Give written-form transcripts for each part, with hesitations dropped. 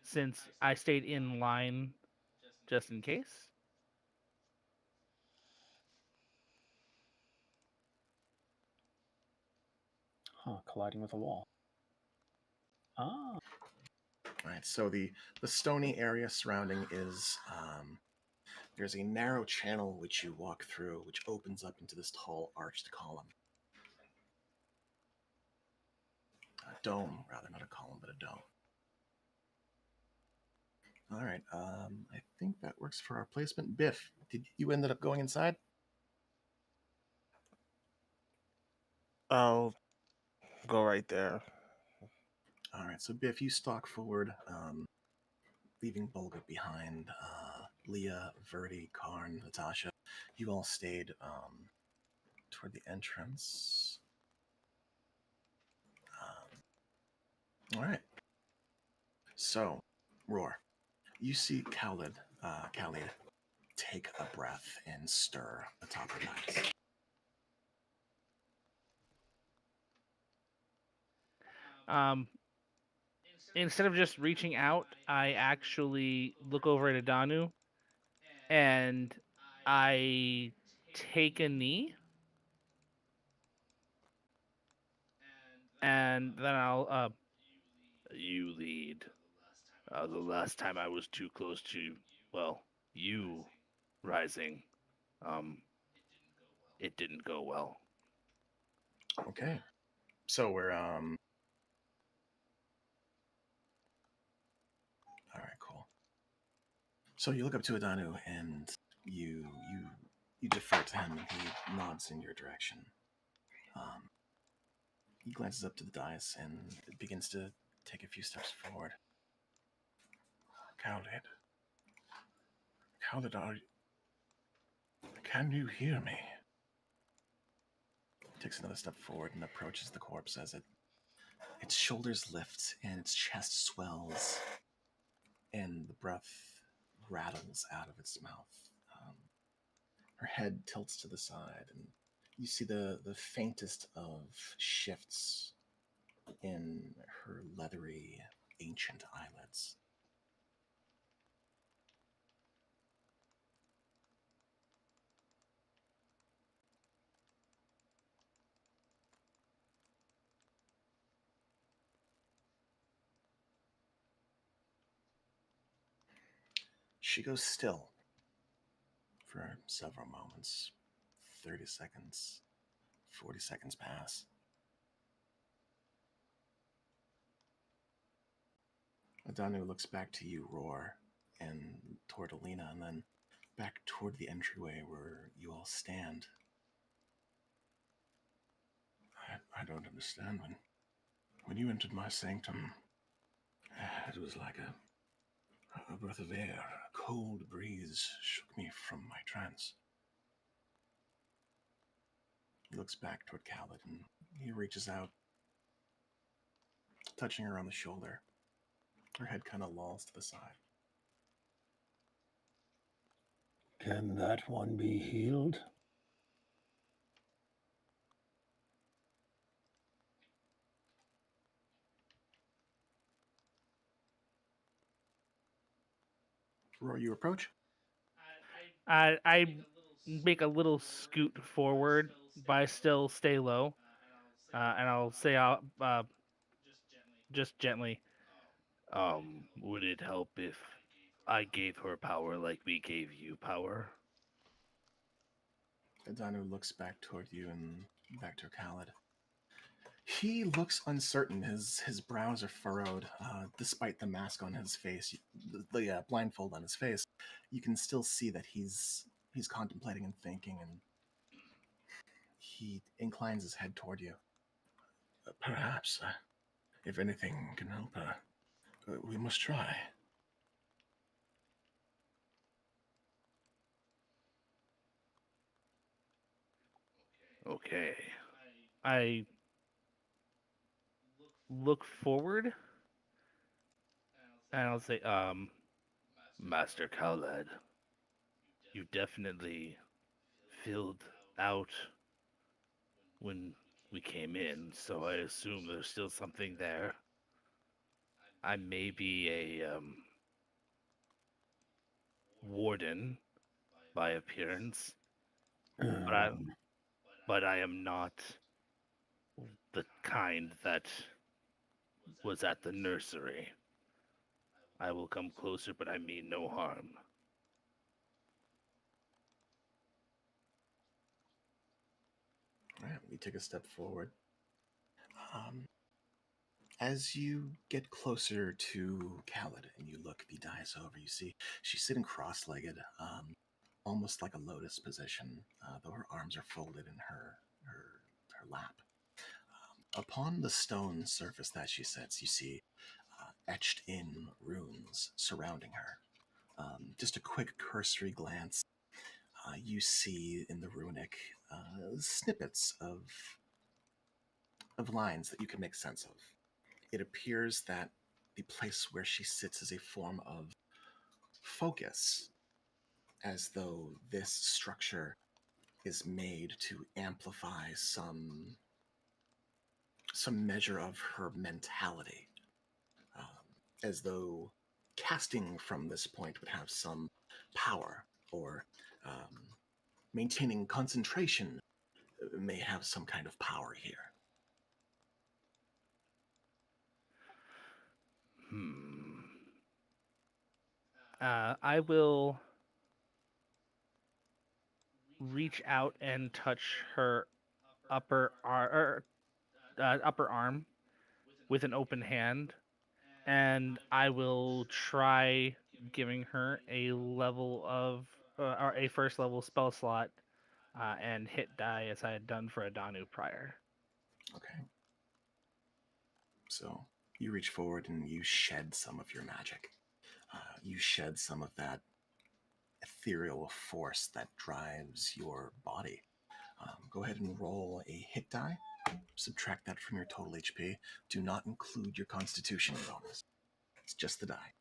since I stayed in line just in case. Huh, colliding with a wall. Ah. Right. So the stony area surrounding is there's a narrow channel which you walk through, which opens up into this tall arched column. A dome, rather, not a column, but a dome. All right. I think that works for our placement. Biff, did you ended up going inside? I'll go right there. All right. So Biff, you stalk forward, leaving Bulga behind. Leah, Verdi, Karn, Natasha, you all stayed toward the entrance. All right. So, Roar, you see Khalid take a breath and stir atop her knives. Um, Instead of just reaching out, I actually look over at Adanu and I take a knee, and then I'll you lead. The last time I was too close to, well, you rising, um, it didn't go well. Okay. So we're all right, cool. So you look up to Adanu and you you defer to him and he nods in your direction. Um, he glances up to the dais and begins to take a few steps forward. Khalid, can you hear me? He takes another step forward and approaches the corpse as its shoulders lift and its chest swells and the breath rattles out of its mouth. Um, Her head tilts to the side, and you see the faintest of shifts in her leathery, ancient eyelids. She goes still for several moments. 30 seconds, 40 seconds pass. Adanu looks back to you, Roar, and toward Alina, and then back toward the entryway where you all stand. I don't understand. When you entered my sanctum, it was like a breath of air, a cold breeze shook me from my trance. He looks back toward Khalid and he reaches out, touching her on the shoulder. Her head kind of lolls to the side. Can that one be healed? Roar, you approach. I make a little scoot forward, but I still stay low, and I'll say just gently, would it help if I gave her power like we gave you power? Adanu looks back toward you and back to Khalid. He looks uncertain. His brows are furrowed, despite the mask on his face, the blindfold on his face. You can still see that he's contemplating and thinking, and he inclines his head toward you. Perhaps, if anything can help her, we must try. Okay. I look forward and I'll say, Master Khaled, you definitely filled out when we came in, so I assume there's still something there. I may be a warden by appearance, Um, but I am not the kind that was at the nursery. I will come closer, but I mean no harm. All right, we take a step forward. Um, as you get closer to Khaled and you look the dice over, you see she's sitting cross-legged, almost like a lotus position, though her arms are folded in her lap. Upon the stone surface that she sits, you see etched in runes surrounding her. Just a quick cursory glance, you see in the runic snippets of lines that you can make sense of. It appears that the place where she sits is a form of focus, as though this structure is made to amplify some measure of her mentality, um, as though casting from this point would have some power, or maintaining concentration may have some kind of power here. I will reach out and touch her upper arm with an open hand, and I will try giving her a level of or a first level spell slot and hit die as I had done for Adanu prior. Okay. So you reach forward and you shed some of your magic. You shed some of that ethereal force that drives your body. Go ahead and roll a hit die. Subtract that from your total HP. Do not include your constitution bonus. It's just the die.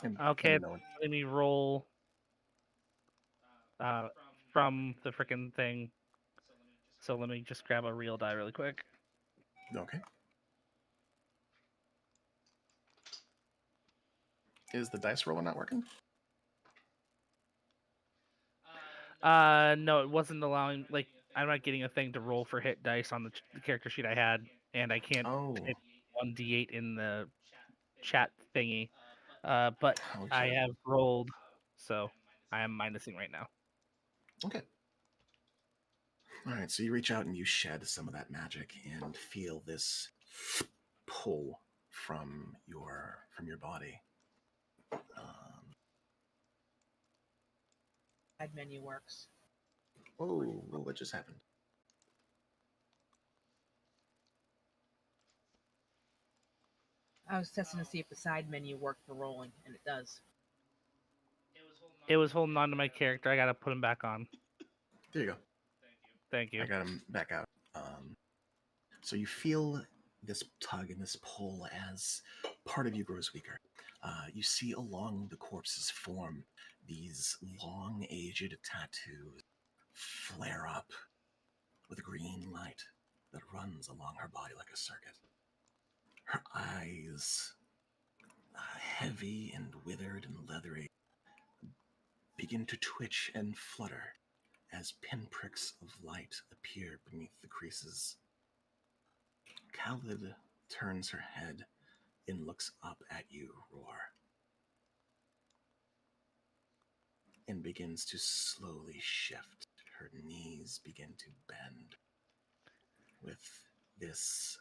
And let Okay, me know. let me roll uh, from the freaking thing. So let me just grab a real die really quick. Okay. Is the dice roller not working? No, it wasn't allowing. Like, I'm not getting a thing to roll for hit dice on the character sheet I had, and I can't Oh, hit 1d8 in the chat thingy. But holy I shit. have rolled, so I am minusing right now. Okay. All right, so you reach out and you shed some of that magic and feel this pull from your body. Um, Side menu works. oh, what just happened? I was testing to see if the side menu worked for rolling, and it does. It was holding on to my character. I gotta put him back on. There you go. Thank you. I got him back out. So you feel this tug and this pull as part of you grows weaker. You see along the corpse's form these long, aged tattoos flare up with a green light that runs along her body like a circuit. Her eyes, heavy and withered and leathery, begin to twitch and flutter as pinpricks of light appear beneath the creases. Khalid turns her head and looks up at you, Roar, and begins to slowly shift. Her knees begin to bend with this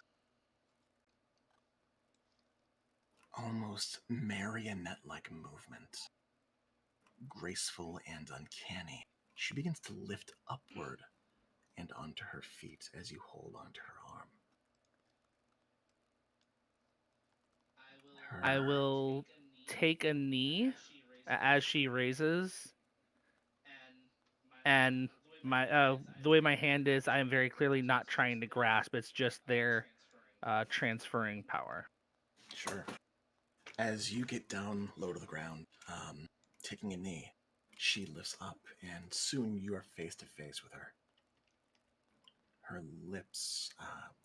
almost marionette-like movement, graceful and uncanny. She begins to lift upward and onto her feet as you hold onto her arm. I will take a knee as she raises, and my the way my hand is, I am very clearly not trying to grasp. It's just there, transferring power. Sure. As you get down low to the ground, taking a knee, she lifts up, and soon you are face to face with her. Her lips,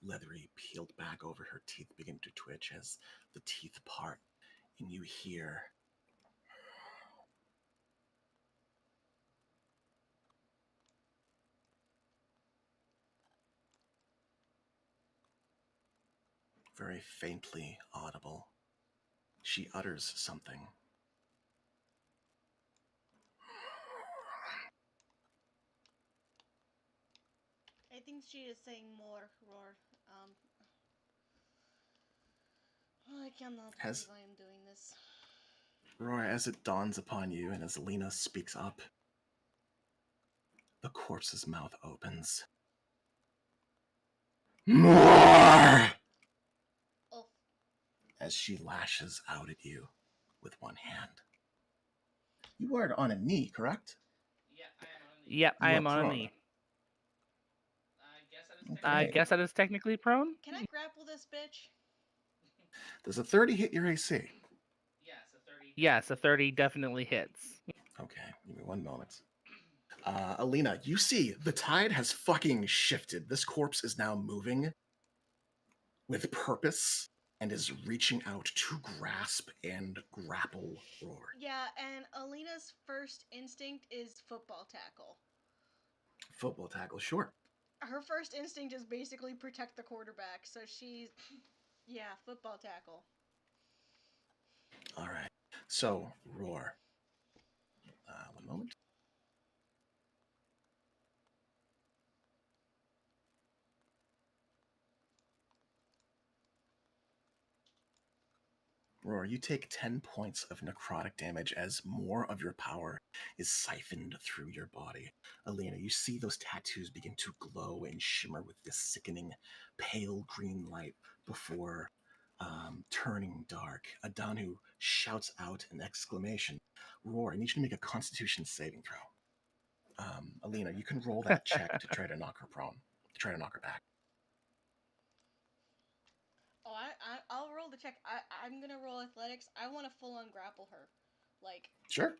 leathery, peeled back over her teeth, begin to twitch as the teeth part, and you hear very faintly audible. She utters something. I think she is saying more, Roar. I cannot believe I am doing this. Roar, as it dawns upon you and as Alina speaks up, the corpse's mouth opens. More! Oh. As she lashes out at you with one hand. You are on a knee, correct? Yep, I You are am on a prone. knee. Okay. I guess that is technically prone. Can I grapple this bitch? Does a 30 hit your AC? Yes, a 30 definitely hits. Okay, give me 1 moment. Alina, you see the tide has fucking shifted. This corpse is now moving with purpose and is reaching out to grasp and grapple Roar. Yeah, and Alina's first instinct is football tackle. Football tackle, sure. Her first instinct is basically protect the quarterback, so she's... Yeah, football tackle. All right. So, Roar. 1 moment. Roar, you take 10 points of necrotic damage as more of your power is siphoned through your body. Alina, you see those tattoos begin to glow and shimmer with this sickening pale green light before turning dark. Adanu shouts out an exclamation. Roar, I need you to make a constitution saving throw. Alina, you can roll that check to try to knock her prone, to try to knock her back. Oh, I'll roll the check. I'm gonna roll athletics. I want to full on grapple her. Like... Sure.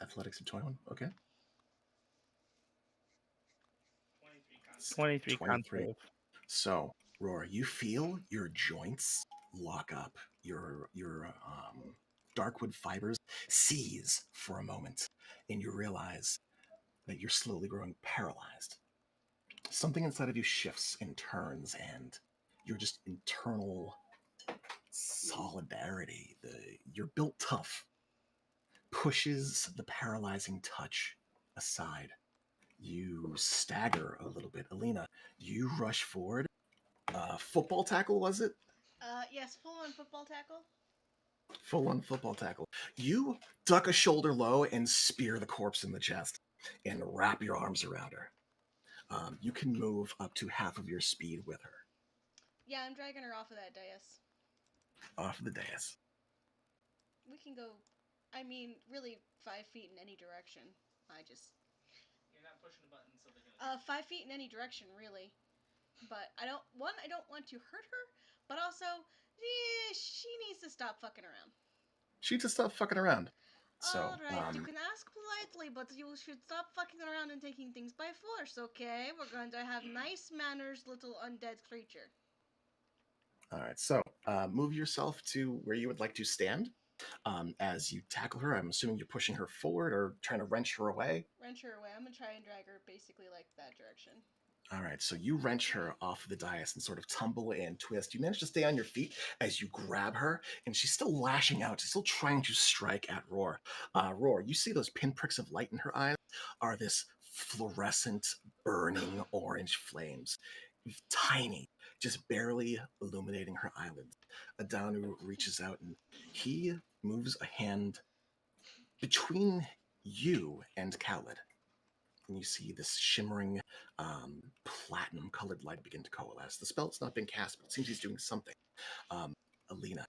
Athletics of 21, okay. 23 control. So, Roar, you feel your joints lock up. Your darkwood fibers seize for a moment, and you realize that you're slowly growing paralyzed. Something inside of you shifts and turns, and your just internal solidarity, you're built tough, pushes the paralyzing touch aside. You stagger a little bit. Alina, you rush forward. Football tackle, was it? Yes, full on football tackle. Full on football tackle. You duck a shoulder low and spear the corpse in the chest and wrap your arms around her. You can move up to half of your speed with her. Yeah, I'm dragging her off of that dais. Off the dais. We can go, I mean, really 5 feet in any direction. You're not pushing a button, so they're gonna... 5 feet in any direction, really. But I don't want to hurt her, but also, she needs to stop fucking around. She just stop fucking around. So, Alright, you can ask politely, but you should stop fucking around and taking things by force, okay? We're going to have nice manners, little undead creature. Alright, so move yourself to where you would like to stand. As you tackle her, I'm assuming you're pushing her forward or trying to wrench her away. Wrench her away. I'm gonna try and drag her basically like that direction. All right, so you wrench her off of the dais and sort of tumble and twist. You manage to stay on your feet as you grab her, and she's still lashing out. She's still trying to strike at Roar. Roar, you see those pinpricks of light in her eyes are this fluorescent, burning orange flames. Tiny, just barely illuminating her eyelids. Adanu reaches out and he moves a hand between you and Khaled, and you see this shimmering platinum-colored light begin to coalesce. The spell's not been cast, but it seems he's doing something. Alina,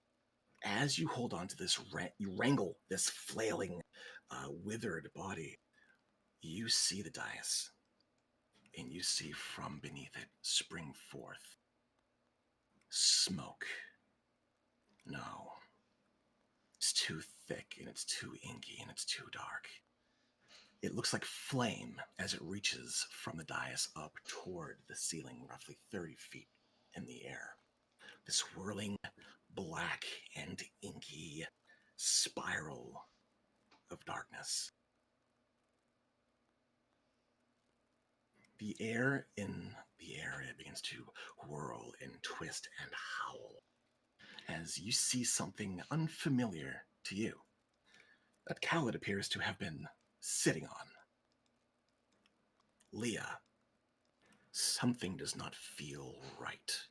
as you hold on to this, you wrangle this flailing, withered body, you see the dais, and you see from beneath it spring forth smoke. No. It's too thick, and it's too inky, and it's too dark. It looks like flame as it reaches from the dais up toward the ceiling, roughly 30 feet in the air. This whirling black and inky spiral of darkness. The air in the area begins to whirl and twist and howl as you see something unfamiliar to you that Khaled appears to have been sitting on. Leah, something does not feel right.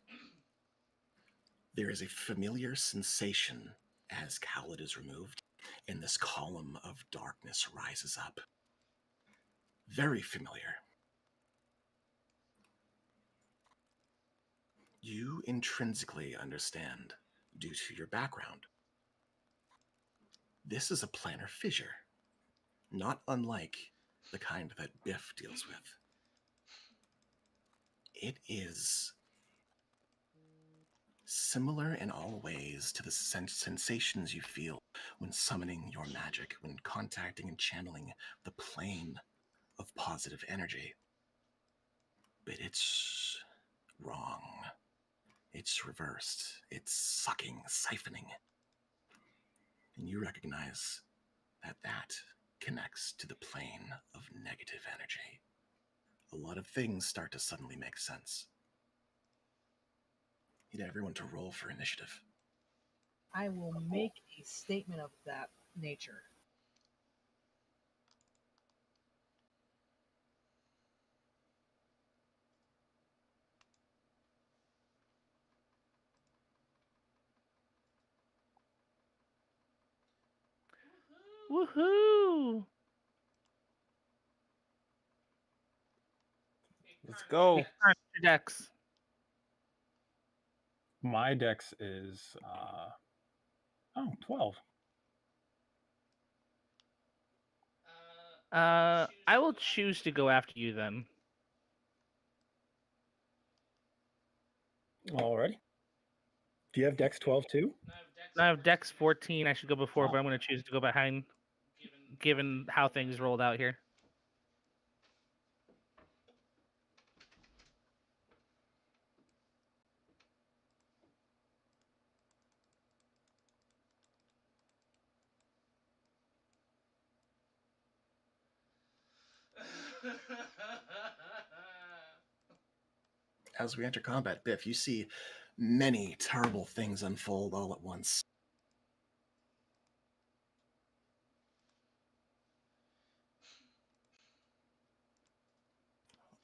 There is a familiar sensation as Khaled is removed, and this column of darkness rises up. Very familiar. You intrinsically understand, due to your background, this is a planar fissure, not unlike the kind that Biff deals with. It is similar in all ways to the sensations you feel when summoning your magic, when contacting and channeling the plane of positive energy. But it's wrong. It's reversed. It's sucking, siphoning. And you recognize that that connects to the plane of negative energy. A lot of things start to suddenly make sense. Need everyone to roll for initiative. I will make a statement of that nature. Woohoo! Let's go. Dex. My dex is 12. I will choose to go after you then. Alrighty. Do you have dex 12 too? I have Dex 14. I should go before, Oh. but I'm going to choose to go behind, given how things rolled out here. As we enter combat, Biff, you see many terrible things unfold all at once.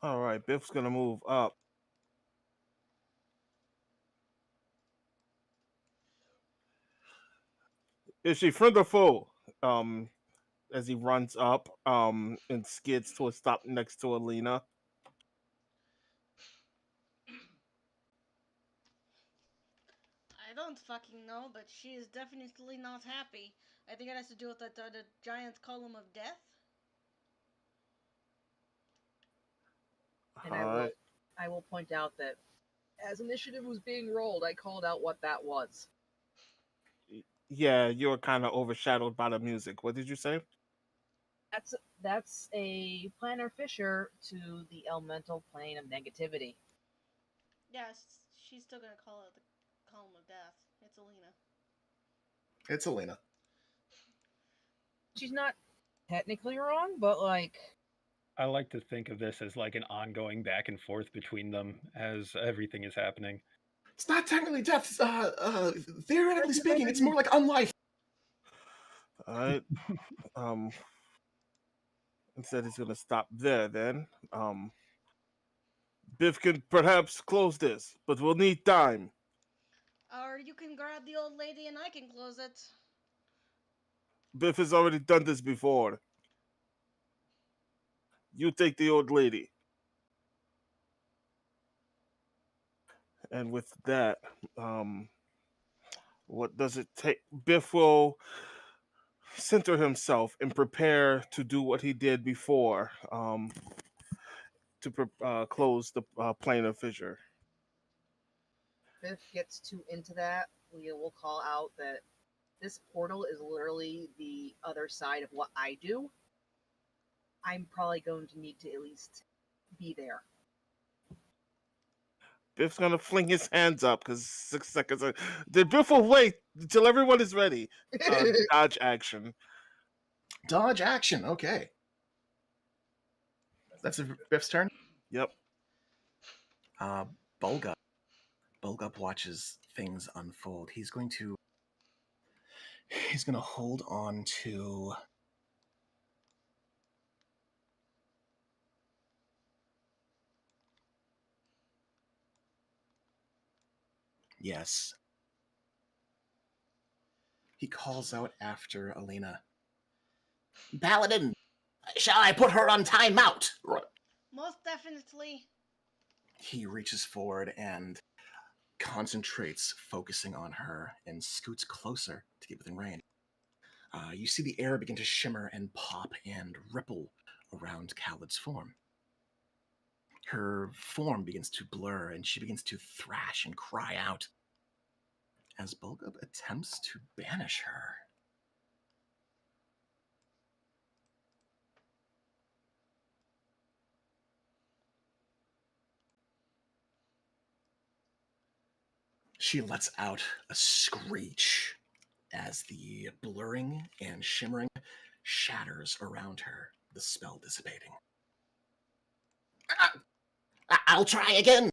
All right, Biff's gonna move up. Is she friend or foe? As he runs up, and skids to a stop next to Alina. I don't fucking know, but she is definitely not happy. I think it has to do with the giant column of death. And All right. I will point out that as initiative was being rolled, I called out what that was. Yeah, you were kind of overshadowed by the music. What did you say? That's a planar fissure to the elemental plane of negativity. Yes, she's still gonna call it the column of death. It's Alina. It's Alina. She's not technically wrong, but like I like to think of this as like an ongoing back and forth between them as everything is happening. It's not technically death. Theoretically speaking, it's more like unlife. All right. Instead, he's gonna stop there. Then, Biff can perhaps close this, but we'll need time. Or you can grab the old lady and I can close it. Biff has already done this before. You take the old lady. And with that, what does it take? Biff will center himself and prepare to do what he did before, to close the planar fissure. Biff gets too into that, we will call out that this portal is literally the other side of what I do. I'm probably going to need to at least be there. Biff's gonna fling his hands up because 6 seconds. Then Biff will wait until everyone is ready. Dodge action. Dodge action. Okay. That's Biff's turn. Yep. Bulgup. Bulgup watches things unfold. He's going to hold on to. Yes. He calls out after Alina. Paladin, shall I put her on timeout? Most definitely. He reaches forward and concentrates, focusing on her, and scoots closer to get within range. You see the air begin to shimmer and pop and ripple around Khaled's form. Her form begins to blur, and she begins to thrash and cry out as Bulgup attempts to banish her. She lets out a screech as the blurring and shimmering shatters around her, the spell dissipating. I'll try again.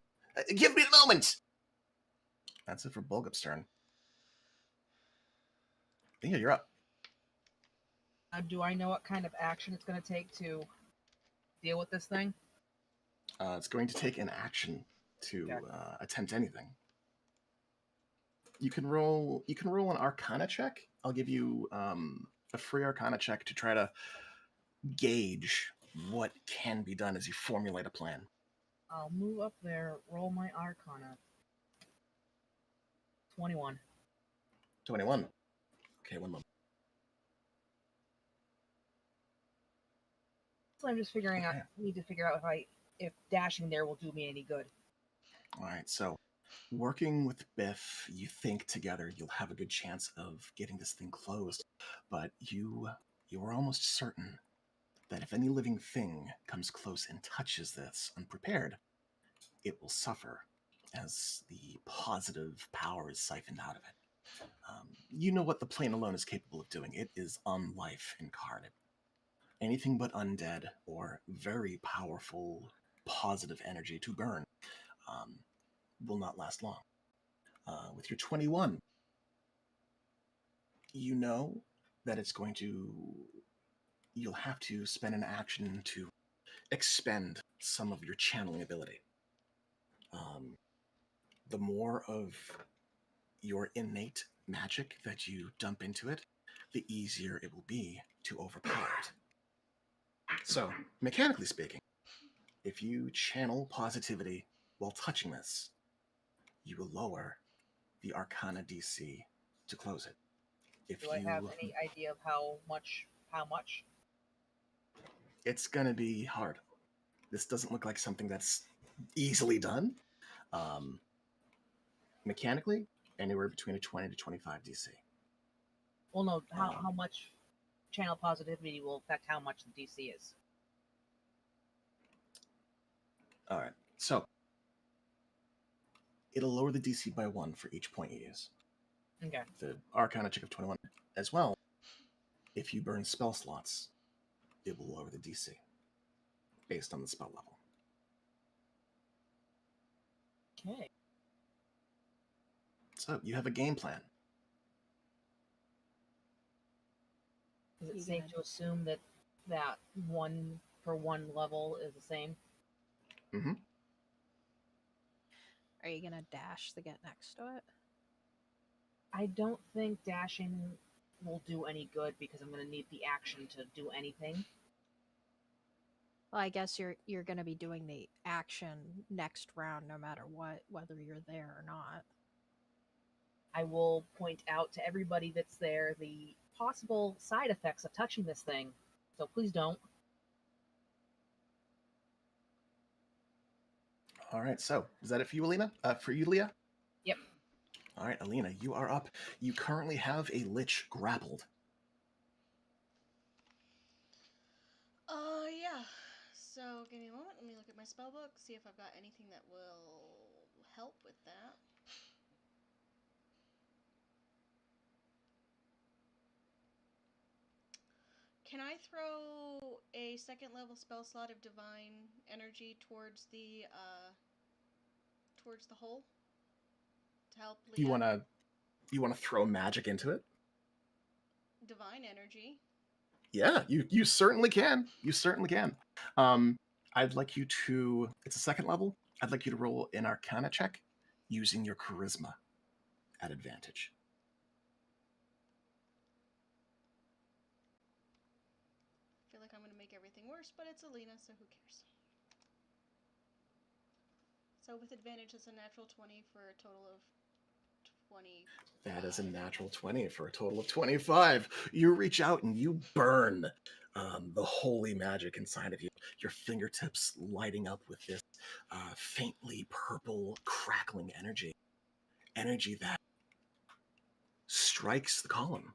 Give me a moment. That's it for Bulgup's turn. Yeah, you're up. Do I know what kind of action it's going to take to deal with this thing? It's going to take an action to attempt anything. You can roll an Arcana check. I'll give you a free Arcana check to try to gauge what can be done as you formulate a plan. I'll move up there, roll my Arcana. 21. 21. Okay, one moment. So I'm just figuring out. Need to figure out if dashing there will do me any good. All right, so working with Biff, you think together you'll have a good chance of getting this thing closed, but you are almost certain that if any living thing comes close and touches this unprepared, it will suffer as the positive power is siphoned out of it. You know what the plane alone is capable of doing. It is unlife incarnate. Anything but undead or very powerful positive energy to burn will not last long. With your 21, you know that it's going to... You'll have to spend an action to expend some of your channeling ability. The more of your innate magic that you dump into it, the easier it will be to overpower it. So, mechanically speaking, if you channel positivity while touching this, you will lower the Arcana DC to close it. Do I have any idea of how much? It's gonna be hard. This doesn't look like something that's easily done. Mechanically, anywhere between a 20 to 25 DC. Well, no. How much channel positivity will affect how much the DC is? All right, so it'll lower the DC by 1 for each point you use. Okay. The Arcana check of 21 as well. If you burn spell slots, it will lower the DC based on the spell level. Okay. So you have a game plan. Is it safe to assume that 1 for 1 level is the same? Mm-hmm. Are you gonna dash to get next to it? I don't think dashing will do any good because I'm going to need the action to do anything. Well, I guess you're going to be doing the action next round, no matter what, whether you're there or not. I will point out to everybody that's there the possible side effects of touching this thing. So please don't. All right, so is that it for you, Alina? For you, Leah? Yep. All right, Alina, you are up. You currently have a lich grappled. Yeah. So, give me a moment. Let me look at my spell book, see if I've got anything that will help with that. Can I throw a second level spell slot of divine energy towards the hole to help Leah? You wanna throw magic into it? Divine energy. Yeah, you certainly can. You certainly can. I'd like you to. It's a second level. I'd like you to roll an Arcana check using your charisma at advantage. I feel like I'm gonna make everything worse, but it's Alina, so who cares? So with advantage, it's a natural 20 for a total of 20. That is a natural 20 for a total of 25. You reach out and you burn the holy magic inside of you. Your fingertips lighting up with this faintly purple crackling energy. Energy that strikes the column.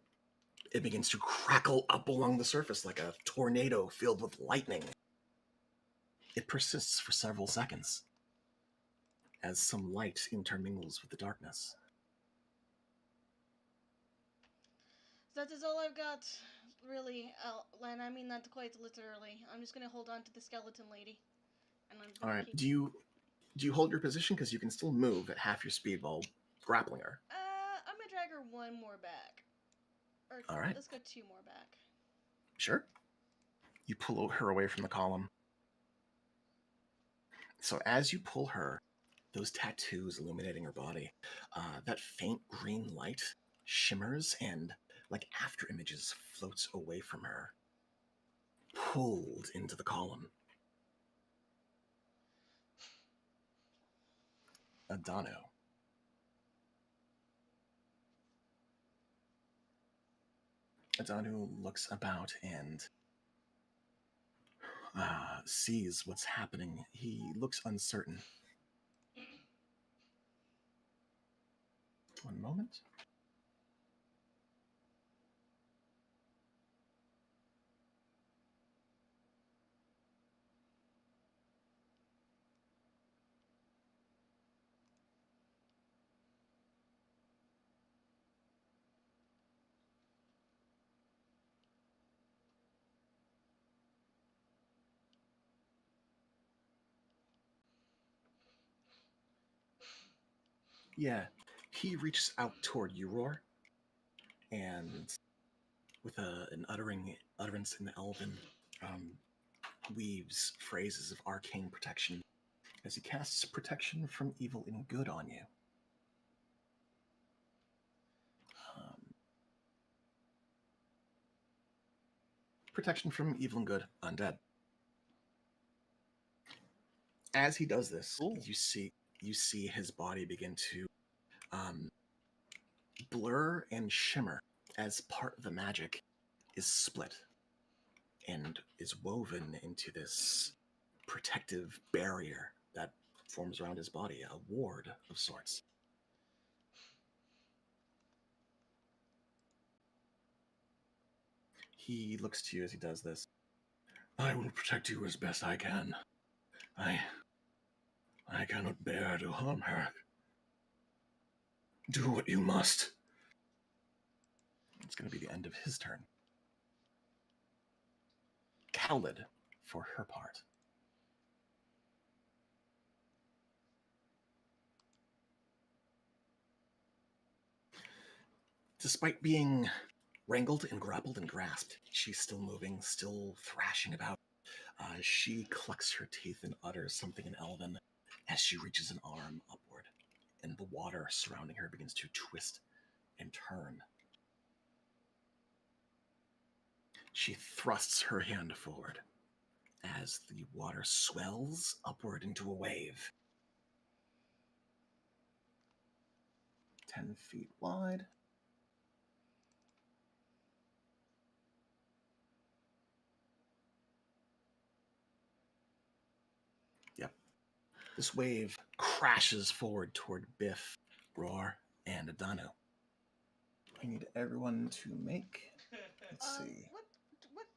It begins to crackle up along the surface like a tornado filled with lightning. It persists for several seconds as some light intermingles with the darkness. That is all I've got, really, and I mean that quite literally. I'm just gonna hold on to the skeleton lady, and I'm gonna All right. keep... Do you hold your position because you can still move at half your speed while grappling her? I'm gonna drag her one more back. Or, All right. let's go 2 more back. Sure. You pull her away from the column. So as you pull her, those tattoos illuminating her body, that faint green light shimmers and, like after images, floats away from her, pulled into the column. Adano. Adano looks about and sees what's happening. He looks uncertain. One moment. Yeah, he reaches out toward you, Roar, and with an utterance in the Elven, weaves phrases of arcane protection as he casts protection from evil and good on you. Protection from evil and good, undead. As he does this, Ooh. you see his body begin to blur and shimmer as part of the magic is split and is woven into this protective barrier that forms around his body, a ward of sorts. He looks to you as he does this. I will protect you as best I can. I cannot bear to harm her. Do what you must. It's going to be the end of his turn. Khalid, for her part. Despite being wrangled and grappled and grasped, she's still moving, still thrashing about. She clucks her teeth and utters something in Elven as she reaches an arm upward, and the water surrounding her begins to twist and turn. She thrusts her hand forward as the water swells upward into a wave. 10 feet wide. Yep. This wave crashes forward toward Biff, Roar, and Adanu. I need everyone to make. Let's see.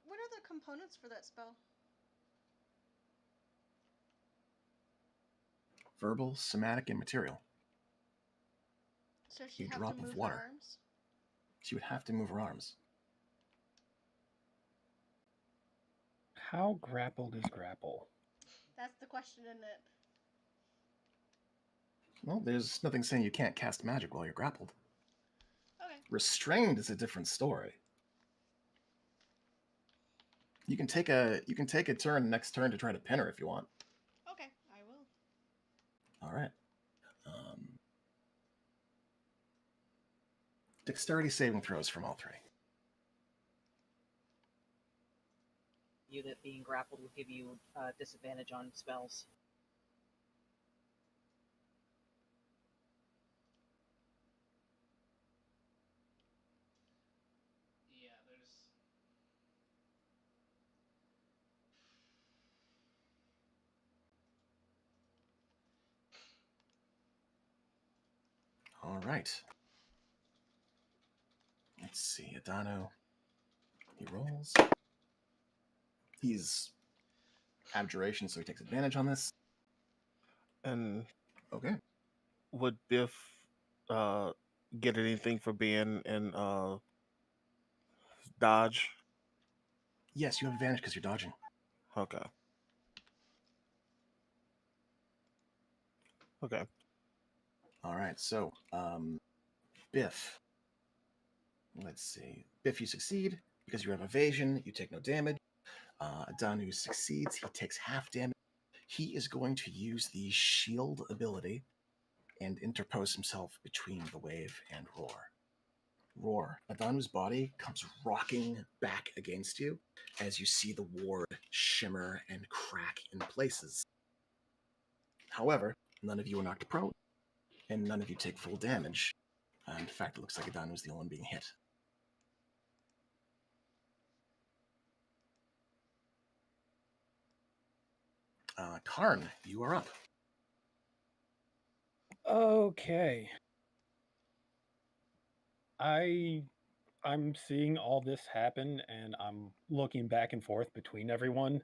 What are the components for that spell? Verbal, somatic, and material. So she'd A have drop to of move water. her arms? She would have to move her arms. How grappled is grapple? That's the question, isn't it? Well, there's nothing saying you can't cast magic while you're grappled. Okay. Restrained is a different story. You can take a turn next turn to try to pin her if you want. Okay, I will. All right. Dexterity saving throws from all three. Unit being grappled will give you disadvantage on spells. Yeah, there's. All right. Let's see. Adano. He rolls. He's abjuration, so he takes advantage on this. And Okay. would Biff get anything for being in dodge? Yes, you have advantage because you're dodging. Okay. Okay. All right. So, Biff. Let's see. Biff, you succeed because you have evasion. You take no damage. Adanu succeeds. He takes half damage. He is going to use the shield ability and interpose himself between the wave and Roar. Roar. Adanu's body comes rocking back against you as you see the ward shimmer and crack in places. However, none of you are knocked prone, and none of you take full damage. In fact, it looks like Adanu is the only one being hit. Karn, you are up. Okay. I'm seeing all this happen, and I'm looking back and forth between everyone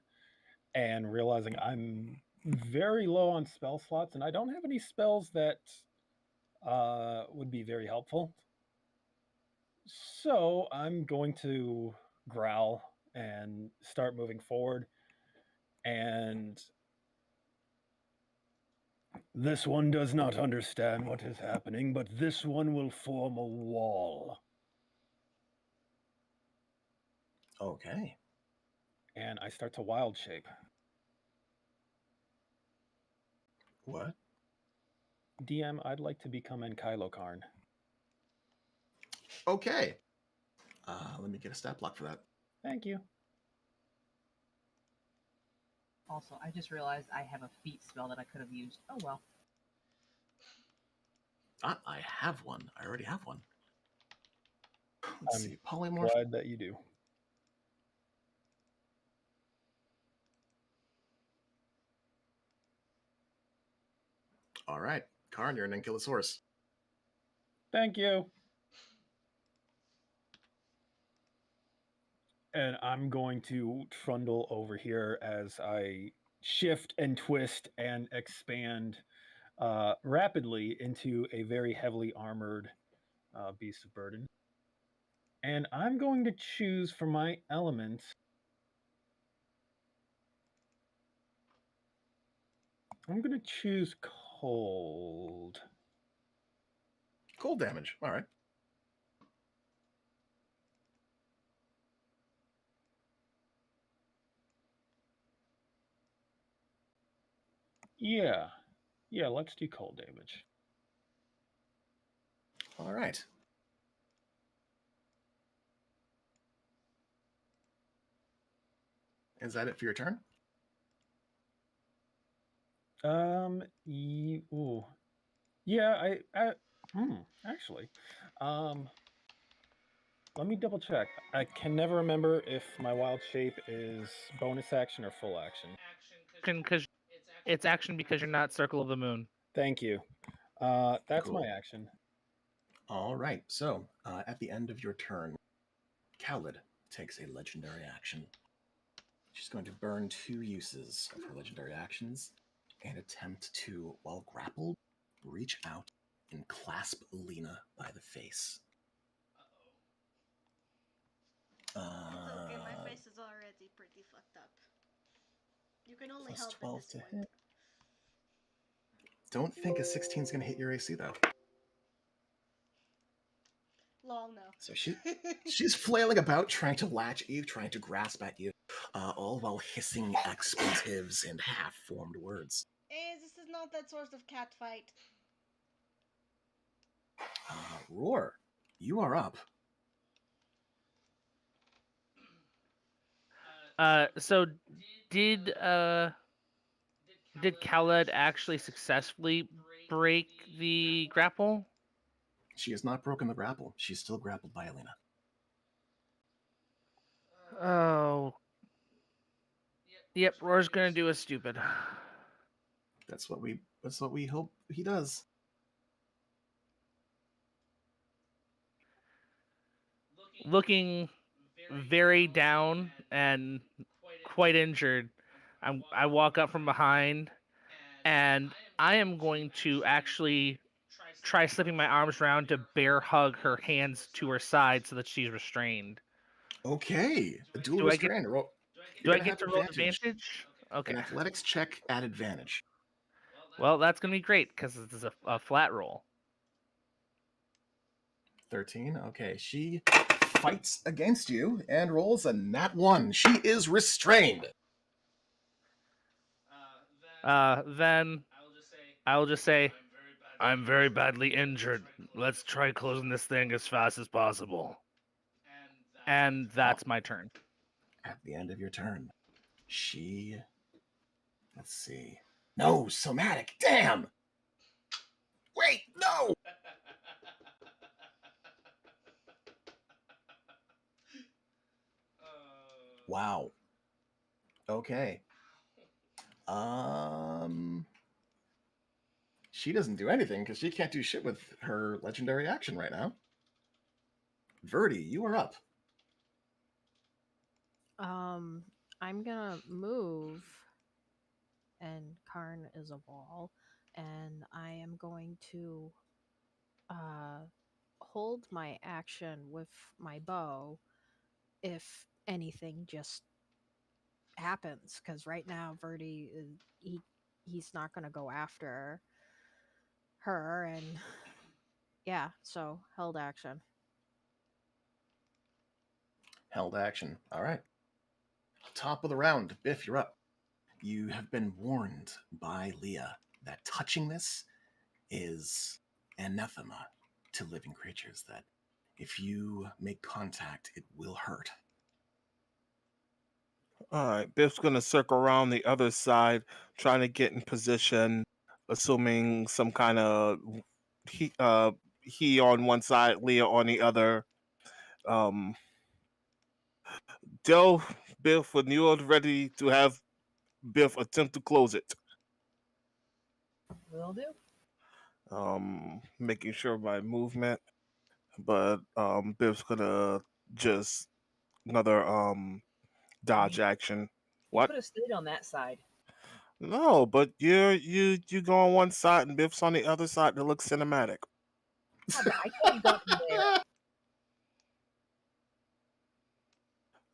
and realizing I'm very low on spell slots, and I don't have any spells that would be very helpful. So I'm going to growl and start moving forward. And this one does not understand what is happening, but this one will form a wall. Okay. And I start to wild shape. What? DM, I'd like to become Enkylo Karn. Okay. Let me get a stat block for that. Thank you. Also, I just realized I have a feat spell that I could have used. Oh well. I have one. I already have one. Let's see. Polymorph. Glad that you do. All right. Karn, you're an Ankylosaurus. Thank you. And I'm going to trundle over here as I shift and twist and expand rapidly into a very heavily armored beast of burden. And I'm going to choose for my element. I'm going to choose cold. Cold damage. All right. Yeah. Yeah, let's do cold damage. All right. Is that it for your turn? Ooh. Yeah, actually. Let me double check. I can never remember if my wild shape is bonus action or full action. Because it's action because you're not Circle of the Moon. Thank you. That's Cool. my action. All right. So at the end of your turn, Khaled takes a legendary action. She's going to burn 2 uses of her legendary actions and attempt to, while grappled, reach out and clasp Lena by the face. It's okay, my face is already pretty fucked up. You can only Plus help 12 at this to point. hit. Don't think a 16 is going to hit your AC, though. Lol, no. So she's flailing about, trying to latch at you, trying to grasp at you, all while hissing expletives and half-formed words. This is not that sort of cat fight. Roar, you are up. So did Khaled actually successfully break the grapple? She has not broken the grapple. She's still grappled by Elena. Oh. Yep, Roar's gonna do a stupid. That's what we hope he does. Looking very down and quite injured, I walk up from behind, and I am going to actually try slipping my arms around to bear hug her hands to her side so that she's restrained. Okay, a dual Do I get restraint. You're do I gonna get have to roll advantage. advantage? Okay. An athletics check at advantage. Well, that's gonna be great because this is a flat roll. 13. Okay, she fights against you and rolls a nat 1. She is restrained. Then I'll just say, I'm very badly injured. Let's try closing this thing as fast as possible. And that's my turn. At the end of your turn, she. Let's see. No, somatic. Damn! Wait, no! Wow. Okay. She doesn't do anything because she can't do shit with her legendary action right now. Verdi, you are up. I'm gonna move, and Karn is a wall, and I am going to hold my action with my bow if anything just happens, because right now Verdi he's not gonna go after her, and yeah, so held action. Held action. All right. Top of the round. Biff, you're up. You have been warned by Leah that touching this is anathema to living creatures, that if you make contact, it will hurt. All right, Biff's gonna circle around the other side, trying to get in position, assuming some kind of he on one side, Leah on the other. Tell Biff when you are ready to have Biff attempt to close it. Will do. Making sure by movement, but Biff's gonna just another dodge action. You What? could have stayed on that side. No, but you go on one side and Biff's on the other side to look cinematic. Yeah, but I could have gotten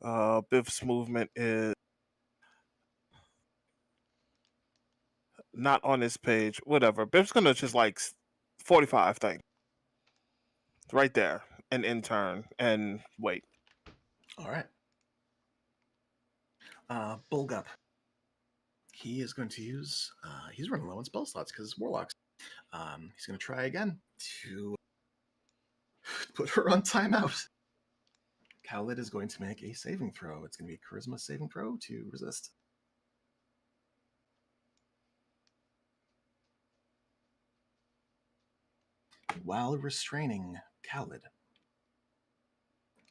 there. Biff's movement is not on this page. Whatever. Biff's gonna just like 45 thing. Right there. And in turn. And wait. All right. Bulgup. He is going to use. He's running low on spell slots because it's warlocks. He's going to try again to put her on timeout. Khalid is going to make a saving throw. It's going to be a charisma saving throw to resist. While restraining Khalid,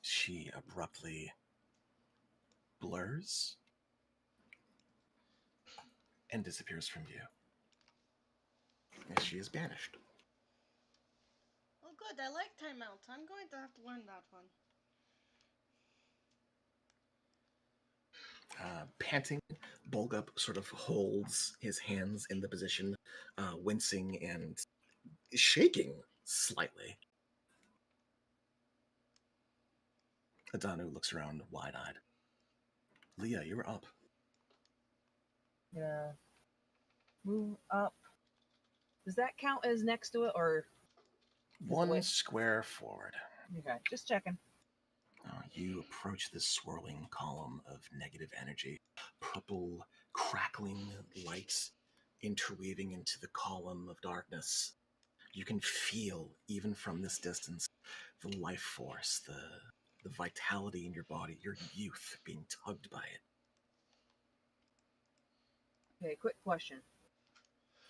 she abruptly blurs and disappears from view. As she is banished. Oh, good. I like timeouts. I'm going to have to learn that one. Panting, Bulgup sort of holds his hands in the position, wincing and shaking slightly. Adanu looks around wide-eyed. Leah, you're up. Yeah. Move up. Does that count as next to it, or One square forward. okay? Just checking. You approach this swirling column of negative energy, purple, crackling lights interweaving into the column of darkness. You can feel, even from this distance, the life force, the vitality in your body, your youth being tugged by it. Okay, quick question.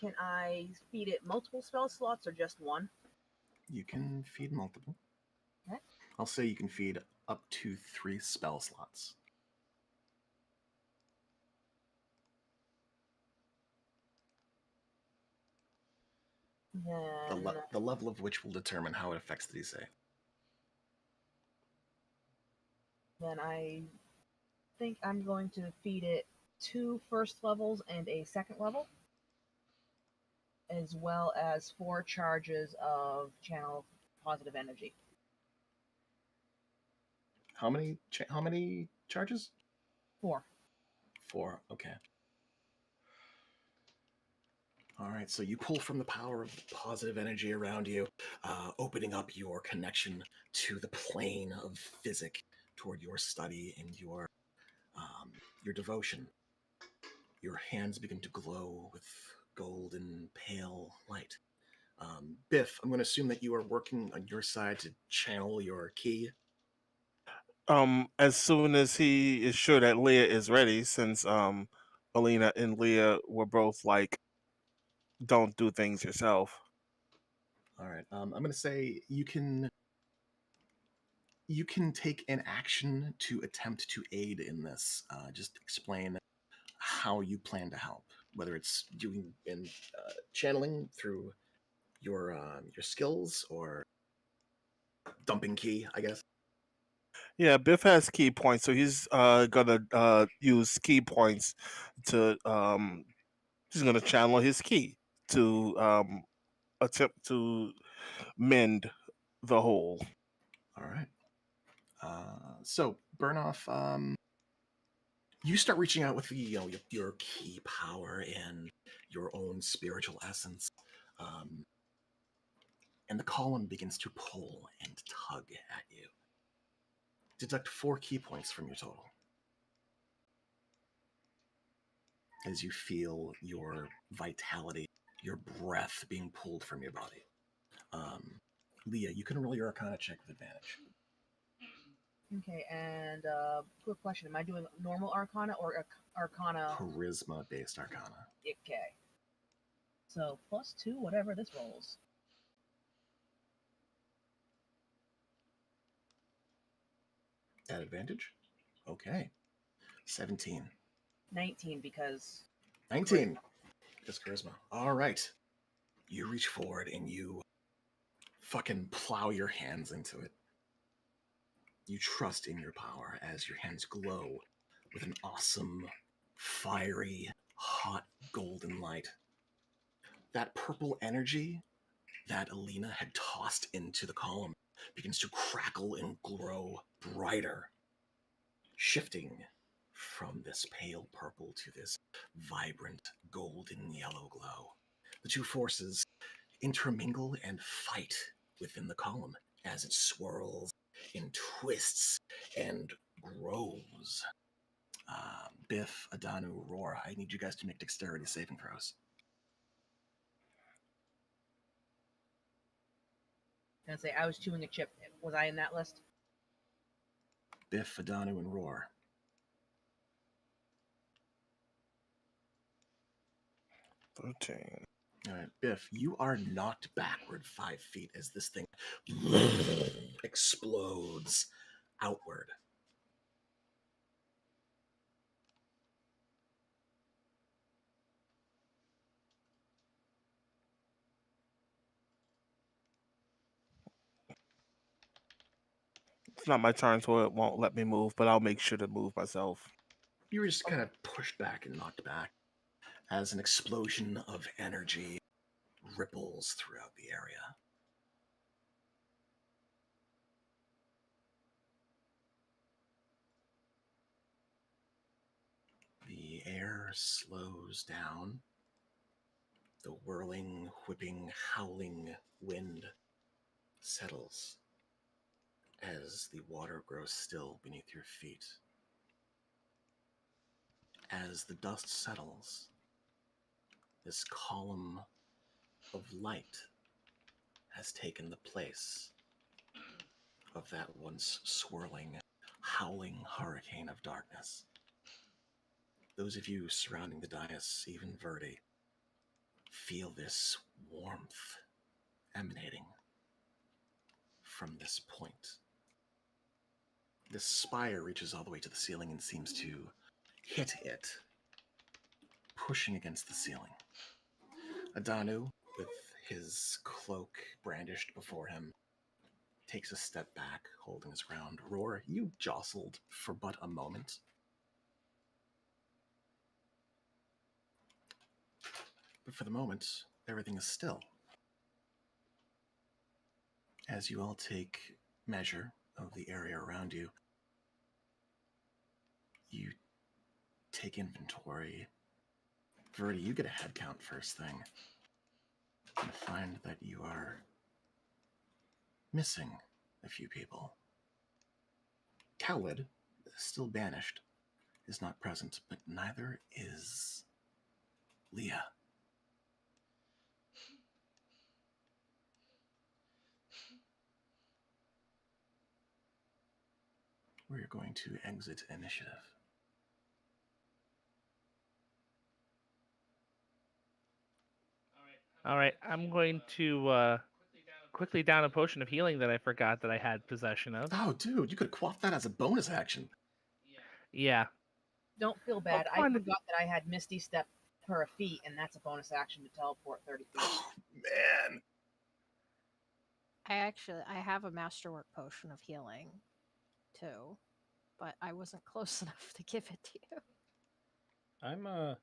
Can I feed it multiple spell slots or just one? You can feed multiple. Okay. I'll say you can feed up to 3 spell slots. Then, The level of which will determine how it affects the DC. then I think I'm going to feed it 2 first levels and a second level, as well as 4 charges of channel positive energy. How many charges? 4. 4. Okay. All right, so you pull from the power of the positive energy around you, opening up your connection to the plane of physic toward your study and your devotion. Your hands begin to glow with golden pale light. Biff, I'm going to assume that you are working on your side to channel your key. As soon as he is sure that Leah is ready, since Alina and Leah were both like, don't do things yourself. All right, I'm going to say you can take an action to attempt to aid in this. Just explain how you plan to help, whether it's doing in channeling through your skills or dumping key, I guess. Yeah, Biff has key points, so he's gonna use key points to he's gonna channel his key to attempt to mend the hole. All right. So Burnoff, you start reaching out with your key power and your own spiritual essence, and the column begins to pull and tug at you. Deduct 4 key points from your total as you feel your vitality, your breath being pulled from your body. Leah, you can roll your Arcana check with advantage. Okay, and quick question. Am I doing normal Arcana or Arcana? Charisma-based Arcana. Okay. So, +2, whatever this rolls. At advantage? Okay. 17. 19, because... 19. Just charisma. All right. You reach forward and you fucking plow your hands into it. You trust in your power as your hands glow with an awesome, fiery, hot golden light. That purple energy that Alina had tossed into the column begins to crackle and grow brighter, shifting from this pale purple to this vibrant golden yellow glow. The two forces intermingle and fight within the column as it swirls and twists and grows. Biff, Adanu, Aurora, I need you guys to make dexterity saving throws. Can I say I was chewing a chip? Was I in that list? Biff, Adanu, and Roar. 13. All right, Biff, you are knocked backward 5 feet as this thing explodes outward. It's not my turn, so it won't let me move, but I'll make sure to move myself. You were just kind of pushed back and knocked back as an explosion of energy ripples throughout the area. The air slows down. The whirling, whipping, howling wind settles as the water grows still beneath your feet. As the dust settles, this column of light has taken the place of that once swirling, howling hurricane of darkness. Those of you surrounding the dais, even Verdi, feel this warmth emanating from this point. This spire reaches all the way to the ceiling and seems to hit it, pushing against the ceiling. Adanu, with his cloak brandished before him, takes a step back, holding his ground. Roar, you jostled for but a moment. But for the moment, everything is still. As you all take measure of the area around you, you take inventory. Verdi, you get a head count first thing. And find that you are missing a few people. Khaled, still banished, is not present, but neither is Leah. We're going to exit initiative. All right, I'm going to quickly down a potion of healing that I forgot that I had possession of. Oh, dude, you could quaff that as a bonus action. Yeah. Don't feel bad. I fine. forgot that I had Misty Step per feet, and that's a bonus action to teleport 30 feet. Oh, man. I have a masterwork potion of healing too, but I wasn't close enough to give it to you.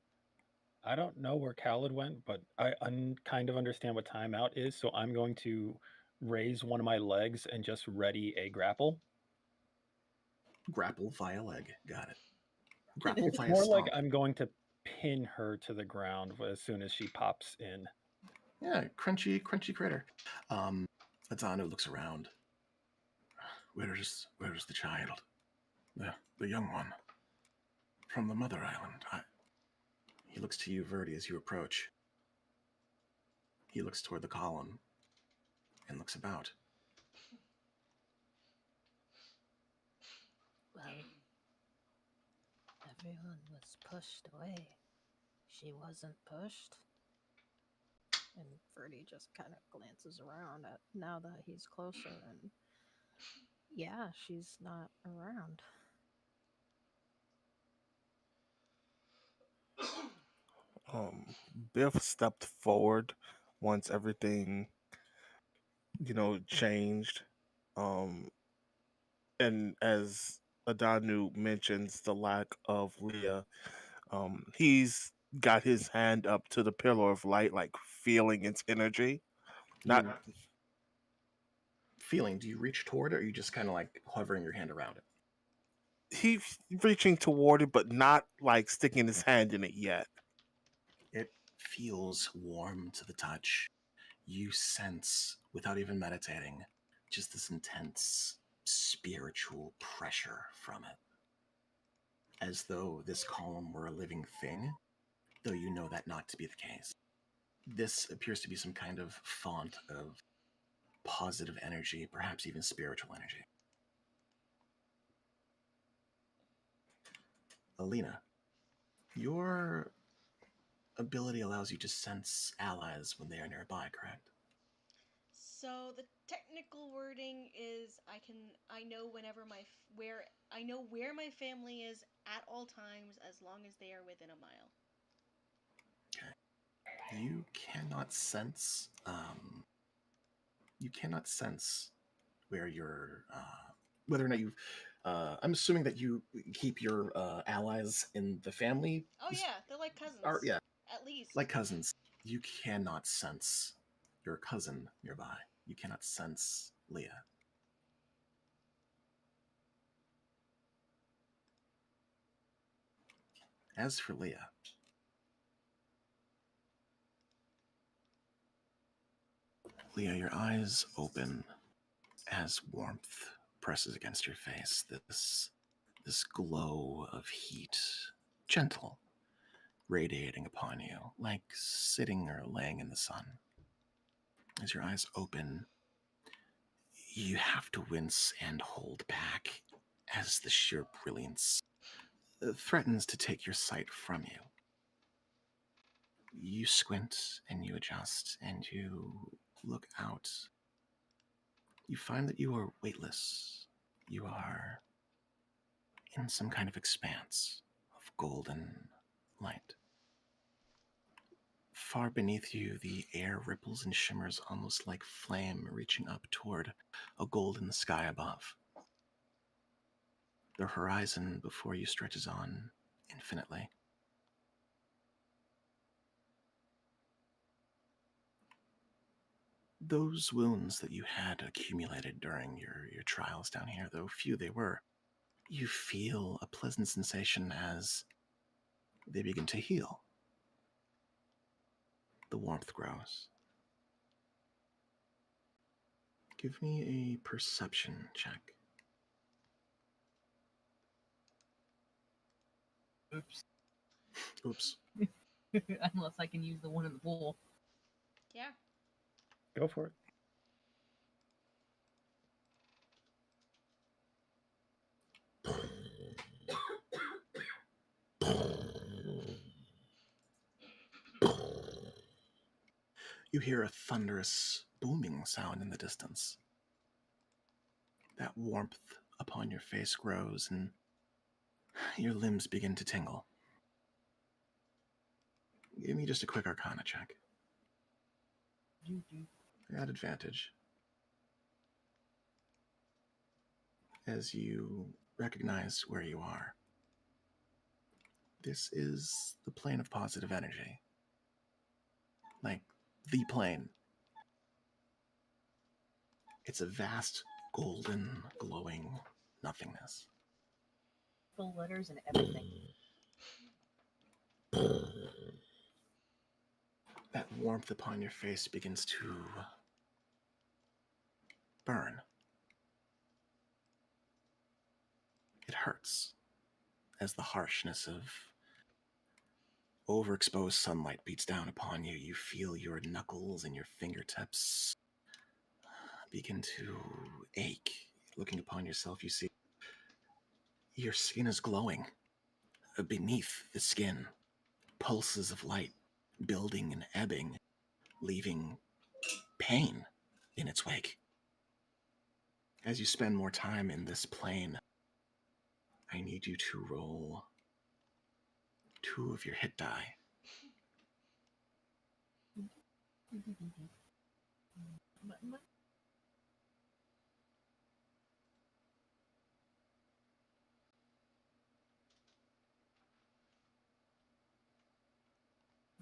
I don't know where Khaled went, but I kind of understand what timeout is, so I'm going to raise one of my legs and just ready a grapple. Grapple via leg. Got it. Grapple It's via more like stomp. I'm going to pin her to the ground as soon as she pops in. Yeah, crunchy critter. Adanu looks around. Where's the child? The young one. From the Mother Island. He looks to you, Verdi, as you approach. He looks toward the column and looks about. Well, everyone was pushed away. She wasn't pushed. And Verdi just kind of glances around at now that he's closer, and yeah, she's not around. Biff stepped forward once everything, changed. And as Adanu mentions the lack of Leah, he's got his hand up to the pillar of light, like feeling its energy. Not Feeling, do you reach toward it, or are you just kind of like hovering your hand around it? he's reaching toward it, but not like sticking his hand in it yet. It feels warm to the touch. You sense, without even meditating, just this intense spiritual pressure from it. As though this column were a living thing, though you know that not to be the case. This appears to be some kind of font of positive energy, perhaps even spiritual energy. Alina, your ability allows you to sense allies when they are nearby, correct? So the technical wording is I know where my family is at all times as long as they are within a mile. Okay. You cannot sense where your whether or not you've I'm assuming that you keep your allies in the family. Oh yeah, they're like cousins. Yeah, At least. like cousins. You cannot sense your cousin nearby. You cannot sense Leah. As for Leah, your eyes open as warmth presses against your face. This glow of heat, gentle, radiating upon you, like sitting or laying in the sun. As your eyes open, you have to wince and hold back as the sheer brilliance threatens to take your sight from you. You squint and you adjust and you look out. You find that you are weightless. You are in some kind of expanse of golden light. Far beneath you, the air ripples and shimmers almost like flame reaching up toward a golden sky above. The horizon before you stretches on infinitely. Those wounds that you had accumulated during your trials down here, though few they were, you feel a pleasant sensation as they begin to heal. The warmth grows. Give me a perception check. Oops. Oops. Unless I can use the one in the pool. Yeah. Go for it. You hear a thunderous booming sound in the distance. That warmth upon your face grows and your limbs begin to tingle. Give me just a quick Arcana check. At advantage. As you recognize where you are. This is the plane of positive energy. Like, the plane. It's a vast, golden, glowing nothingness. Full letters and everything. That warmth upon your face begins to burn. It hurts as the harshness of overexposed sunlight beats down upon you. You feel your knuckles and your fingertips begin to ache. Looking upon yourself, you see your skin is glowing. Beneath the skin, pulses of light building and ebbing, leaving pain in its wake. As you spend more time in this plane, I need you to roll 2 of your hit die.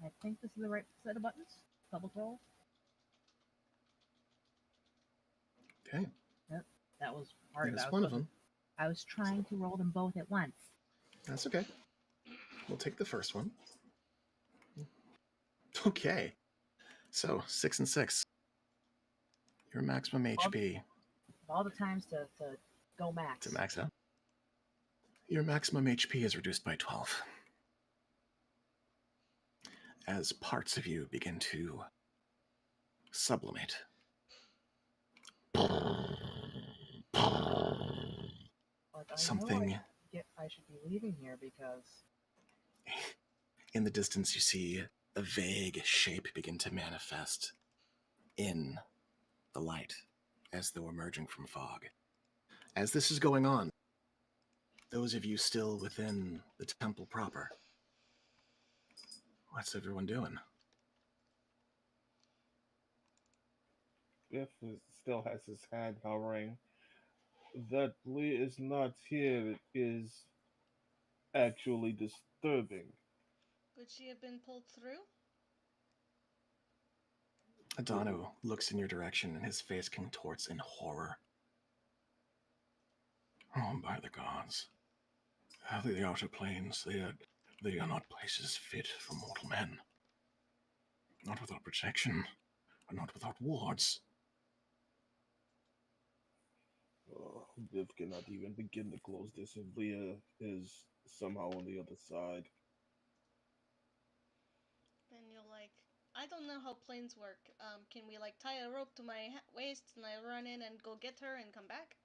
I think this is the right set of buttons. Double roll. Okay, Yep, that was hard. that's one of them. I was trying to roll them both at once. That's okay. We'll take the first one. Okay. So, 6 and 6. Your maximum HP. All the times to go max. To max out. Your maximum HP is reduced by 12. As parts of you begin to sublimate. Like, Something I should be leaving here because In the distance, you see a vague shape begin to manifest in the light as though emerging from fog. As this is going on, those of you still within the temple proper, what's everyone doing? Biff still has his hand hovering. That Lee is not here is actually disturbing. Could she have been pulled through? Adano looks in your direction and his face contorts in horror. Oh, by the gods. The outer planes, they are not places fit for mortal men. Not without protection, not without wards. Oh, Biff cannot even begin to close this if Leah is somehow on the other side. Then you'll I don't know how planes work. Can we tie a rope to my waist and I run in and go get her and come back?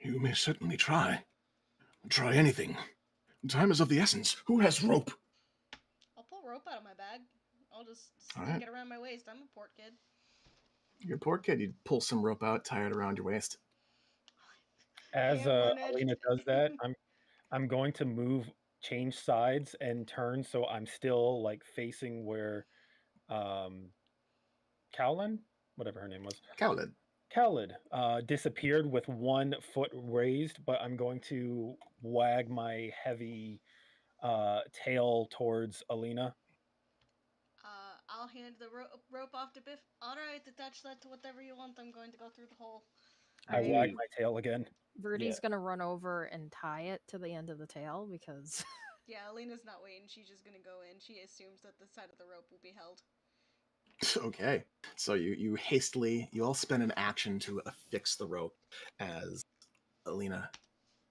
You may certainly try. Try anything. Time is of the essence. Who has rope? I'll pull rope out of my bag. I'll just All sneak right. it around my waist. I'm a port kid. Your poor kid, you'd pull some rope out, tie it around your waist. As am one-edged. Alina does that, I'm going to change sides and turn so I'm still like facing where Cowlin, whatever her name was, Cowlid. Khalid disappeared with 1 foot raised, but I'm going to wag my heavy tail towards Alina. I'll hand the rope off to Biff. Alright, attach that to whatever you want. I'm going to go through the hole. I Alright. wag my tail again. Verdi's gonna run over and tie it to the end of the tail because Yeah, Alina's not waiting. She's just gonna go in. She assumes that the side of the rope will be held. Okay. So you all spend an action to affix the rope as Alina,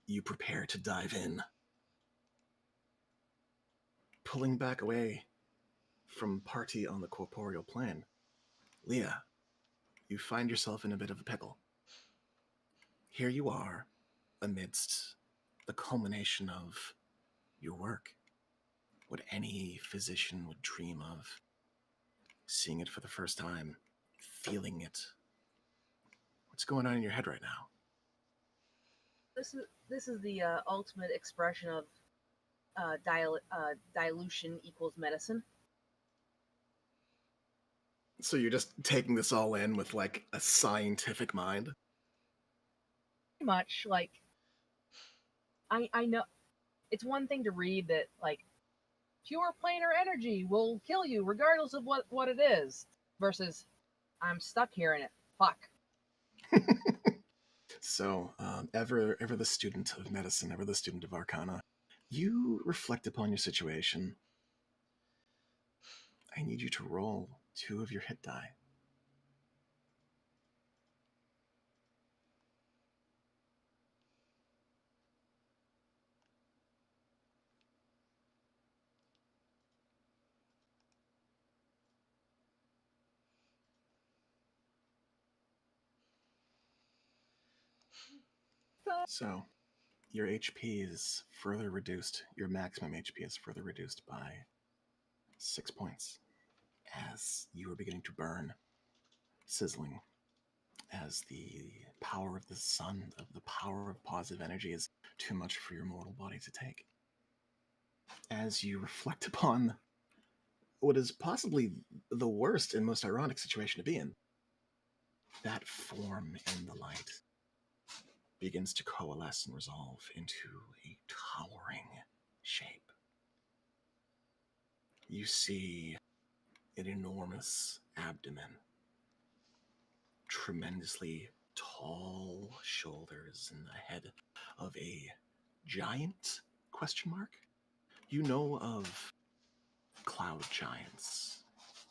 you prepare to dive in. Pulling back away from party on the corporeal plane, Leah, you find yourself in a bit of a pickle. Here you are, amidst the culmination of your work, what any physician would dream of. Seeing it for the first time, feeling it. What's going on in your head right now? this is the ultimate expression of dilution equals medicine. So you're just taking this all in with like a scientific mind? Pretty much I know it's one thing to read that pure planar energy will kill you regardless of what it is, versus I'm stuck here in it. Fuck. So, ever the student of medicine, ever the student of arcana, you reflect upon your situation. I need you to roll 2 of your hit die. So, your HP is further reduced. Your maximum HP is further reduced by 6 points as you are beginning to burn, sizzling, as the power of the sun, of the power of positive energy is too much for your mortal body to take. As you reflect upon what is possibly the worst and most ironic situation to be in, that form in the light begins to coalesce and resolve into a towering shape. You see an enormous abdomen, tremendously tall shoulders, and the head of a giant, question mark? You know of cloud giants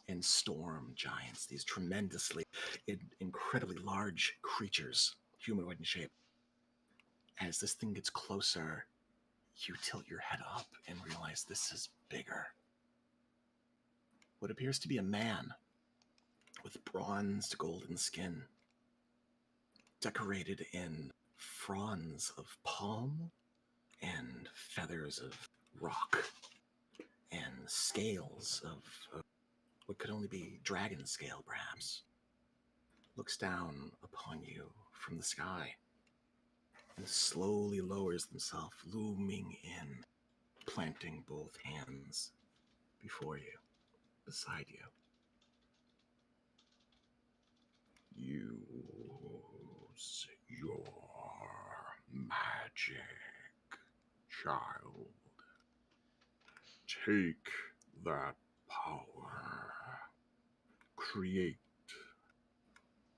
and storm giants, these tremendously, incredibly large creatures, humanoid in shape. As this thing gets closer, you tilt your head up and realize this is bigger. What appears to be a man with bronzed golden skin, decorated in fronds of palm and feathers of rock and scales of what could only be dragon scale, perhaps, looks down upon you from the sky and slowly lowers himself, looming in, planting both hands before you, beside you. Use your magic, child. Take that power. Create.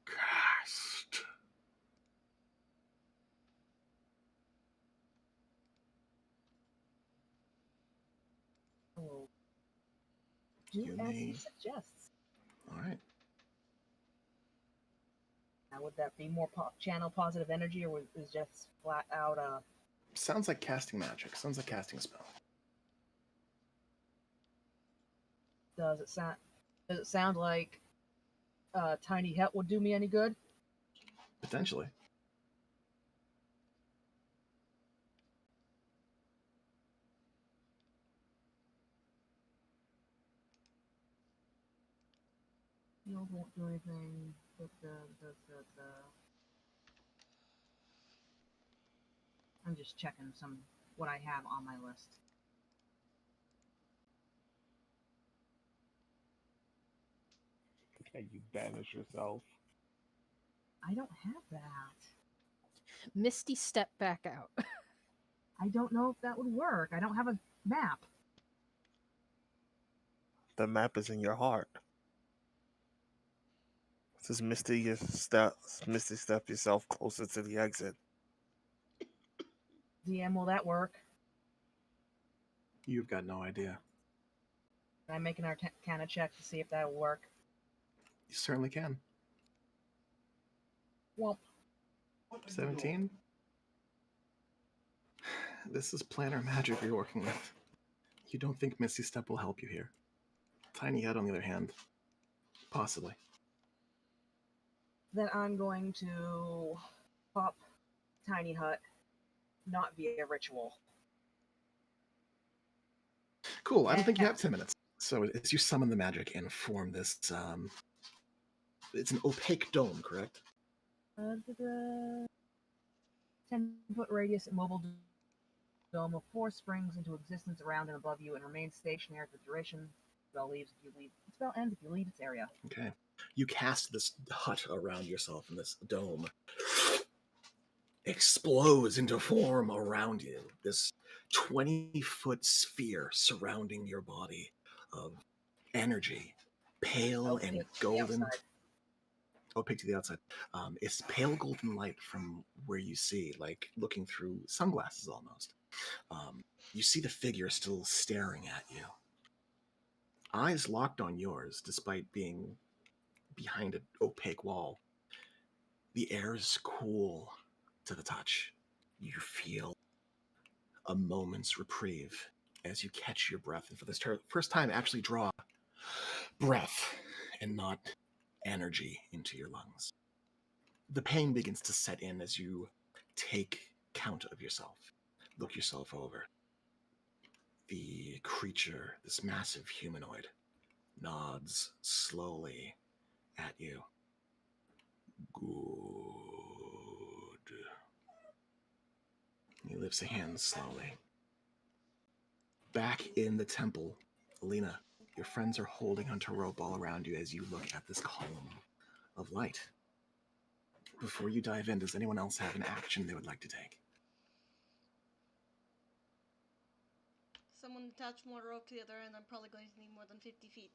Cast. Oh, do You as may. he suggests. All right. Now, would that be more channel positive energy, or is just flat out Sounds like casting magic. Sounds like casting a spell. Does it sound like tiny hut would do me any good? Potentially. You won't do anything. I'm just checking what I have on my list. Can you banish yourself? I don't have that. Misty step back out. I don't know if that would work. I don't have a map. The map is in your heart. Just misty step yourself closer to the exit. DM, will that work? You've got no idea. Can I make an Arcana check to see if that'll work? You certainly can. Well, 17? This is planar magic you're working with. You don't think Misty Step will help you here. Tiny Head, on the other hand, possibly. then I'm going to pop Tiny Hut, not via ritual. Cool, I don't think you have 10 minutes. So as you summon the magic and form this, it's an opaque dome, correct? 10-foot radius mobile dome of 4 springs into existence around and above you and remains stationary for the duration. Spell leaves if you leave. The spell ends if you leave its area. Okay. You cast this hut around yourself, and this dome explodes into form around you. This 20-foot sphere surrounding your body of energy, pale and golden. Opaque to the outside. It's pale golden light from where you see, like looking through sunglasses almost. You see the figure still staring at you. Eyes locked on yours, despite being behind an opaque wall. The air is cool to the touch. You feel a moment's reprieve as you catch your breath, and for this first time actually draw breath and not energy into your lungs. The pain begins to set in as you take count of yourself, look yourself over. The creature, this massive humanoid, nods slowly at you. Good. He lifts a hand slowly. Back in the temple, Alina, your friends are holding onto rope all around you as you look at this column of light. Before you dive in, does anyone else have an action they would like to take? Someone attach more rope to the other end. I'm probably going to need more than 50 feet.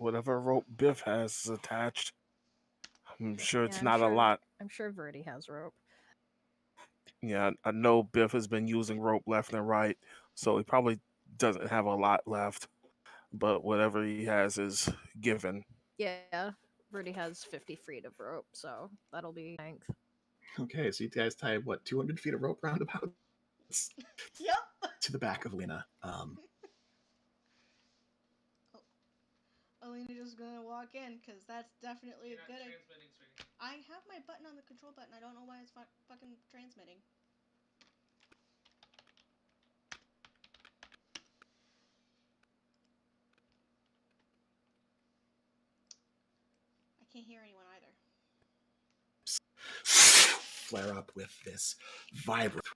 Whatever rope Biff has is attached. I'm sure it's Yeah, not a lot. I'm sure Verdi has rope. Yeah, I know Biff has been using rope left and right, so he probably doesn't have a lot left. But whatever he has is given. Yeah, Verdi has 50 feet of rope, so that'll be length. Okay, so you guys tie, 200 feet of rope roundabout? Yep. To the back of Lena. Alina's just gonna walk in because that's definitely a good idea. I have my button on the control button. I don't know why it's fucking transmitting. I can't hear anyone either. Flare up with this vibrant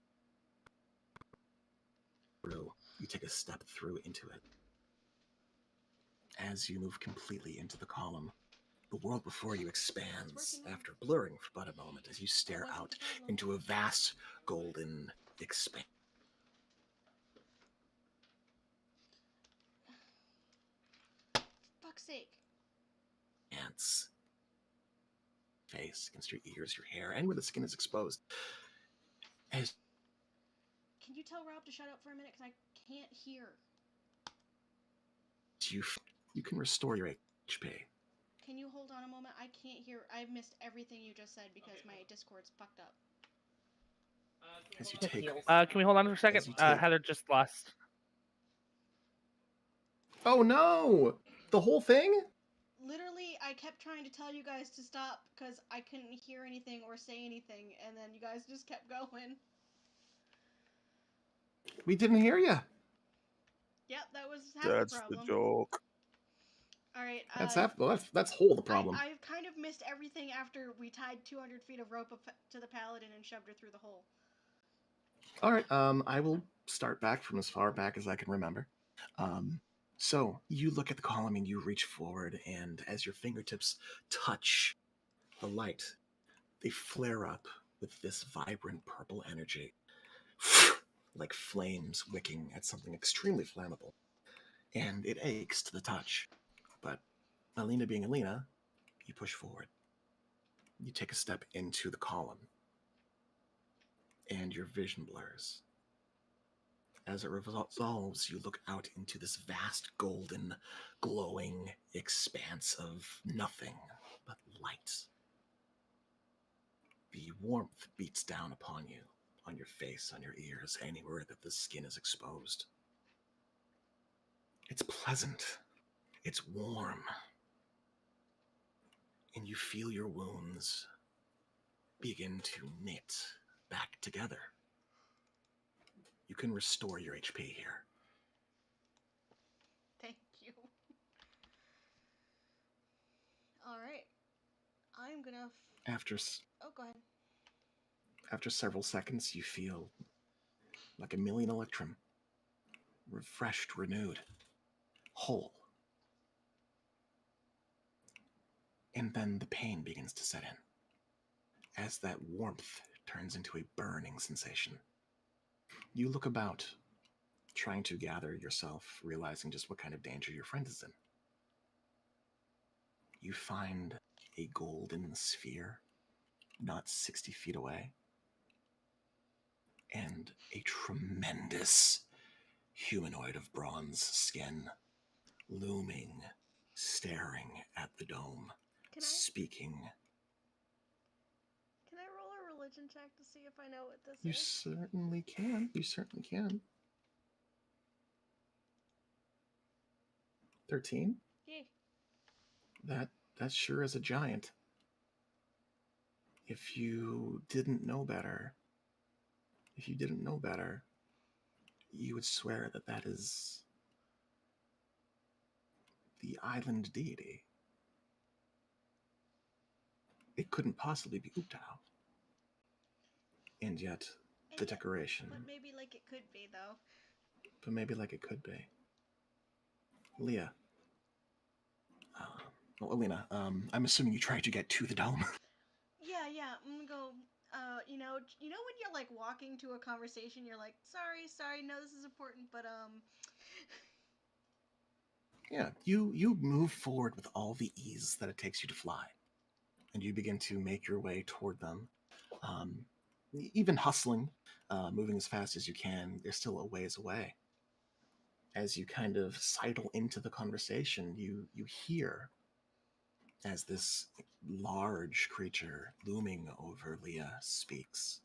through. You take a step through into it. As you move completely into the column, the world before you expands after blurring for but a moment as you stare out into a vast golden expanse. Fuck's sake. Face against your ears, your hair, and where the skin is exposed. As Can you tell Rob to shut up for a minute? Because I can't hear. you can restore your HP. Can you hold on a moment? I can't hear. I've missed everything you just said because my Discord's fucked up. As you take, can we hold on for a second? Heather just lost. Oh no! The whole thing? Literally, I kept trying to tell you guys to stop because I couldn't hear anything or say anything, and then you guys just kept going. We didn't hear you. Yep, that was half the problem. That's the joke. All right. That's whole the problem. I've kind of missed everything after we tied 200 feet of rope up to the paladin and shoved her through the hole. All right. I will start back from as far back as I can remember. So you look at the column and you reach forward, and as your fingertips touch the light, they flare up with this vibrant purple energy, like flames wicking at something extremely flammable. And it aches to the touch. But Alina being Alina, you push forward. You take a step into the column, and your vision blurs. As it resolves, you look out into this vast, golden, glowing expanse of nothing but light. The warmth beats down upon you, on your face, on your ears, anywhere that the skin is exposed. It's pleasant. It's warm. And you feel your wounds begin to knit back together. You can restore your HP here. Thank you. All right. I'm gonna... Oh, go ahead. After several seconds, you feel like a million electrum. Refreshed, renewed, whole. And then the pain begins to set in, as that warmth turns into a burning sensation. You look about, trying to gather yourself, realizing just what kind of danger your friend is in. You find a golden sphere, not 60 feet away, and a tremendous humanoid of bronze skin, looming, staring at the dome, speaking. Can I roll a religion check to see if I know what this You is? certainly can. You certainly can. 13? Yeah. That sure is a giant. If you didn't know better, you would swear that that is the island deity. It couldn't possibly be Utao. And yet, the decoration. But maybe like it could be, though. But maybe like it could be. Leah. Alina, I'm assuming you tried to get to the dome. Yeah. I'm gonna go. You know when you're like walking to a conversation, you're like, sorry, no, this is important, but Yeah, you move forward with all the ease that it takes you to fly, and you begin to make your way toward them. Even hustling, moving as fast as you can, they're still a ways away. As you kind of sidle into the conversation, you hear as this large creature looming over Leah speaks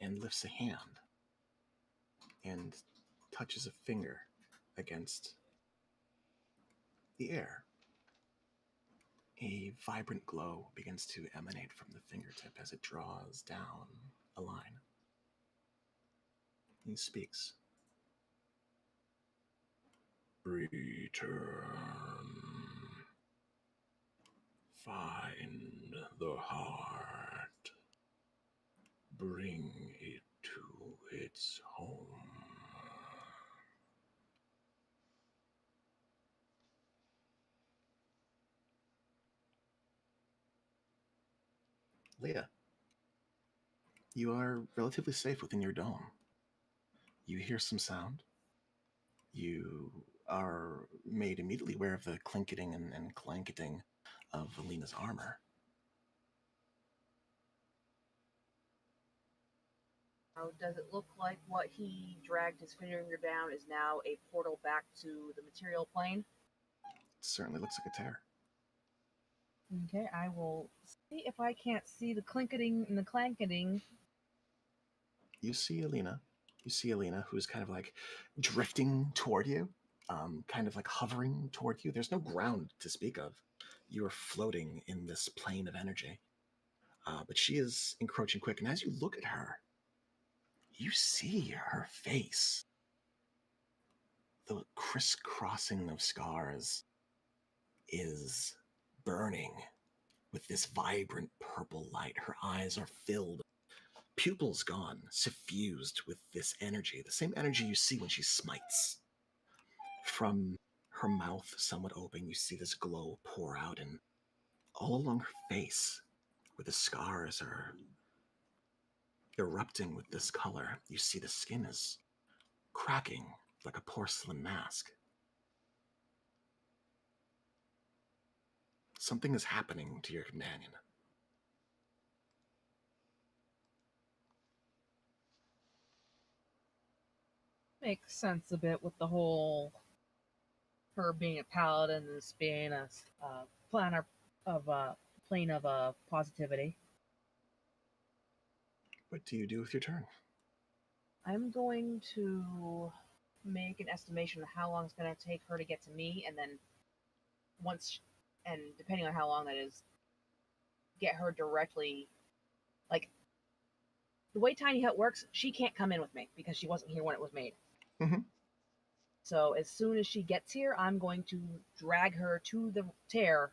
and lifts a hand and touches a finger against the air. A vibrant glow begins to emanate from the fingertip as it draws down a line. He speaks. Return. Find the heart. Bring it to its home. Leah, you are relatively safe within your dome. You hear some sound. You are made immediately aware of the clinketing and clanketing of Alina's armor. Now, does it look like what he dragged his finger down is now a portal back to the material plane? It certainly looks like a tear. Okay, I will see if I can't see the clinketing and the clanketing. You see Alina. You see Alina, who's kind of like drifting toward you, kind of like hovering toward you. There's no ground to speak of. You are floating in this plane of energy. But she is encroaching quick, and as you look at her, you see her face. The crisscrossing of scars is burning with this vibrant purple light. Her eyes are filled, pupils gone, suffused with this energy, the same energy you see when she smites. From her mouth somewhat open, you see this glow pour out, and all along her face, where the scars are erupting with this color, you see the skin is cracking like a porcelain mask. Something is happening to your companion. Makes sense a bit with the whole her being a paladin and this being a planner of plane of positivity. What do you do with your turn? I'm going to make an estimation of how long it's going to take her to get to me, and then and depending on how long that is, get her directly. Like the way Tiny Hut works, she can't come in with me because she wasn't here when it was made. Mhm. So as soon as she gets here, I'm going to drag her to the tear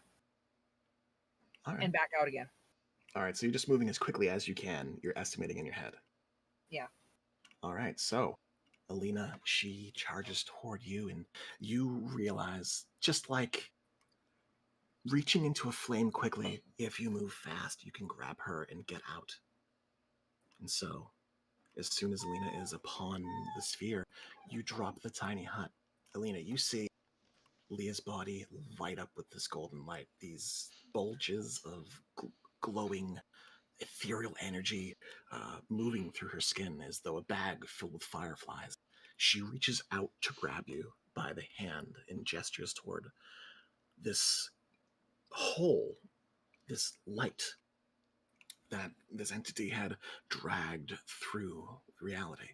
All right. and back out again. All right, so you're just moving as quickly as you can. You're estimating in your head. Yeah. All right, so Alina, she charges toward you, and you realize, just like reaching into a flame quickly, if you move fast, you can grab her and get out. And so, as soon as Alina is upon the sphere, you drop the tiny hut. Alina, you see Leah's body light up with this golden light, these bulges of glowing ethereal energy moving through her skin as though a bag filled with fireflies. She reaches out to grab you by the hand and gestures toward this hole, this light that this entity had dragged through reality.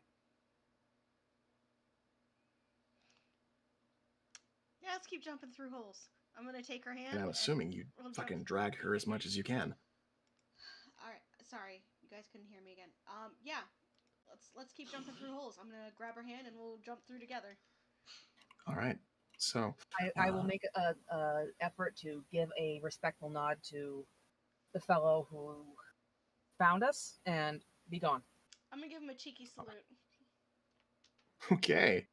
Yeah, let's keep jumping through holes. I'm gonna take her hand. And I'm assuming you we'll fucking drag her as much as you can. All right, sorry, you guys couldn't hear me again. Yeah, let's keep jumping through holes. I'm gonna grab her hand and we'll jump through together. All right. So I will make a effort to give a respectful nod to the fellow who found us and be gone. I'm gonna give him a cheeky salute. okay.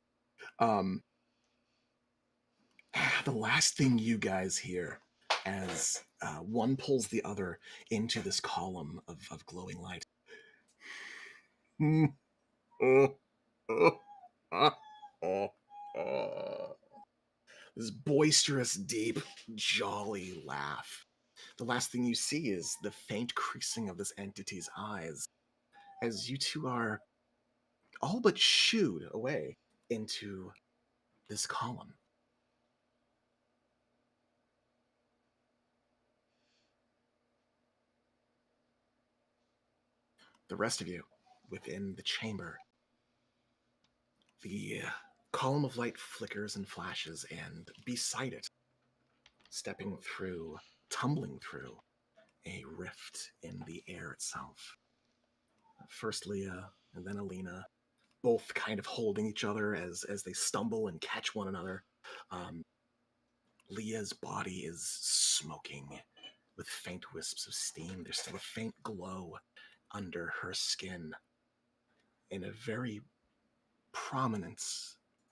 The last thing you guys hear as one pulls the other into this column of glowing light. This boisterous, deep, jolly laugh. The last thing you see is the faint creasing of this entity's eyes as you two are all but shooed away into this column. The rest of you within the chamber, the column of light flickers and flashes, and beside it, stepping through tumbling through a rift in the air itself. First Leah and then Alina, both kind of holding each other as they stumble and catch one another. Leah's body is smoking with faint wisps of steam. There's still a faint glow under her skin, and a very prominent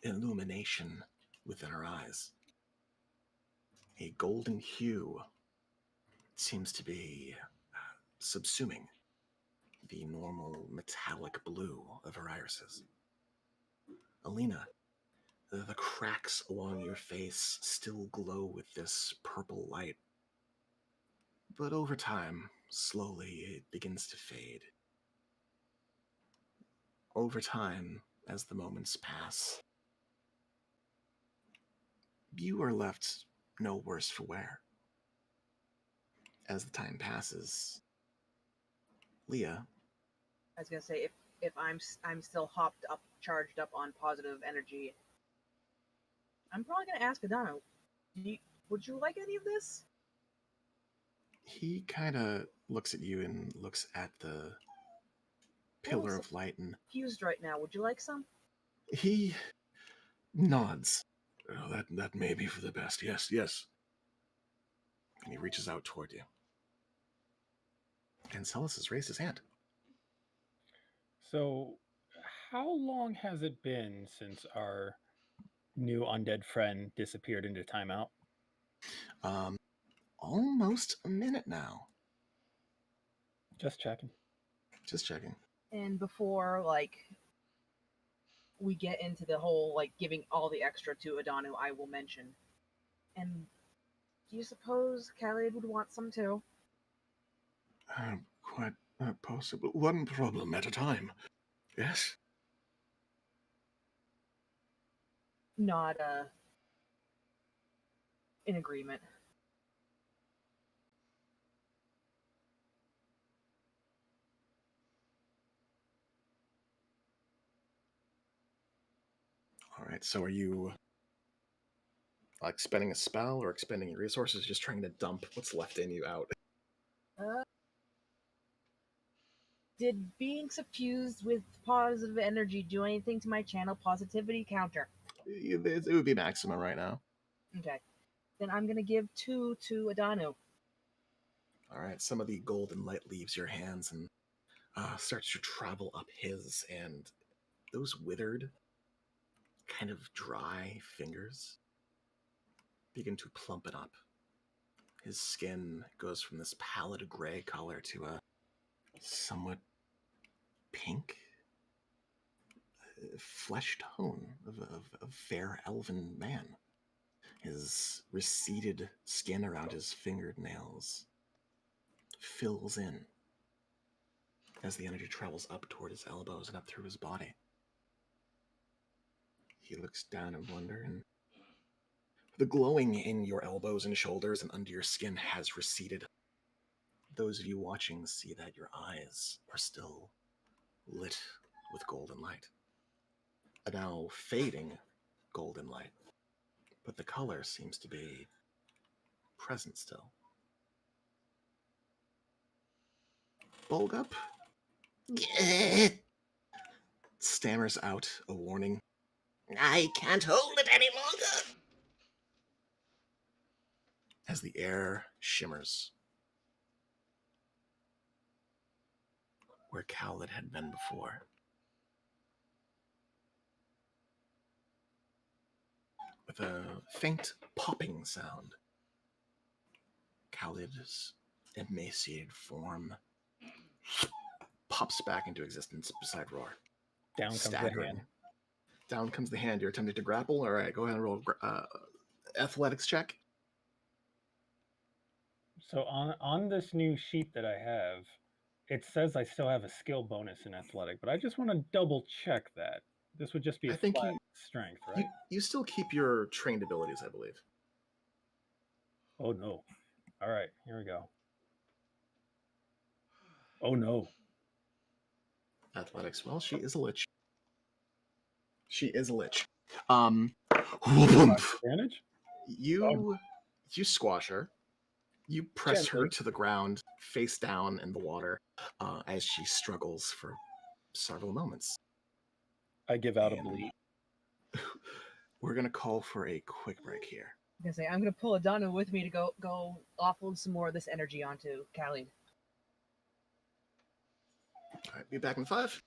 illumination within her eyes. A golden hue seems to be subsuming the normal metallic blue of her irises. Alina, the cracks along your face still glow with this purple light, but over time, slowly, it begins to fade. Over time, as the moments pass, you are left no worse for wear. As the time passes, Leah, I was gonna say if I'm still hopped up, charged up on positive energy, I'm probably gonna ask Adano, would you like any of this? he kind of looks at you and looks at the pillar of light, and Fused right now. Would you like some? he nods. Oh, that may be for the best. Yes, yes. And he reaches out toward you. And Celis has raised his hand. So, how long has it been since our new undead friend disappeared into timeout? Almost a minute now. Just checking. Just checking. And before, like, we get into the whole, like, giving all the extra to Adano, I will mention. And do you suppose Khalid would want some too? Quite possible. One problem at a time. Yes? Not, in agreement. All right, so are you like spending a spell or expending your resources, just trying to dump what's left in you out? Did being suffused with positive energy do anything to my channel positivity counter? It would be maximum right now. Okay. Then I'm gonna give 2 to Adano. All right, some of the golden light leaves your hands and starts to travel up his, and those withered, kind of dry fingers begin to plump it up. His skin goes from this pallid gray color to a somewhat pink, flesh tone of fair elven man. His receded skin around his fingernails fills in as the energy travels up toward his elbows and up through his body. He looks down in wonder, and the glowing in your elbows and shoulders and under your skin has receded. Those of you watching see that your eyes are still lit with golden light. A now fading golden light, but the color seems to be present still. Bulgup stammers out a warning. I can't hold it any longer. As the air shimmers where Khalid had been before. With a faint popping sound, Khalid's emaciated form pops back into existence beside Roar. Down comes the hand. Down comes the hand. You're attempting to grapple? All right, go ahead and roll athletics check. So on this new sheet that I have, it says I still have a skill bonus in athletic, but I just want to double check that. This would just be a flat strength, right? You still keep your trained abilities, I believe. Oh no. All right, here we go. Oh no. Athletics. Well, she is a lich. She is a lich. Advantage? You squash her. You press her Gently. to the ground, face down in the water, as she struggles for several moments. I give out a And- bleat. We're gonna call for a quick break here. I'm gonna say I'm gonna pull Adana with me to go offload some more of this energy onto Khalid. All right, be back in 5.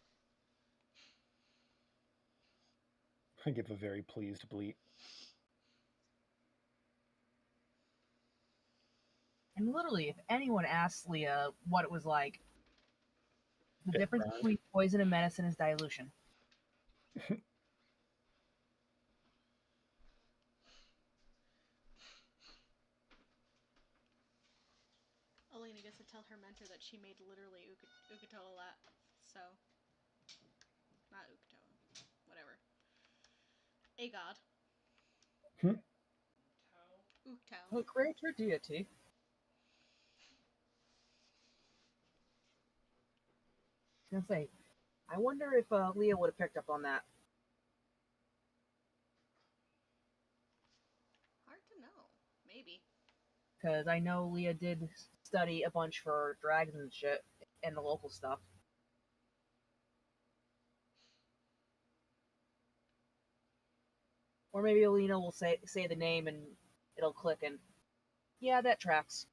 I give a very pleased bleat. And literally, if anyone asks Leah what it was like, the Hit difference round. between poison and medicine is dilution. Elena gets to tell her mentor that she made literally Ukatoa laugh. So, not Ukatoa, whatever. A god. Hmm. Uktao. Oh, greater deity. I was gonna say, I wonder if Leah would have picked up on that. Hard to know. Maybe. Because I know Leah did study a bunch for dragons and shit and the local stuff. Or maybe Alina will say the name and it'll click and yeah, that tracks.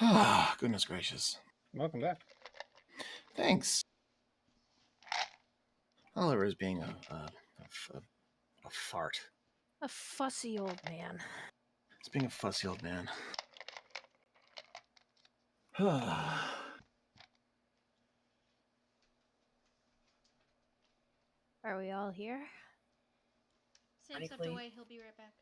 Ah, goodness gracious. Welcome back. Thanks. Oliver is being a fart. A fussy old man. He's being a fussy old man. Are we all here? Sam stepped Ironically- away. He'll be right back.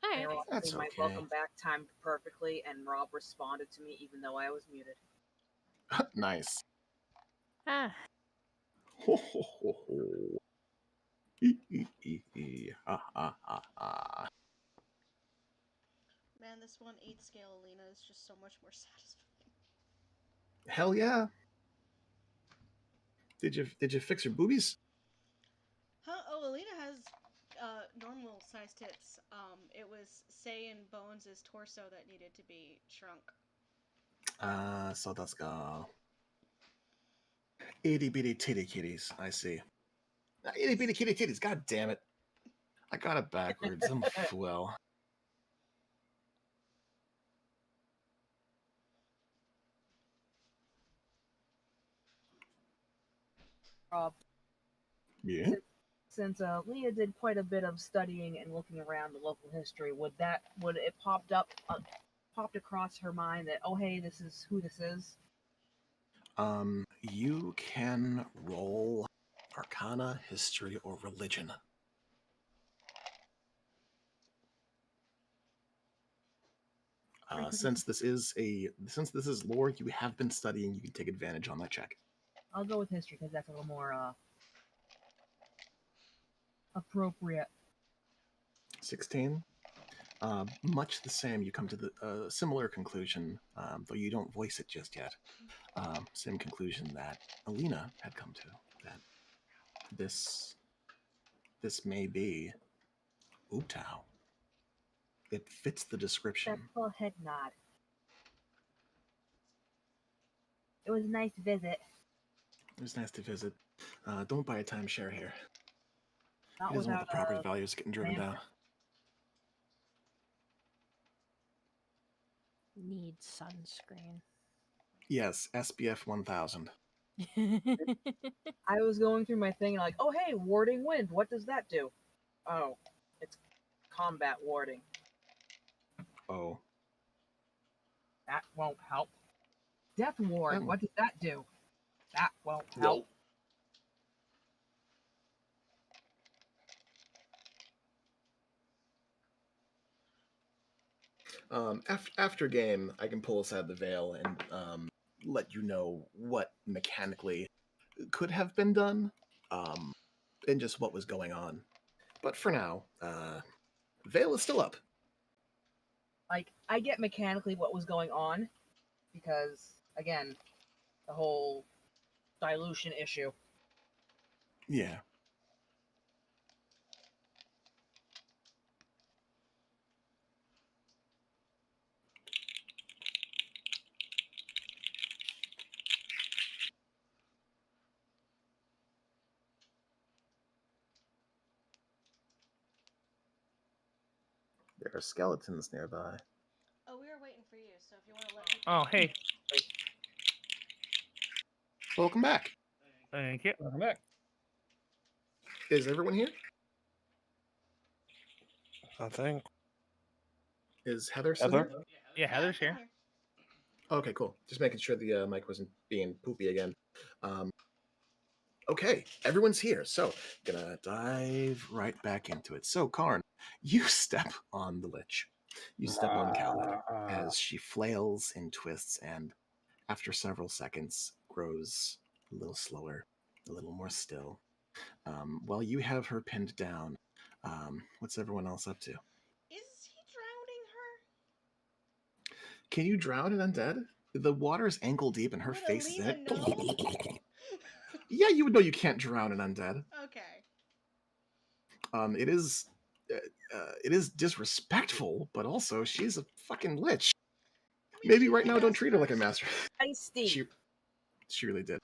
All right. Ironically, That's my okay. welcome back timed perfectly, and Rob responded to me even though I was muted. Nice. Ah, Ho, ho, ho, ho. Ha, ha, ha, ha. Man, this 1/8 scale Alina is just so much more satisfying. Hell yeah. Did you fix her boobies? Huh? Oh, Alina has normal size tits. It was Say and Bones' torso that needed to be shrunk. So that's go. Itty bitty titty kitties. I see. Itty bitty kitty titties. God damn it. I got it backwards. I'm a fool. Rob, Yeah. since Leah did quite a bit of studying and looking around the local history, would it popped across her mind that, oh hey, this is who this is? You can roll Arcana, History, or Religion. Since this is lore you have been studying, you can take advantage on that check. I'll go with history because that's a little more appropriate. 16. Much the same. You come to the similar conclusion, though you don't voice it just yet. Same conclusion that Alina had come to, that this may be Utao. It fits the description. That full head nod. It was a nice visit. It was nice to visit. Don't buy a timeshare here. Not You guys want without the property values getting driven man. down. need sunscreen. Yes, SPF 1000. I was going through my thing and like, oh hey, warding wind. What does that do? Oh, it's combat warding. Oh. That won't help. Death ward. Oh. What does that do? That won't help. After game, I can pull aside the veil and let you know what mechanically could have been done, and just what was going on. But for now, veil is still up. Like, I get mechanically what was going on because, again, the whole dilution issue. Yeah. There are skeletons nearby. Oh, we were waiting for you, so if you want to let people. Oh, hey. Welcome back. Thank you. Welcome back. Is everyone here? I think. Is Heather still Heather? here? Yeah, Heather's I'm here. Okay, cool. Just making sure the mic wasn't being poopy again. Okay, everyone's here. So, gonna dive right back into it. So, Karn, you step on the lich. You step on Khaled as she flails and twists, and after several seconds, grows a little slower, a little more still. While you have her pinned down, what's everyone else up to? Is he drowning her? Can you drown an undead? The water is ankle deep, and her Would face is in it. Alina know? Yeah, you would know you can't drown an undead. Okay. It is disrespectful, but also she's a fucking lich. I mean, Maybe she's right a now don't treat her like a master. master. Feisty. She really did.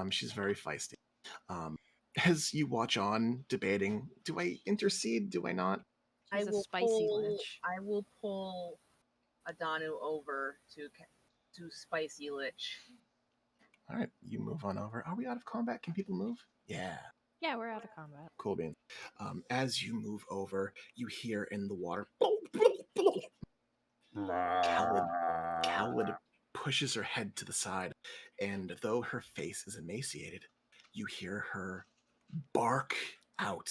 She's very feisty. As you watch on, debating, do I intercede? Do I not? He's a spicy lich. I will pull Adanu over to to Spicy Lich. All right, you move on over. Are we out of combat? Can people move? Yeah. Yeah, we're out of combat. Cool beans. As you move over, you hear in the water. Cowlid pushes her head to the side, and though her face is emaciated, you hear her bark out.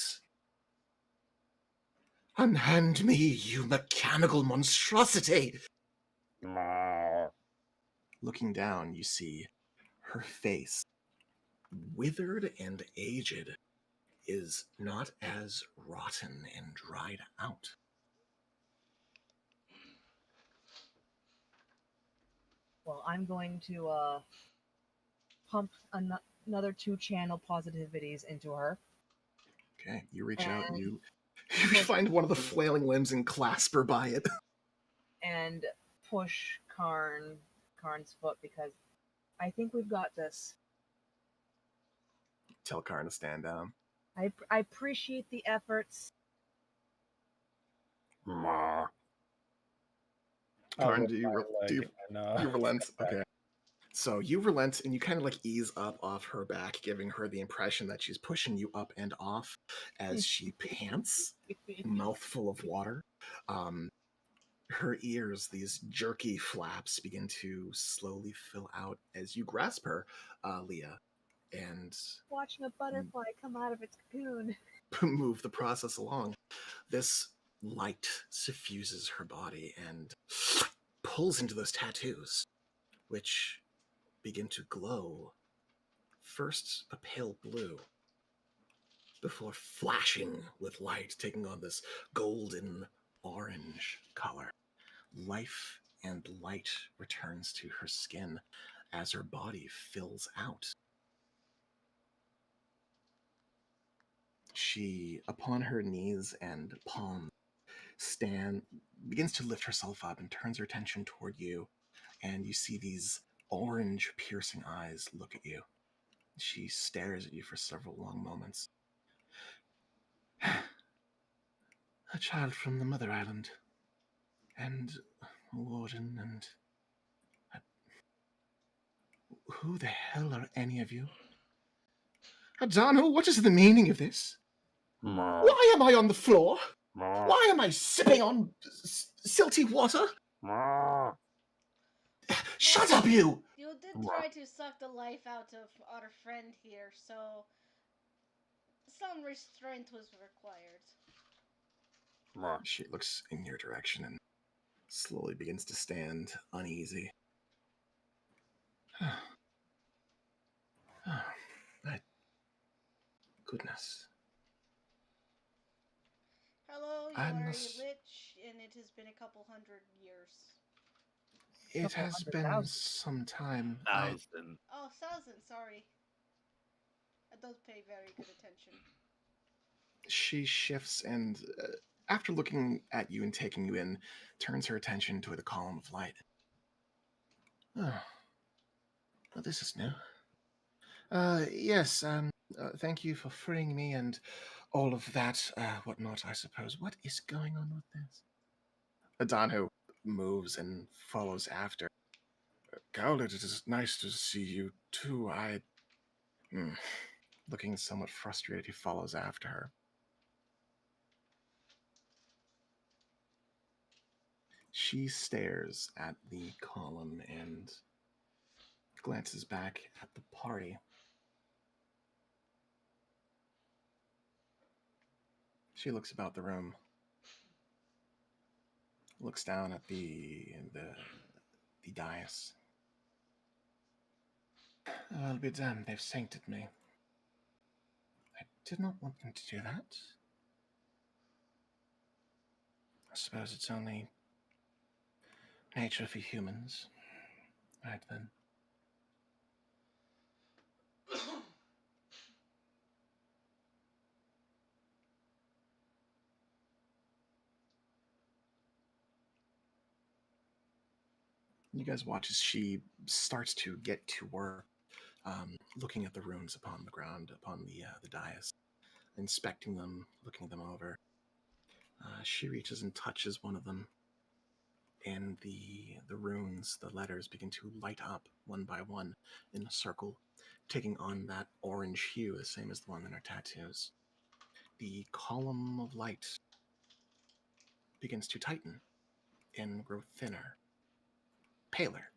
Unhand me, you mechanical monstrosity! Looking down, you see her face, withered and aged, is not as rotten and dried out. Well, I'm going to pump another 2-channel positivities into her. Okay, you reach out and And you find one of the flailing limbs and clasp her by it. And push Karn's foot because I think we've got this. Tell Karn to stand down. I appreciate the efforts. Karn, do you relent? back. Okay. So you relent and you kind of like ease up off her back, giving her the impression that she's pushing you up and off as she pants, mouthful of water. Her ears, these jerky flaps, begin to slowly fill out as you grasp her, Leah, and Watching a butterfly come out of its cocoon. move the process along. This light suffuses her body and pulls into those tattoos, which begin to glow. First a pale blue, before flashing with light, taking on this golden orange color. Life and light returns to her skin as her body fills out. She, upon her knees and palms, begins to lift herself up and turns her attention toward you, and you see these orange piercing eyes look at you. She stares at you for several long moments. A child from the Mother Island, and a warden, and who the hell are any of you? Adano, what is the meaning of this? Why am I on the floor? Why am I sipping on silty water? Shut up, you! You did try to suck the life out of our friend here, so some restraint was required. She looks in your direction and slowly begins to stand uneasy. My goodness. Hello, you I are a must- lich, and it has been a couple hundred years. It Couple has hundred been thousand. some time. 1,000. Oh, 1,000, sorry. I don't pay very good attention. She shifts and, after looking at you and taking you in, turns her attention to the column of light. Oh, well, this is new. Yes, thank you for freeing me and all of that, whatnot, I suppose. What is going on with this? Adano moves and follows after. Gowlet, it is nice to see you, too. Looking somewhat frustrated, he follows after her. She stares at the column and glances back at the party. She looks about the room, looks down at the dais. I'll be damned, they've sainted me. I did not want them to do that. I suppose it's only nature for humans. Right then. You guys watch as she starts to get to work, looking at the runes upon the ground, upon the dais, inspecting them, looking them over. She reaches and touches one of them. and the runes, the letters begin to light up one by one in a circle, taking on that orange hue, the same as the one in her tattoos. The column of light begins to tighten and grow thinner, paler.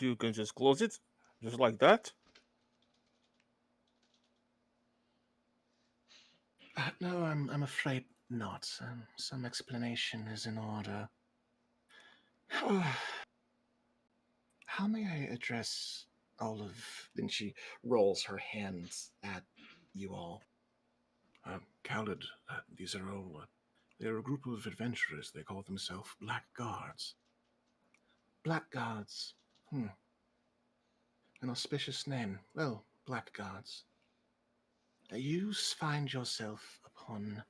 You can just close it, just like that. No, I'm afraid not. Some explanation is in order. How may I address all of... Then she rolls her hands at you all. Khaled, these are all... they're a group of adventurers. They call themselves Black Guards. Black Guards. An auspicious name. Well, Black Guards. You find yourself upon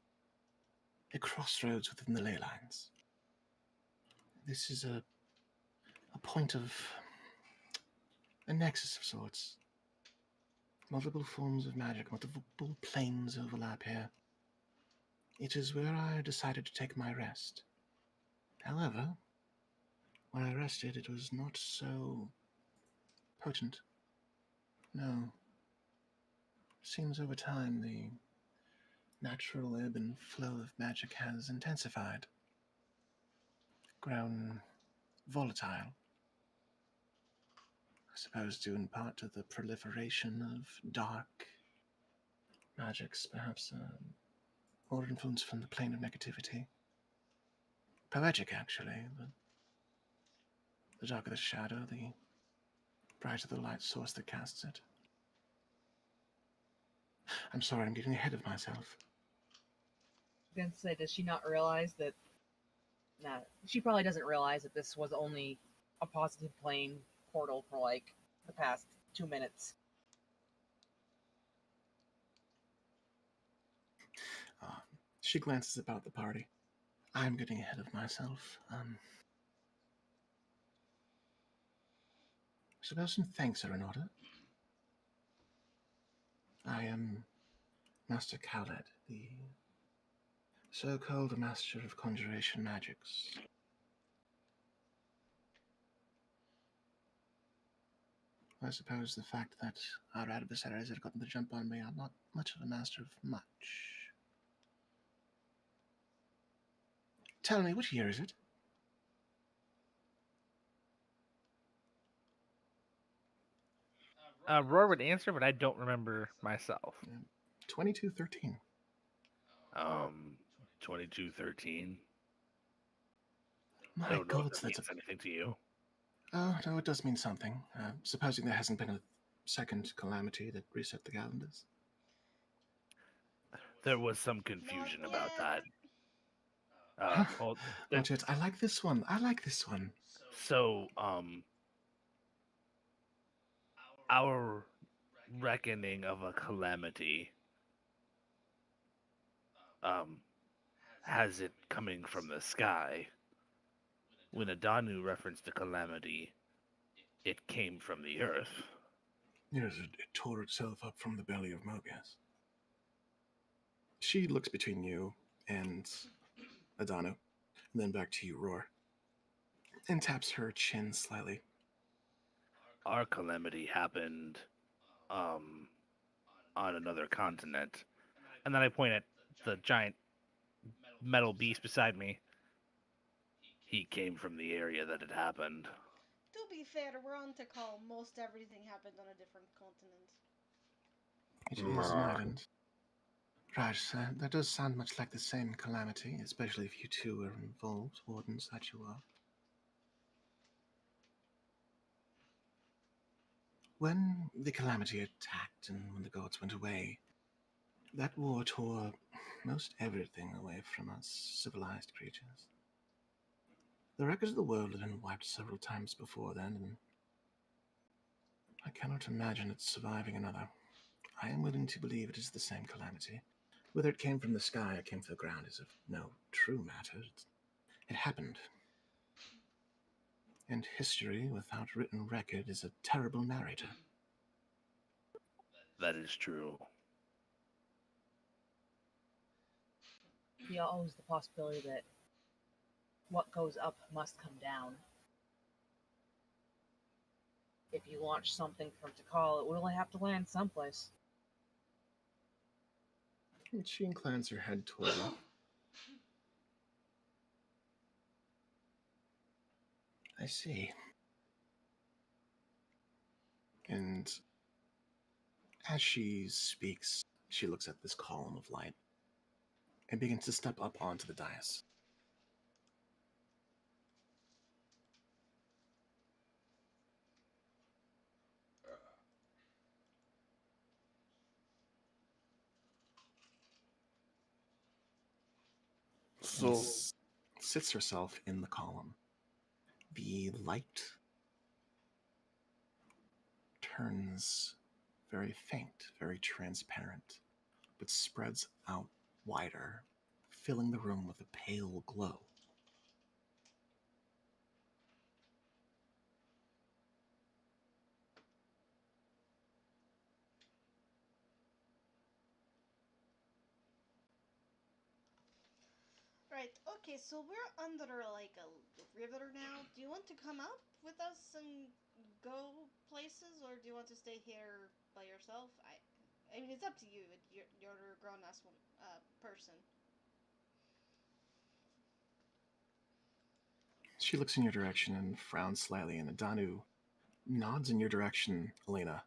a crossroads within the ley lines. This is a point of... a nexus of sorts. Multiple forms of magic, multiple planes overlap here. It is where I decided to take my rest. However, when I rested, it was not so potent. No. Seems over time the natural ebb and flow of magic has intensified, grown volatile. I suppose due in part to the proliferation of dark magics, perhaps more influence from the plane of negativity. Poetic, actually, but the darker the shadow, the brighter the light source that casts it. I'm sorry, I'm getting ahead of myself. I was gonna say, does she not realize that? Nah, she probably doesn't realize that this was only a positive plane portal for like the past 2 minutes. She glances about the party. I'm getting ahead of myself. Suppose some thanks are in order. I am Master Khaled, the so-called master of conjuration magics. I suppose the fact that our adversaries had gotten the jump on me, I'm not much of a master of much. Tell me, what year is it? Roar would answer, but I don't remember myself. 2213. 2213. I My don't know if God, that that's means anything to you. Oh, no, it does mean something. Supposing there hasn't been a second calamity that reset the calendars. There was some confusion Not about that. yet. Well, Not yet. I like this one. I like this one. so our reckoning of a calamity has it coming from the sky. When Adanu referenced a calamity, it came from the earth. Yes, it tore itself up from the belly of Mobius. She looks between you and Adanu, and then back to you, Roar, and taps her chin slightly. Our calamity happened on another continent. And then I point at the giant metal beast beside me. He came from the area that it happened. To be fair, we're on to call most everything happened on a different continent. It is an island. Right, that does sound much like the same calamity, especially if you two are involved, wardens that you are. When the calamity attacked and when the gods went away, that war tore most everything away from us civilized creatures. The records of the world had been wiped several times before then, and I cannot imagine it surviving another. I am willing to believe it is the same calamity. Whether it came from the sky or came from the ground is of no true matter. It happened. And history without written record is a terrible narrator. That is true. be always the possibility that what goes up must come down. If you launch something from Tikal, it will have to land someplace. And she inclines her head toward you. I see. And as she speaks, she looks at this column of light and begins to step up onto the dais. So, Sits herself in the column. The light turns very faint, very transparent, but spreads out wider, filling the room with a pale glow. Right, okay, so we're under like a river now. Do you want to come up with us and go places, or do you want to stay here by yourself? I mean, it's up to you. You're a grown ass person. She looks in your direction and frowns slightly, and Adanu nods in your direction, Elena.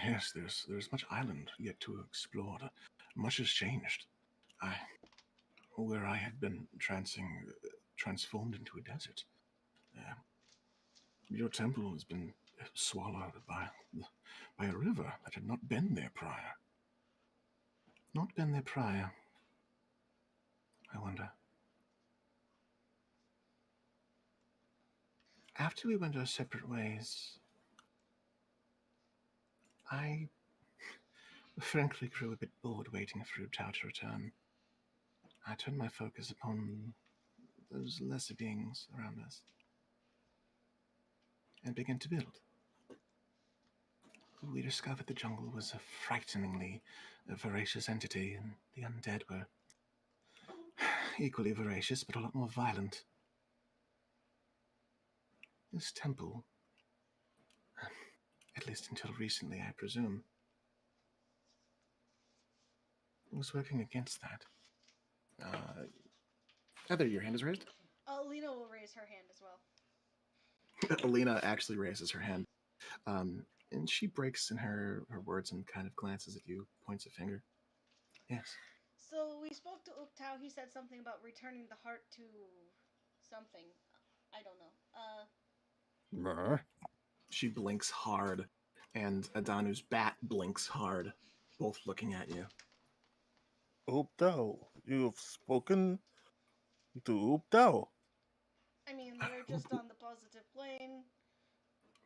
Yes, there's much island yet to explore. Much has changed. Where I had been transformed into a desert. Your temple has been swallowed by a river that had not been there prior. Not been there prior. I wonder. After we went our separate ways, I frankly grew a bit bored waiting for Utao to return. I turned my focus upon those lesser beings around us and began to build. We discovered the jungle was a frighteningly voracious entity, and the undead were equally voracious, but a lot more violent. This temple, at least until recently, I presume, was working against that. Heather, your hand is raised? Lena will raise her hand as well. Alina actually raises her hand. And she breaks in her words and kind of glances at you, points a finger. Yes. So we spoke to Uktao. He said something about returning the heart to something. I don't know. She blinks hard, and Adanu's bat blinks hard, both looking at you. Updao, you've spoken to Updao. I mean, we're just on the positive plane.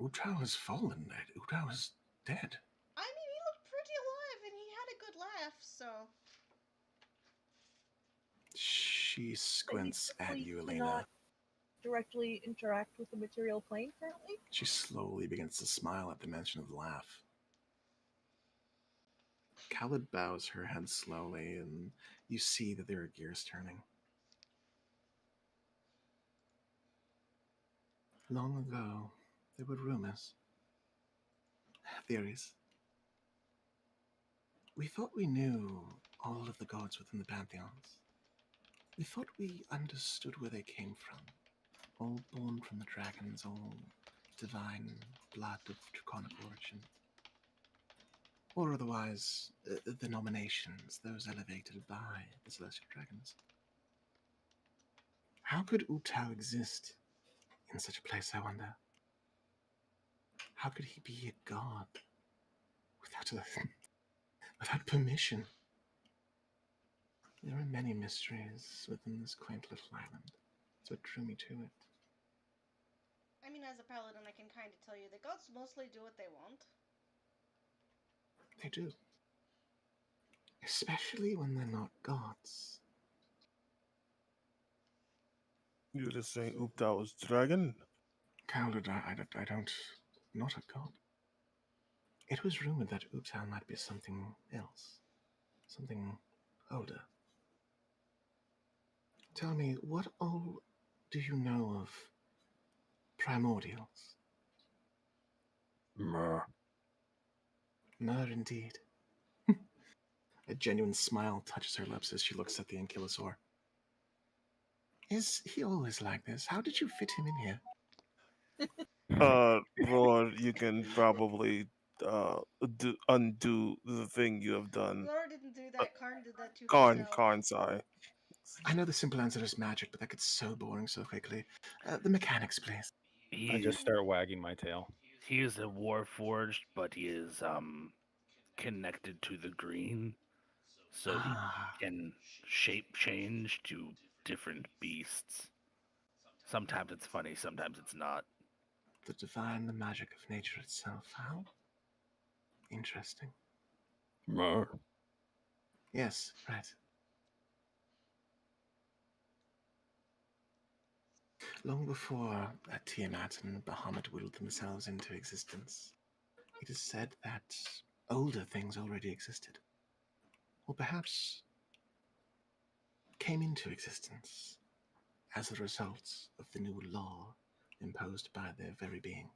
Utao has fallen. Utao is dead. I mean, he looked pretty alive, and he had a good laugh, so... She squints at you, Elena. Cannot directly interact with the material plane currently? She slowly begins to smile at the mention of the laugh. Khaled bows her head slowly, and you see that there are gears turning. Long ago, there were rumors, theories. We thought we knew all of the gods within the pantheons. We thought we understood where they came from. All born from the dragons, all divine blood of draconic origin. Or otherwise, the nominations, those elevated by the celestial dragons. How could Utao exist in such a place, I wonder? How could he be a god without permission? There are many mysteries within this quaint little island. That's what drew me to it. I mean, as a paladin, I can kind of tell you the gods mostly do what they want. They do. Especially when they're not gods. You're just saying Updao is dragon? Cowled, I don't... not a god. It was rumored that Utao might be something else. Something older. Tell me, what all do you know of primordials? Mer. Mer indeed. A genuine smile touches her lips as she looks at the ankylosaur. Is he always like this? How did you fit him in here? Roar, you can probably undo the thing you have done. Laura didn't do that. Karn did that to Karn, herself. sorry. I know the simple answer is magic, but that gets so boring so quickly. The mechanics, please. I He just start wagging my tail. he is a warforged, but he is connected to the green, so he Ah, can shape change to different beasts. Sometimes it's funny, sometimes it's not. the divine, the magic of nature itself. How interesting. Mer. Yes, right. Long before Tiamat and Bahamut willed themselves into existence, it is said that older things already existed. Or perhaps came into existence as a result of the new law imposed by their very being.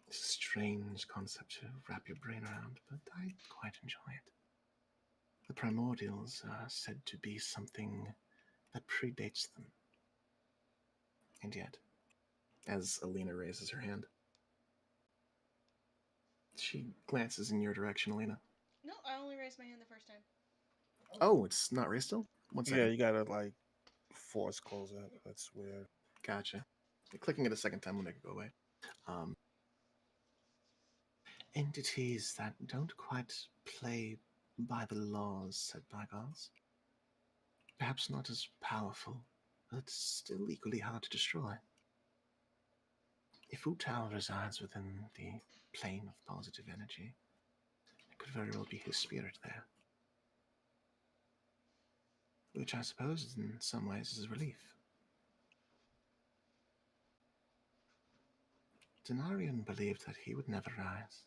It's a strange concept to wrap your brain around, but I quite enjoy it. The primordials are said to be something that predates them. And yet, as Alina raises her hand, she glances in your direction, Alina. No, I only raised my hand the first time. Oh, it's not raised still? One second. Yeah, you gotta like force close it. That's weird. Gotcha. Clicking it a second time will make it go away. Entities that don't quite play by the laws set by gods. Perhaps not as powerful, but still equally hard to destroy. If Utal resides within the plane of positive energy, it could very well be his spirit there. Which I suppose in some ways is a relief. Denarian believed that he would never rise.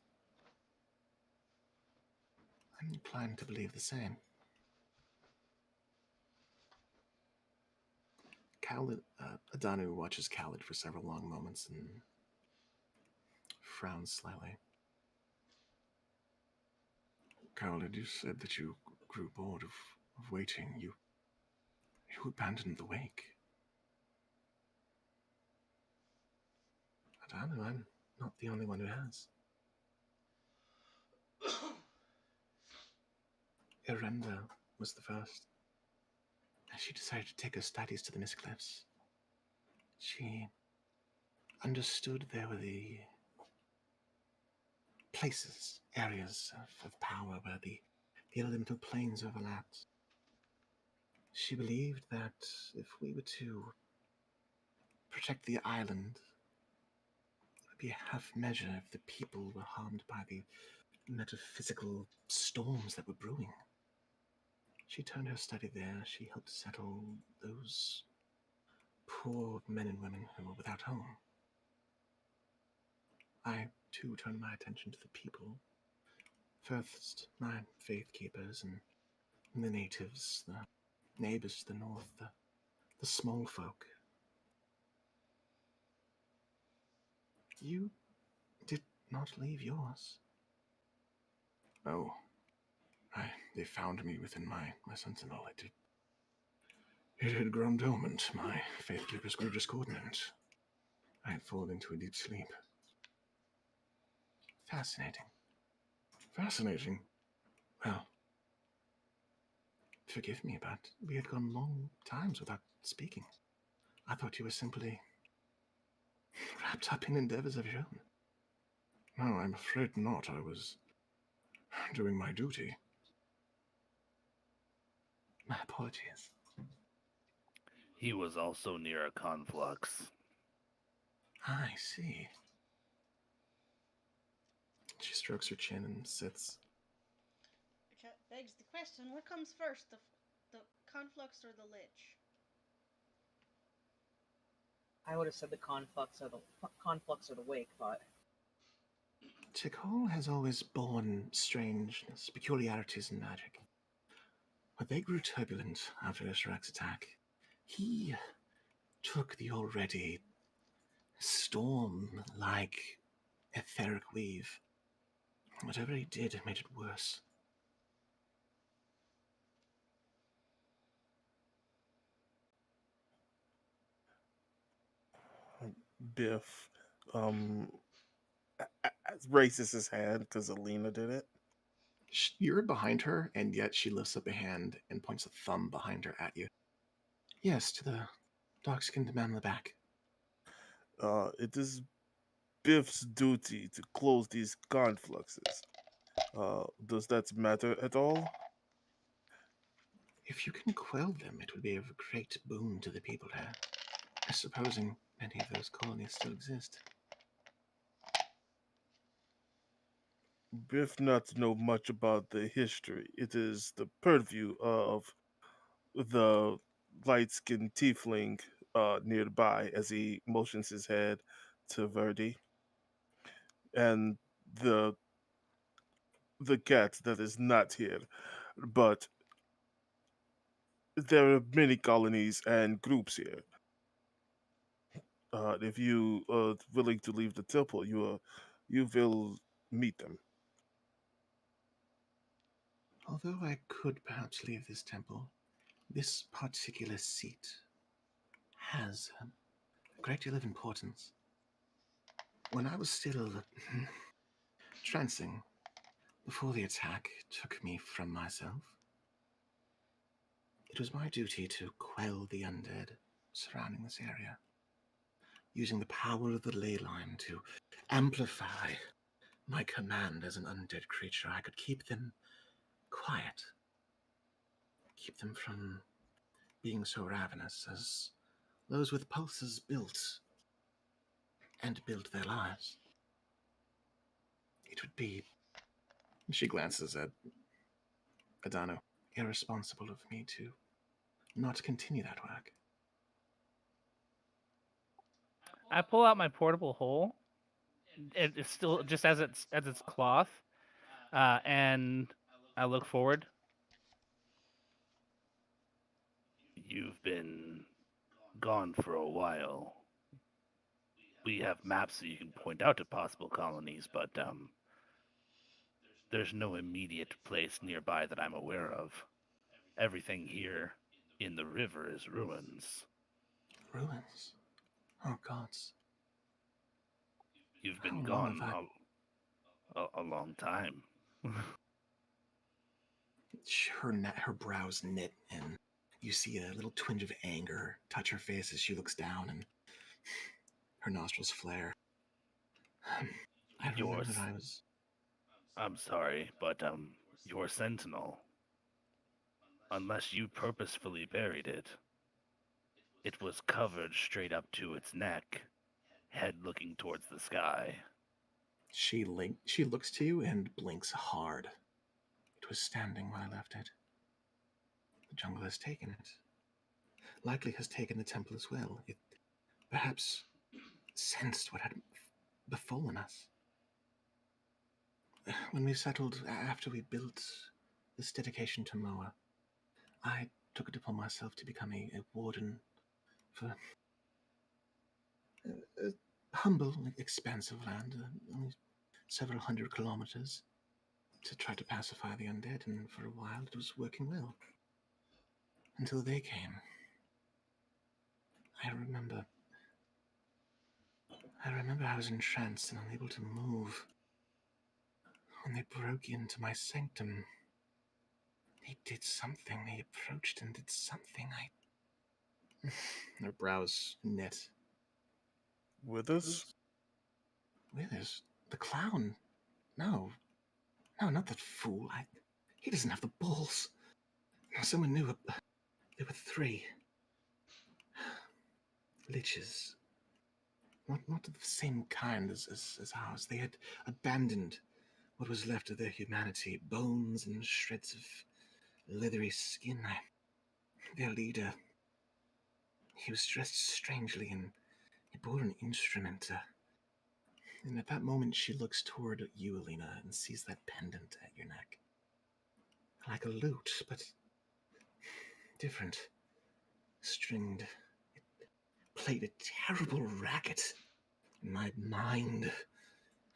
I'm inclined to believe the same. Adanu watches Khalid for several long moments and frowns slightly. Khalid, you said that you grew bored of waiting. You abandoned the wake. Adanu, I'm not the only one who has. Irenda was the first. She decided to take her studies to the Mist Cliffs. She understood there were the places, areas of power where the elemental planes overlapped. She believed that if we were to protect the island, it would be a half measure if the people were harmed by the metaphysical storms that were brewing. She turned her study there. She helped settle those poor men and women who were without home. I, too, turned my attention to the people. First, my faith keepers and the natives, the neighbors to the north, the small folk. You did not leave yours. Oh, they found me within my sentinel. It had grown dormant. My faith keepers grew discordant. I had fallen into a deep sleep. Fascinating. Fascinating. Well, forgive me, but we had gone long times without speaking. I thought you were simply wrapped up in endeavors of your own. No, I'm afraid not. I was doing my duty. My apologies. He was also near a conflux. I see. She strokes her chin and sits. It begs the question: what comes first, the conflux or the lich? I would have said the conflux or the wake, but Tikal has always borne strangeness, peculiarities in magic. But they grew turbulent after Isharak's attack. He took the already storm-like etheric weave. Whatever he did made it worse. Biff raises his hand because Alina did it. You're behind her, and yet she lifts up a hand and points a thumb behind her at you. Yes, to the dark-skinned man in the back. It is Biff's duty to close these confluxes. Does that matter at all? If you can quell them, it would be of great boon to the people here, supposing many of those colonies still exist. Biff not know much about the history. It is the purview of the light-skinned tiefling nearby as he motions his head to Verdi, and the the cat that is not here. But there are many colonies and groups here. If you are willing to leave the temple, you will meet them. Although I could perhaps leave this temple, this particular seat has a great deal of importance. When I was still trancing, before the attack took me from myself, it was my duty to quell the undead surrounding this area, using the power of the ley line to amplify my command as an undead creature. I could keep them quiet, keep them from being so ravenous as those with pulses built and built their lives. It would be, she glances at Adano, irresponsible of me to not continue that work. I pull out my portable hole. It's still just as it's cloth, and I look forward. You've been gone for a while. We have maps so you can point out to possible colonies, but there's no immediate place nearby that I'm aware of. Everything here in the river is ruins. Ruins? Oh, gods. You've How been long gone have a long time. her brows knit, and you see a little twinge of anger touch her face as she looks down, and her nostrils flare. I remember I was... I'm sorry, but your sentinel, unless you purposefully buried it, it was covered straight up to its neck, head looking towards the sky. She looks to you and blinks hard. It was standing when I left it. The jungle has taken it. Likely has taken the temple as well. It perhaps sensed what had befallen us. When we settled, after we built this dedication to Moa, I took it upon myself to become a warden for a humble, expansive land, only several hundred kilometers, to try to pacify the undead, and for a while it was working well. Until they came. I remember I was entranced and unable to move. When they broke into my sanctum, they did something. They approached and did something. Their brows knit. Withers? Withers? The clown? No, not that fool. He doesn't have the balls. Someone knew there were 3 liches. Not of the same kind as ours. They had abandoned what was left of their humanity, bones and shreds of leathery skin. Their leader, he was dressed strangely, and he bore an instrument. And at that moment, she looks toward you, Alina, and sees that pendant at your neck. Like a lute, but different, stringed. It played a terrible racket, and my mind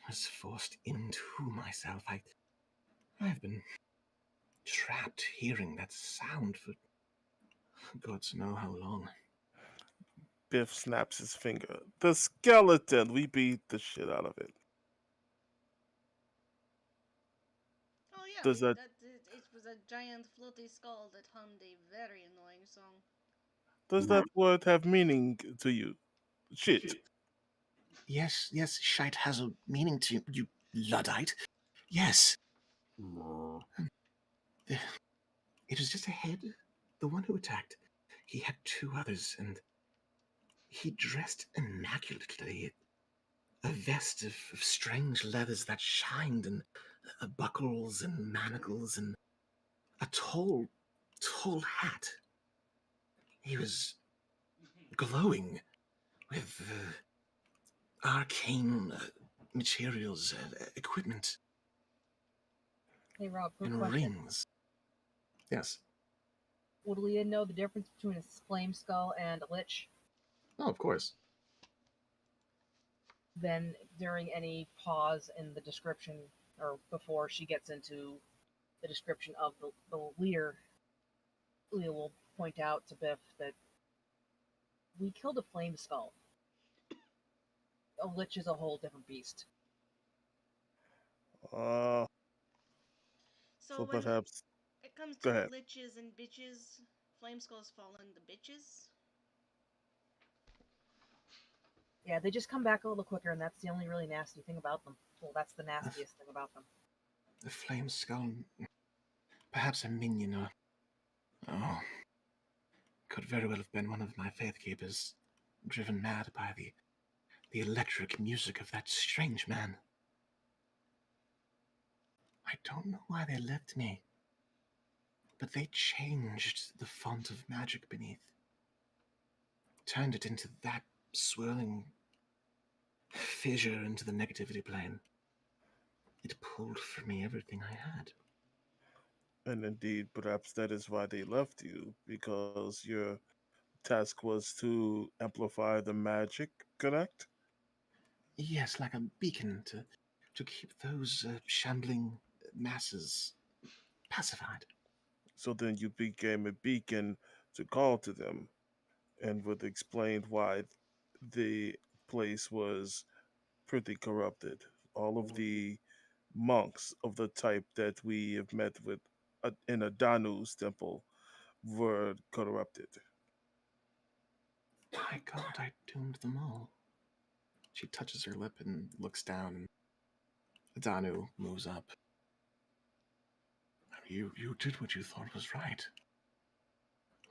was forced into myself. I've been trapped hearing that sound for gods know how long. Biff snaps his finger. The skeleton. We beat the shit out of it. Oh yeah, Does that it was a giant floaty skull that hummed a very annoying song. does that word have meaning to you? Shit. Yes, yes, shite has a meaning to you, Luddite. Yes. It was just a head. The one who attacked. He had two others, and he dressed immaculately. A vest of strange leathers that shined, and buckles and manacles, and a tall, tall hat. He was glowing with arcane materials, equipment, Hey Rob, quick and question. rings. Yes. Would Leah know the difference between a flame skull and a lich? Oh, of course. Then during any pause in the description, or before she gets into the description of the leader, Leah will point out to Biff that we killed a flame skull. A lich is a whole different beast. Uh, So so when perhaps it comes go to ahead. liches and bitches, flame skulls fall in the bitches. Yeah, they just come back a little quicker, and that's the only really nasty thing about them. Well, that's the A, nastiest thing about them. a flame skull. Perhaps a minion or. Oh. Could very well have been one of my faith keepers, driven mad by the electric music of that strange man. I don't know why they left me, but they changed the font of magic beneath, turned it into that swirling fissure into the negativity plane. It pulled from me everything I had. And indeed, perhaps that is why they left you, because your task was to amplify the magic, correct? Yes, like a beacon to keep those shambling masses pacified. So then you became a beacon to call to them, and would explain why the place was pretty corrupted. All of the monks of the type that we have met with in a Danu's temple were corrupted. My God, I doomed them all. She touches her lip and looks down, and Danu moves up. You did what you thought was right.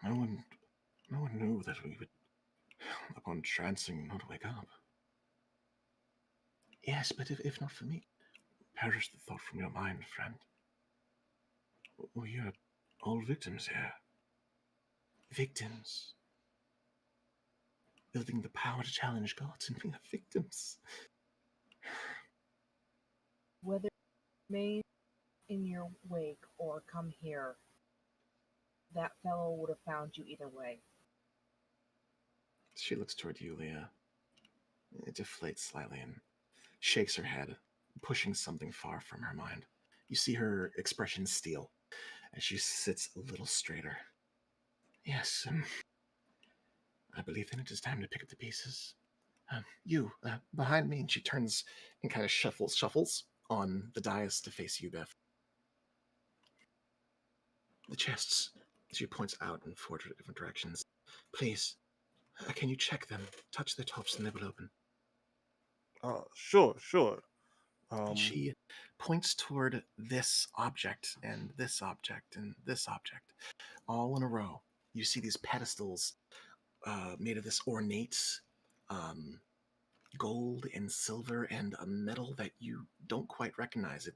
No one no one knew that we would, upon trancing, not wake up. Yes, but if not for me, perish the thought from your mind, friend. We are all victims here. Victims. Building the power to challenge gods, and we are victims. Whether remain in your wake or come here, that fellow would have found you either way. She looks toward you, Leah. It deflates slightly and shakes her head, pushing something far from her mind. You see her expression steel as she sits a little straighter. Yes, I believe then it is time to pick up the pieces. You, behind me, and she turns and kind of shuffles on the dais to face you, Beth. The chests. She points out in 4 different directions. Please, can you check them? Touch their tops and they will open. Sure, sure. And she points toward this object and this object and this object, all in a row. You see these pedestals made of this ornate gold and silver and a metal that you don't quite recognize. It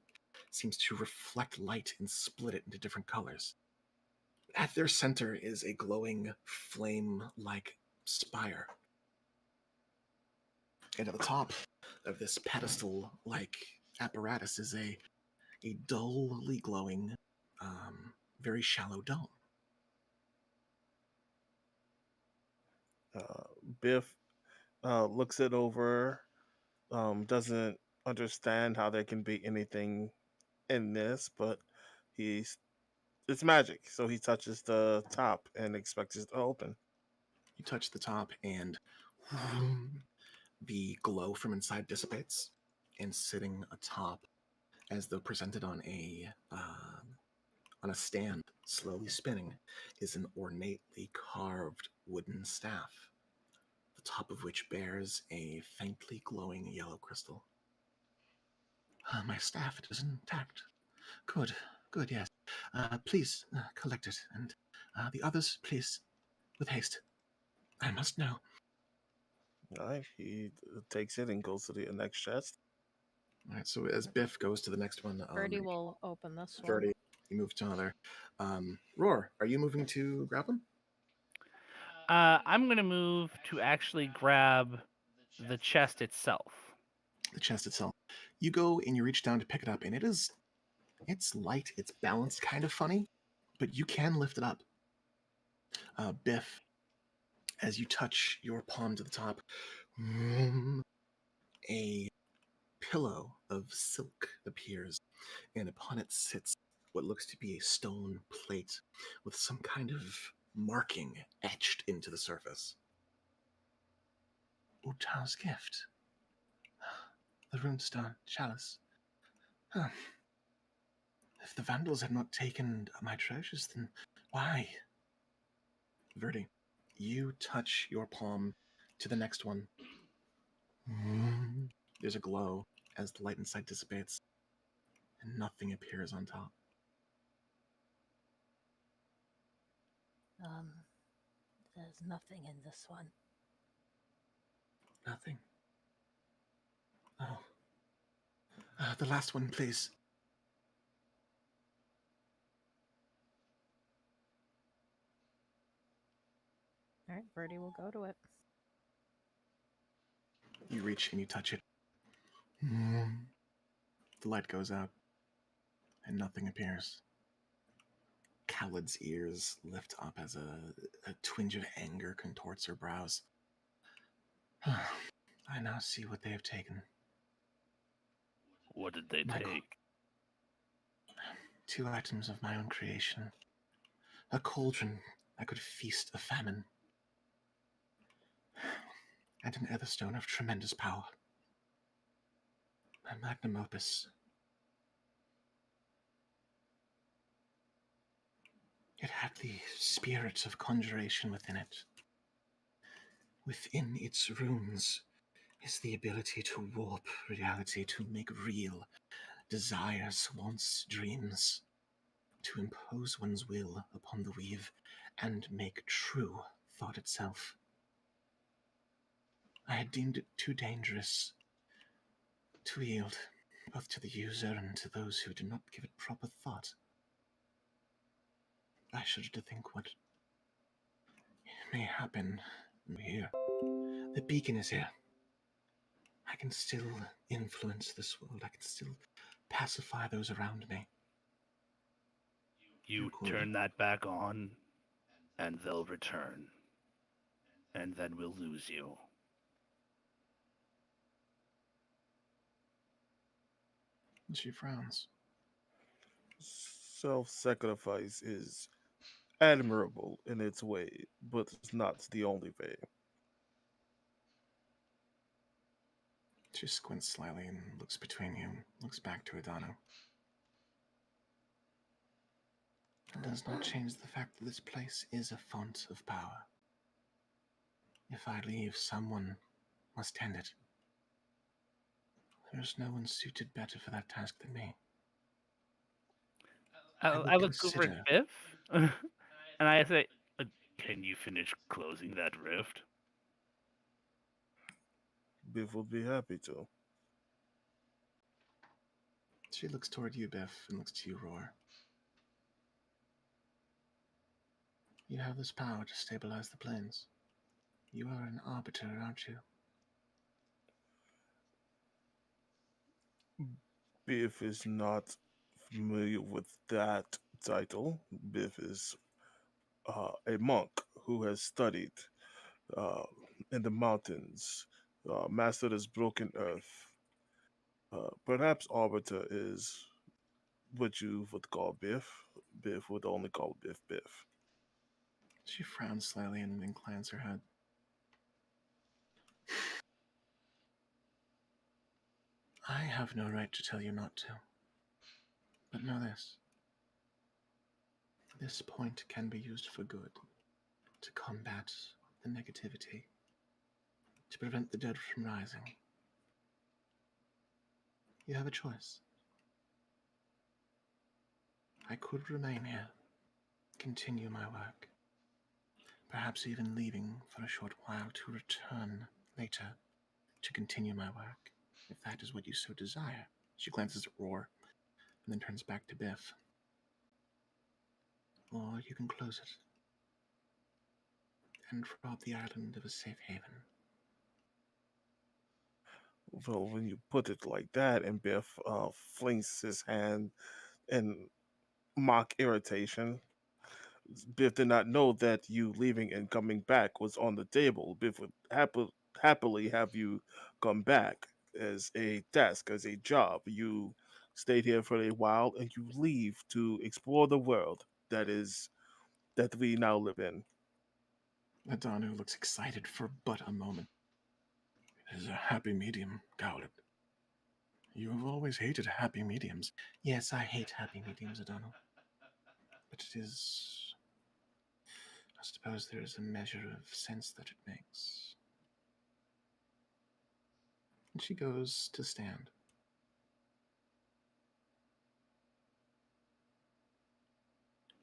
seems to reflect light and split it into different colors. At their center is a glowing flame-like spire. And at the top of this pedestal-like apparatus is a dully glowing, very shallow dome. Uh, Biff looks it over, doesn't understand how there can be anything in this, but he's it's magic, so he touches the top and expects it to open. You touch the top, and the glow from inside dissipates, and sitting atop, as though presented on a stand, slowly spinning, is an ornately carved wooden staff, the top of which bears a faintly glowing yellow crystal. My staff, it is intact. Good, good, yes. Please collect it, and the others, please, with haste. I must know. All right, he takes it and goes to the next chest. All right, so as Biff goes to the next one, Birdie will open this one. Verdi, you move to another. Roar, are you moving to grab them? I'm gonna move to actually grab the chest itself. The chest itself. You go and you reach down to pick it up, and it's light, it's balanced kind of funny, but you can lift it up. Biff, as you touch your palm to the top, a pillow of silk appears, and upon it sits what looks to be a stone plate with some kind of marking etched into the surface. Utao's gift. The runestone chalice. Huh. If the Vandals had not taken my treasures, then why? Verdi, you touch your palm to the next one. There's a glow as the light inside dissipates, and nothing appears on top. There's nothing in this one. Nothing. Oh. The last one, please. All right, Birdie will go to it. You reach and you touch it. The light goes out, and nothing appears. Khaled's ears lift up as a twinge of anger contorts her brows. I now see what they have taken. What did they My take? 2 items of my own creation. A cauldron that could feast a famine. And an etherstone of tremendous power. My magnum opus. It had the spirit of conjuration within it. Within its runes is the ability to warp reality, to make real desires, wants, dreams, to impose one's will upon the weave and make true thought itself. I had deemed it too dangerous to yield, both to the user and to those who do not give it proper thought. I shudder to think what may happen here. The beacon is here. I can still influence this world. I can still pacify those around me. You could. turn that back on, and they'll return. And then we'll lose you. And she frowns. Self-sacrifice is admirable in its way, but it's not the only way. She squints slightly and looks between you, looks back to Adano. It does not change the fact that this place is a font of power. If I leave, someone must tend it. There is no one suited better for that task than me. I look over at Biff, and I say, can you finish closing that rift? Biff would be happy to. She looks toward you, Biff, and looks to you, Roar. You have this power to stabilize the planes. You are an arbiter, aren't you? Biff is not familiar with that title. Biff is a monk who has studied uh, in the mountains, master this broken earth. Perhaps Arbiter is what you would call Biff. Biff would only call Biff Biff. She frowns slightly and inclines her head. I have no right to tell you not to. But know this. This point can be used for good, to combat the negativity, to prevent the dead from rising. You have a choice. I could remain here, continue my work, perhaps even leaving for a short while to return later to continue my work, if that is what you so desire. She glances at Roar and then turns back to Biff. Or you can close it and rob the island of a safe haven. Well, when you put it like that, and Biff flings his hand in mock irritation, Biff did not know that you leaving and coming back was on the table. Biff would happily have you come back as a task, as a job. You stayed here for a while and you leave to explore the world that we now live in. Adanu looks excited for but a moment. It is a happy medium, Gowlet. You have always hated happy mediums. Yes, I hate happy mediums, Adanu. But it is. I suppose there is a measure of sense that it makes. And she goes to stand.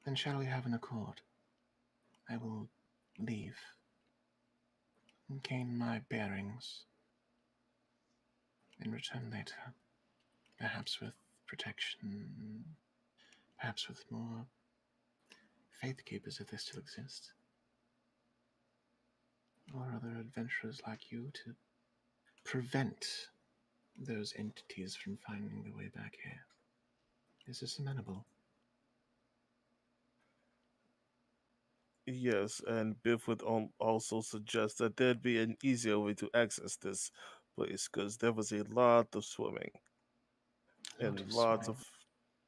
Then shall we have an accord? I will leave and gain my bearings and return later. Perhaps with protection, perhaps with more faith keepers if they still exist, or other adventurers like you to prevent those entities from finding their way back here. Is this amenable? Yes, and Biff would also suggest that there'd be an easier way to access this place because there was a lot of swimming A lot and of lots swimming. of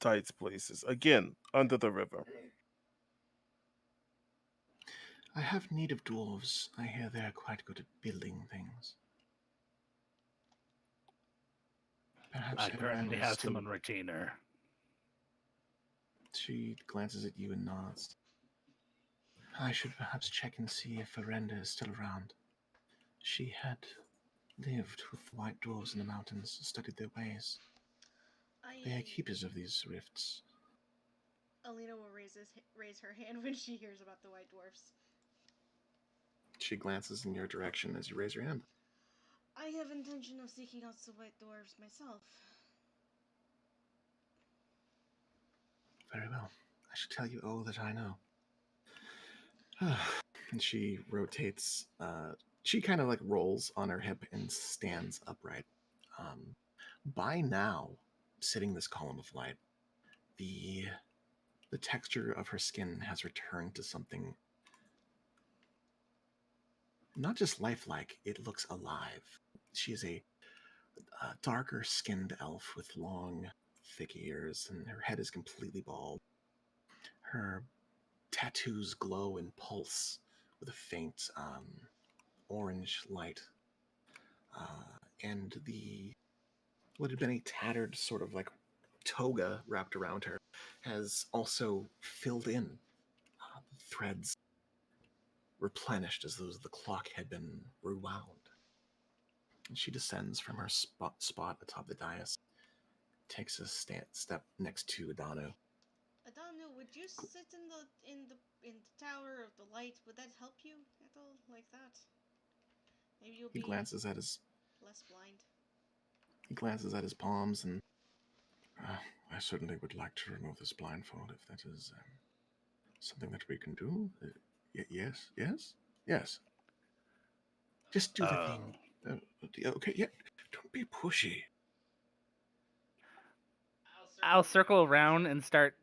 tight places. Again, under the river. I have need of dwarves. I hear they're quite good at building things. Perhaps I everyone currently is have some still. on retainer. She glances at you and nods. I should perhaps check and see if Arenda is still around. She had lived with the white dwarves in the mountains, studied their ways. They are I keepers of these rifts. Alina will raise her hand when she hears about the white dwarfs. She glances in your direction as you raise your hand. I have intention of seeking out the white dwarfs myself. Very well. I shall tell you all that I know. And she rotates. She kind of like rolls on her hip and stands upright. Um, by now, sitting this column of light, the texture of her skin has returned to something not just lifelike. It looks alive. She is a darker skinned elf with long, thick ears, and her head is completely bald. Her tattoos glow and pulse with a faint orange light. And the what had been a tattered sort of like toga wrapped around her has also filled in. Threads replenished as though the clock had been rewound. And she descends from her spot atop the dais, takes a step next to Adano. Adanu, would you sit in the tower of the light? Would that help you at all, like that? Maybe you'll He be glances at his less blind. palms and I certainly would like to remove this blindfold if that is something that we can do. Yes. Just do the thing. Okay, yeah. Don't be pushy. I'll circle around and start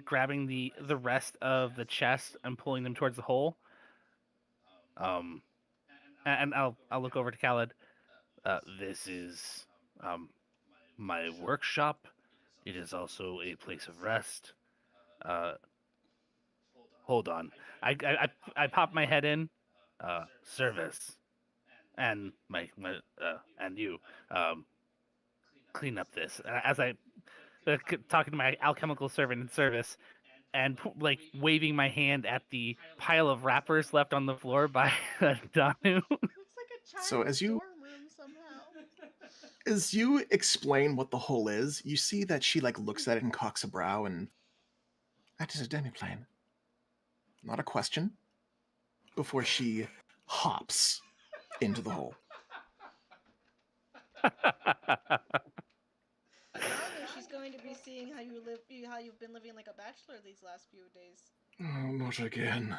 grabbing the rest of the chest and pulling them towards the hole. Um, and I'll look over to Khaled. This is um my workshop. It is also a place of rest. Uh, hold on. I pop my head in. Service and you um clean up this as I talking to my alchemical servant in service and like waving my hand at the pile of wrappers left on the floor by Danu. Looks like a So Chinese dorm room somehow. as you explain what the hole is, you see that she like looks at it and cocks a brow, and that is a demiplane. Not a question. Before she hops into the hole. Now that she's going to be seeing how how you've been living like a bachelor these last few days. Oh, not again.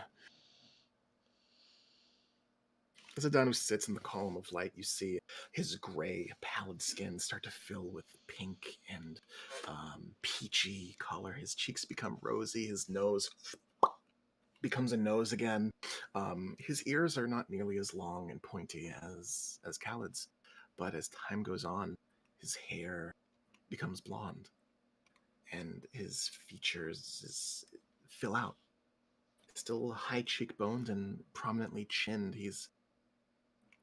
As Adanu sits in the column of light, you see his gray, pallid skin start to fill with pink and peachy color. His cheeks become rosy. His nose becomes a nose again. His ears are not nearly as long and pointy as Khaled's, but as time goes on, his hair becomes blonde, and his features fill out. Still high cheekboned and prominently chinned. He's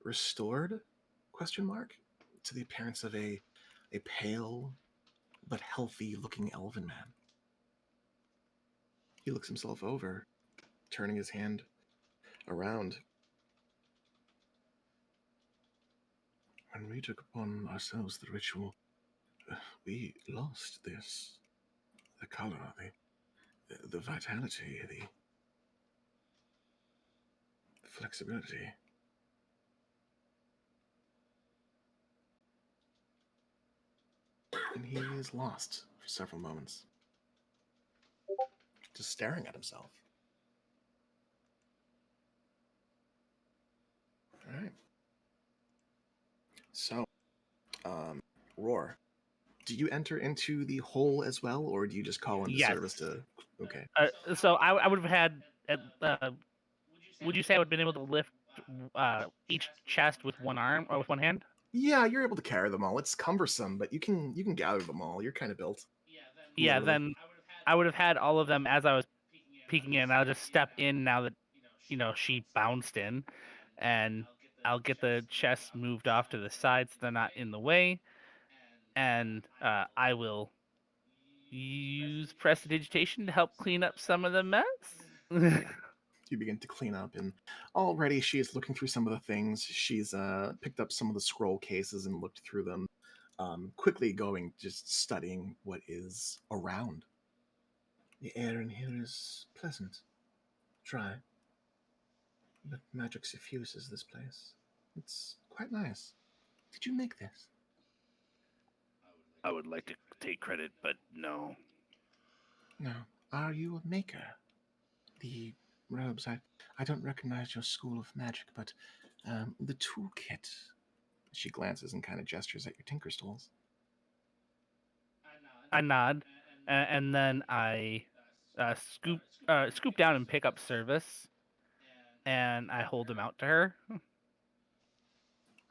restored? Question mark to the appearance of a pale but healthy looking elven man. He looks himself over, turning his hand around. When we took upon ourselves the ritual, we lost this. The color, the vitality, the flexibility. And he is lost for several moments, just staring at himself. All right. So, Roar, do you enter into the hole as well, or do you just call into Yes. service to? Okay. So I would have had. Would you say I would have been able to lift each chest with one arm or with one hand? Yeah, you're able to carry them all. It's cumbersome, but you can gather them all. You're kind of built. Yeah, Literally. then I would have had all of them as I was peeking in. I'll just step in now that she bounced in, and I'll get the chests moved off to the side so they're not in the way, and I will use prestidigitation to help clean up some of the mess. You begin to clean up, and already she is looking through some of the things. She's picked up some of the scroll cases and looked through them, quickly going, just studying what is around. The air in here is pleasant, dry, but magic suffuses this place. It's quite nice. Did you make this? I would like to take credit, but no. No. Are you a maker? The robes, I don't recognize your school of magic, but the toolkit. She glances and kind of gestures at your tinker stools. I nod, and then I scoop down and pick up service, and I hold him out to her.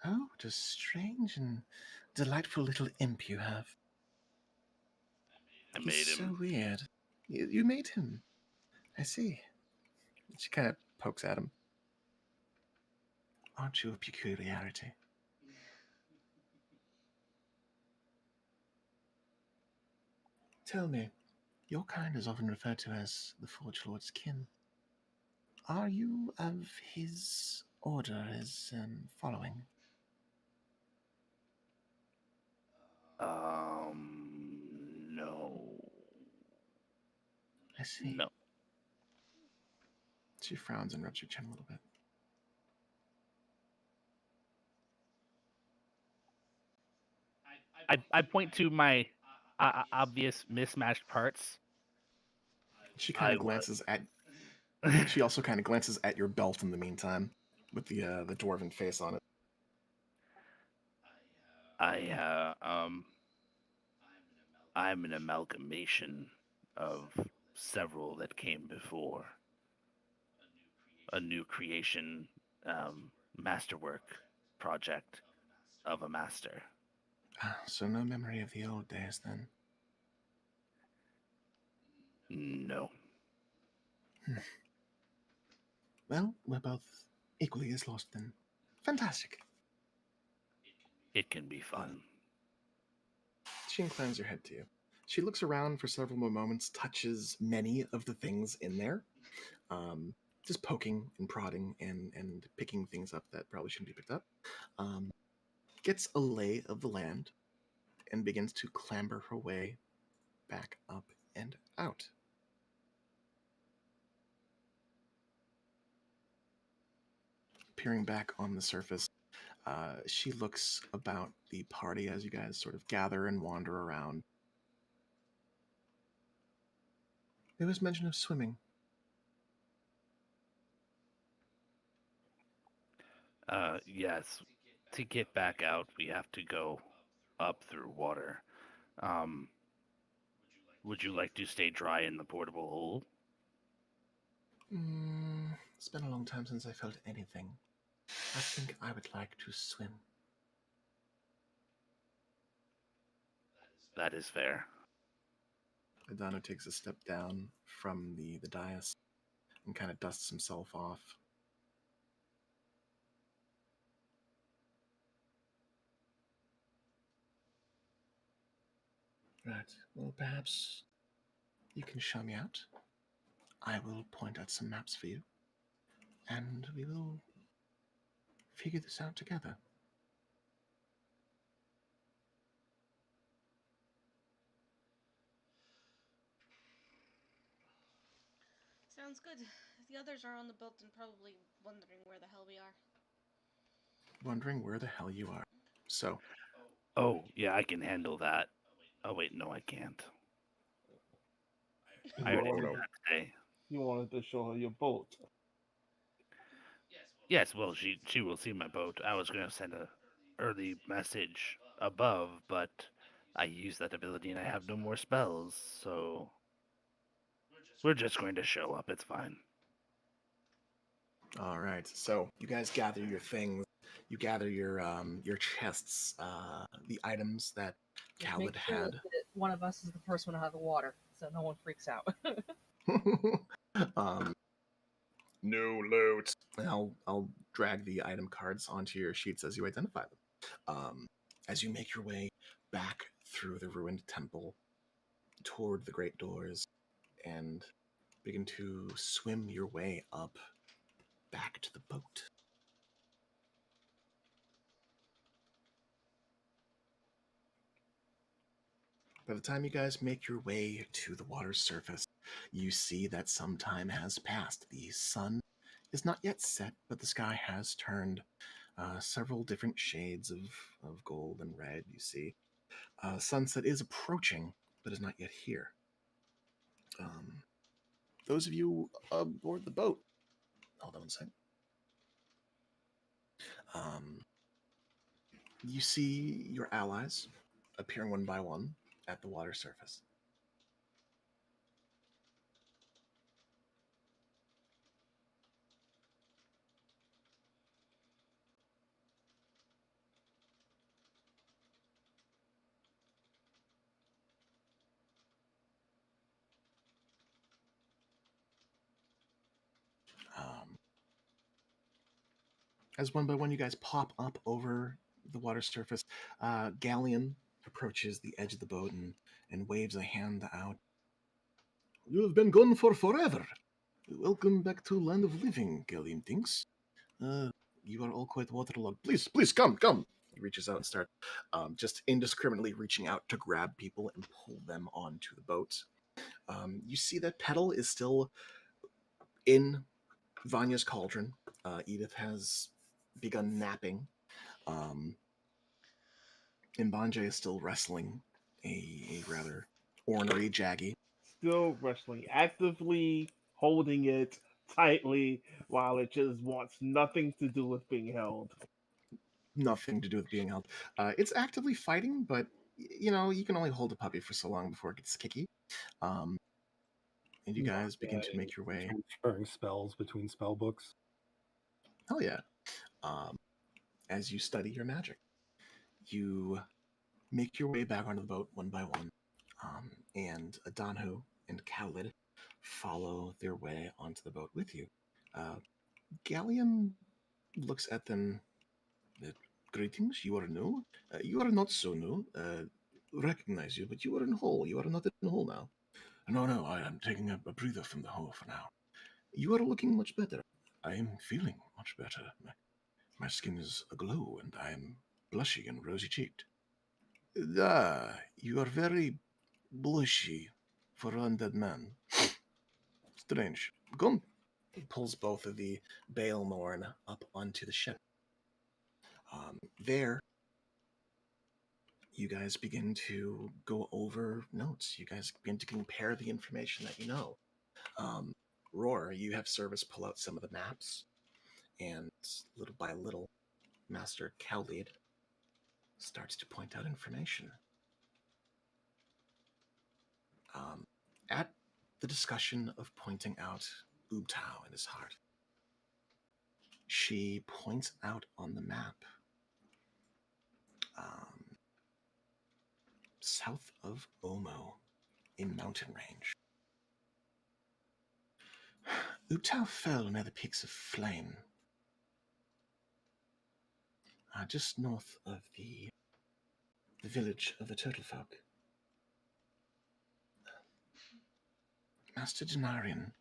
Oh, what a strange and delightful little imp you have. I He's made so him. weird. You made him. I see. She kind of pokes at him. Aren't you a peculiarity? Tell me, your kind is often referred to as the Forge Lord's kin. Are you of his order, his following? No. I see. No. She frowns and rubs her chin a little bit. I point to my obvious mismatched parts. She kind I of was. glances at. She also kind of glances at your belt in the meantime, with the dwarven face on it. I'm an amalgamation of several that came before. A new creation, masterwork project of a master. So no memory of the old days then. No. Well, we're both equally as lost then. Fantastic. It can be Uh, fun. She inclines her head to you. She looks around for several more moments, touches many of the things in there, just poking and prodding and picking things up that probably shouldn't be picked up. Gets a lay of the land and begins to clamber her way back up and out. Peering back on the surface, she looks about the party as you guys sort of gather and wander around. There was mention of swimming. Yes. To get back out, we have to go up through water. Um, would you like to stay dry in the portable hole? It's been a long time since I felt anything. I think I would like to swim. That is fair. Adano takes a step down from the dais and kind of dusts himself off. Right. Well, perhaps you can show me out. I will point out some maps for you, and we will figure this out together. Sounds good. The others are on the boat and probably wondering where the hell we are. Wondering where the hell you are. So, Oh, yeah, I can handle that. Oh, wait, no, I can't. I You already did wanted, that today. you wanted to show her your boat. Yes, well, she will see my boat. I was going to send a early message above, but I used that ability and I have no more spells, so we're just going to show up. It's fine. all right. So you guys gather your things. You gather your chests, the items that Just make Khaled sure had. that one of us is the first one out of the water, so no one freaks out. um, no loot. I'll drag the item cards onto your sheets as you identify them. As you make your way back through the ruined temple toward the great doors and begin to swim your way up back to the boat. By the time you guys make your way to the water's surface, you see that some time has passed. The sun is not yet set, but the sky has turned several different shades of gold and red, you see. Sunset is approaching, but is not yet here. Um, those of you aboard the boat, hold on a second. You see your allies appearing one by one at the water surface. Um, as one by one you guys pop up over the water surface, Galleon approaches the edge of the boat and waves a hand out. You have been gone for forever. Welcome back to Land of Living, Galleon thinks. You are all quite waterlogged. Please, come. He reaches out and starts just indiscriminately reaching out to grab people and pull them onto the boat. You see that Petal is still in Vanya's cauldron. Edith has begun napping. Mbanje is still wrestling a rather ornery Jaggy. Still wrestling, actively holding it tightly while it just wants nothing to do with being held. Nothing to do with being held. It's actively fighting, but you know you can only hold a puppy for so long before it gets kicky. And you guys begin to make your way. Transferring spells between spell books. Hell yeah! As you study your magic, you make your way back onto the boat one by one, and Adonhu and Khalid follow their way onto the boat with you. Galleon looks at them. Greetings, you are new. You are not so new. Recognize you, but you are in Hull. You are not in Hull now. No, I am taking a breather from the Hull for now. You are looking much better. I am feeling much better. My skin is aglow, and I am blushy and rosy-cheeked. Ah, you are very blushy for an undead man. Strange. Gun pulls both of the Baelmorn up onto the ship. There, you guys begin to go over notes. You guys begin to compare the information that you know. Roar, you have service pull out some of the maps, and little by little, Master Khalid starts to point out information. At the discussion of pointing out Ubtao and his heart, she points out on the map south of Omo, a mountain range. Ubtao fell near the peaks of Flame, just north of the village of the Turtle Folk. Master Denarian,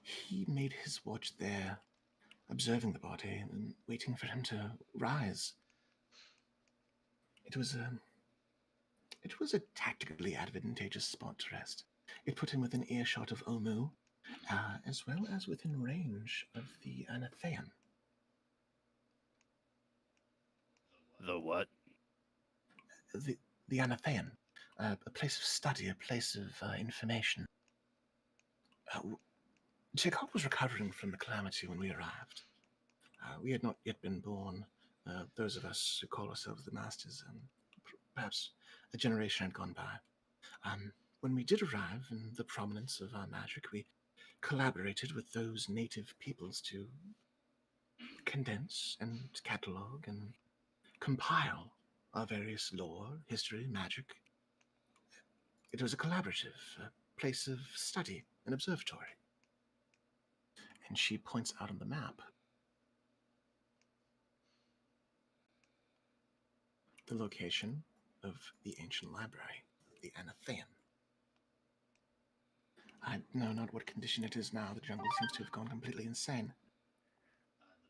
he made his watch there, observing the body and waiting for him to rise. It was a tactically advantageous spot to rest. It put him within earshot of Omu, as well as within range of the Anathaean. The what? The Anathaean, a place of study, a place of information. Jacob was recovering from the calamity when we arrived. We had not yet been born, those of us who call ourselves the Masters, perhaps a generation had gone by. When we did arrive in the prominence of our magic, we collaborated with those native peoples to condense and catalog and compile our various lore, history, magic. It was a collaborative, place of study, an observatory. And she points out on the map the location of the ancient library, the Anathaean. I know not what condition it is now. The jungle seems to have gone completely insane.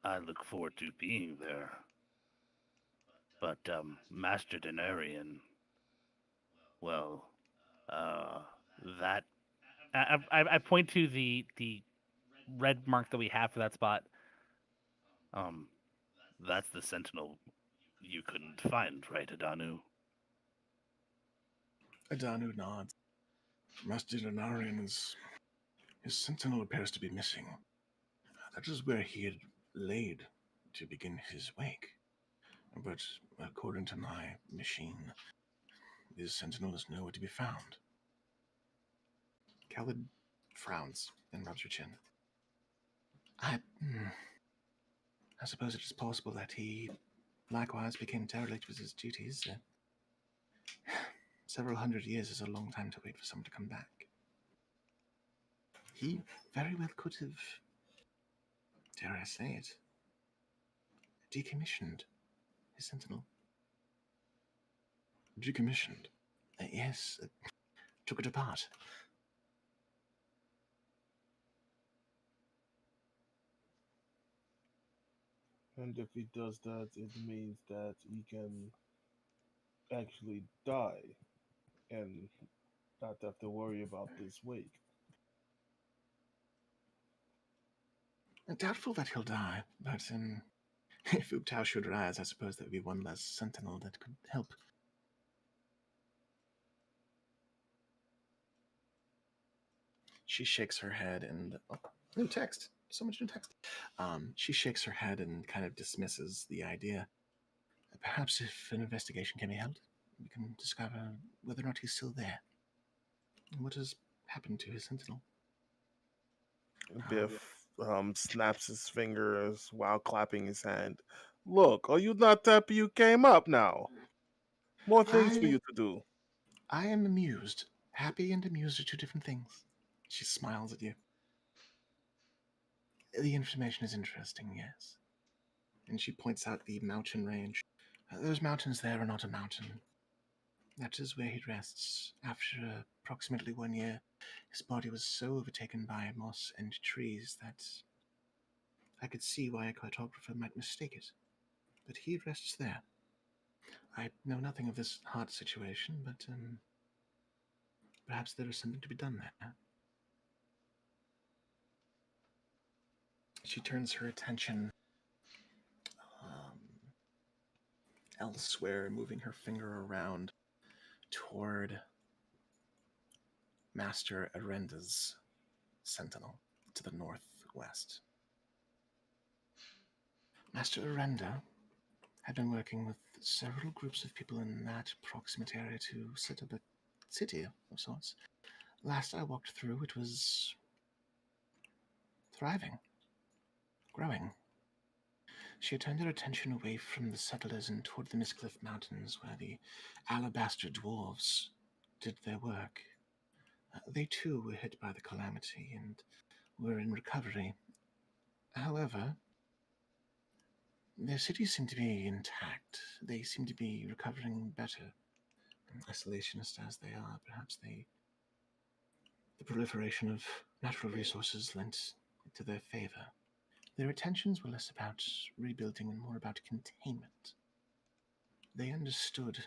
I look forward to being there. But, Master Denarian, well, that... I point to the red mark that we have for that spot. That's the sentinel you couldn't find, right, Adanu? Adanu nods. Master Denarian his sentinel appears to be missing. That is where he had laid to begin his wake. But according to my machine, his sentinel is nowhere to be found. Khalid frowns and rubs her chin. I suppose it is possible that he likewise became derelict with his duties. Several hundred years is a long time to wait for someone to come back. He very well could have, dare I say it, decommissioned his sentinel. Decommissioned? Yes, took it apart. And if he does that, it means that he can actually die and not have to worry about this wake. Doubtful that he'll die, but if Ubtao should rise, I suppose there would be one less sentinel that could help. She shakes her head and... Oh, new text. So much new text. She shakes her head and kind of dismisses the idea. Perhaps if an investigation can be held, we can discover whether or not he's still there. What has happened to his sentinel? Biff snaps his fingers while clapping his hand. Look, are you not happy you came up now? More things for I you to do. I am amused. Happy and amused are two different things. She smiles at you. The information is interesting, yes. And she points out the mountain range. Those mountains there are not a mountain. That is where he rests. After approximately 1 year, his body was so overtaken by moss and trees that I could see why a cartographer might mistake it. But he rests there. I know nothing of this heart situation, but perhaps there is something to be done there. She turns her attention um, elsewhere, moving her finger around toward Master Arenda's sentinel to the northwest. Master Arenda had been working with several groups of people in that proximate area to set up a city of sorts. Last I walked through, it was thriving, growing. She had turned her attention away from the settlers and toward the Mistcliff Mountains, where the alabaster dwarves did their work. They too were hit by the calamity and were in recovery. However, their cities seem to be intact. They seem to be recovering better. Isolationist as they are, perhaps the proliferation of natural resources lent to their favor. Their attentions were less about rebuilding and more about containment. They understood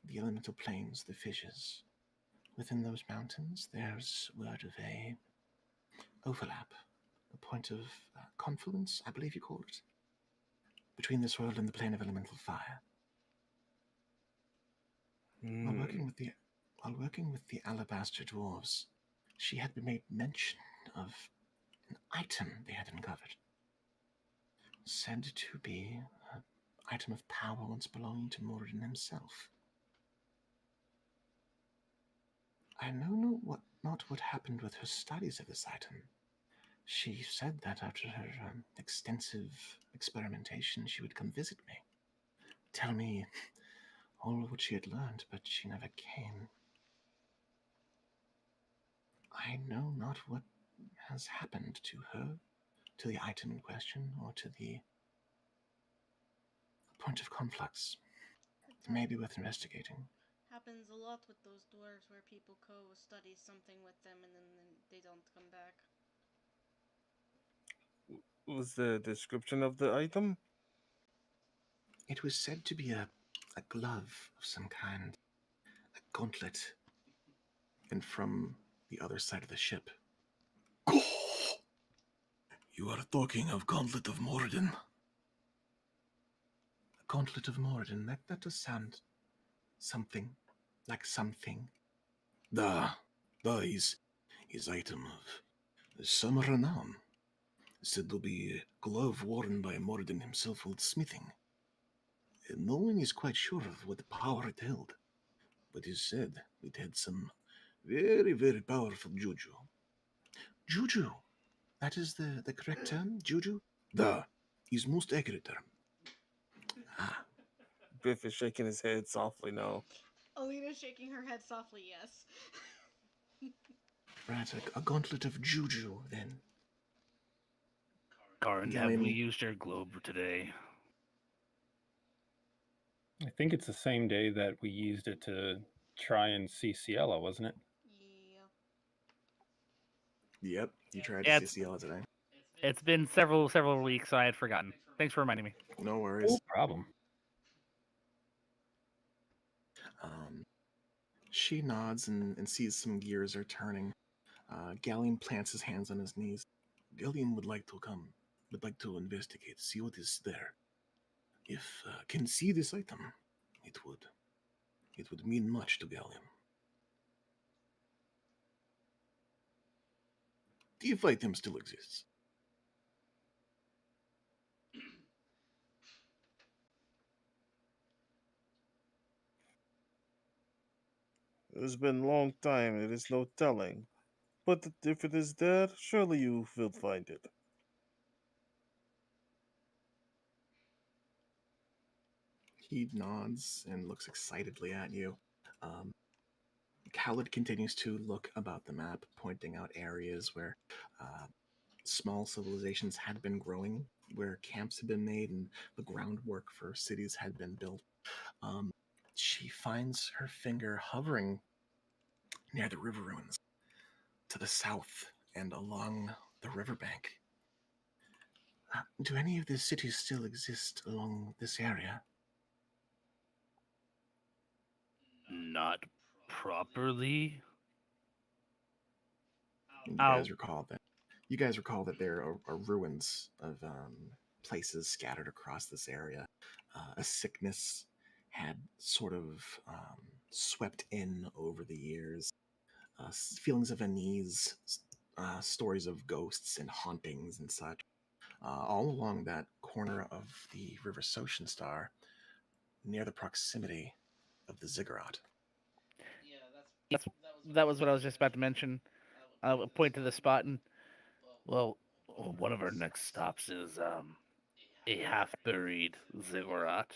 the elemental planes, the fissures. Within those mountains, there's word of a overlap, a point of confluence, I believe you call it, between this world and the plane of elemental fire. While Hmm. working with the while working with the alabaster dwarves, she had made mention of an item they had uncovered, said to be an item of power once belonging to Moradin himself. I know not what happened with her studies of this item. She said that after her extensive experimentation, she would come visit me, tell me all of what she had learned, but she never came. I know not what has happened to her, to the item in question, or to the point of conflux. It It may be worth investigating. happens a lot with those dwarves where people go study something with them and then they don't come back. Was the description of the item? It was said to be a glove of some kind, a gauntlet, and from the other side of the ship. You are talking of Gauntlet of Moradin. A Gauntlet of Moradin, that does sound something, like something. Da, is item of some renown. Said to be a glove worn by Moradin himself while smithing. No one is quite sure of what power it held, but it is said it had some very, very powerful juju. Juju, that is the correct term? Juju? Da, is most accurate term. Ah, Biff is shaking his head softly no. Alina's shaking her head softly, yes. right, a gauntlet of juju, then. Karin, have we Galleon, used your globe today? I think it's the same day that we used it to try and see Ciela, wasn't it? Yeah. yep, you tried to Yeah, see Ciela today. it's been several weeks, so I had forgotten. Thanks for reminding me. No No worries. problem. Um, she nods and sees some gears are turning. Galleon plants his hands on his knees. Galleon would like to investigate, see what is there. If can see this item, it would it would mean much to Galleon. If item still exists. It has been a long time, it is no telling. But if it is there, surely you will find it. He nods and looks excitedly at you. Khaled continues to look about the map, pointing out areas where small civilizations had been growing, where camps had been made and the groundwork for cities had been built. She finds her finger hovering near the river ruins to the south and along the riverbank. Do any of these cities still exist along this area? Not properly. And Ow. you guys recall that there are ruins of places scattered across this area. A sickness had sort of swept in over the years. Feelings of unease, stories of ghosts and hauntings and such, all along that corner of the River Star, near the proximity of the ziggurat. That was what I was just about to mention. I'll point to the spot, and well, one of our next stops is a half-buried ziggurat,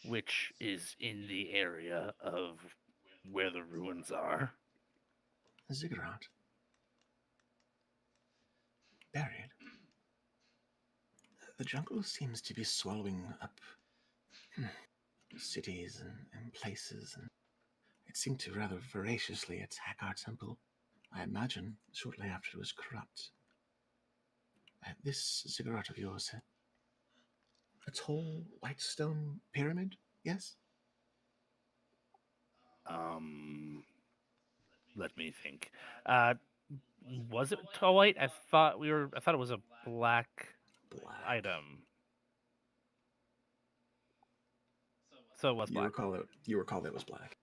which is in the area of where the ruins are. A ziggurat. Buried. The jungle seems to be swallowing up cities and places, and it seemed to rather voraciously attack our temple, I imagine, shortly after it was corrupt. This ziggurat of yours, a tall white stone pyramid, yes? Let me think. Was it tall white? I thought it was a black Black. item. So it was black. You recall that it was black.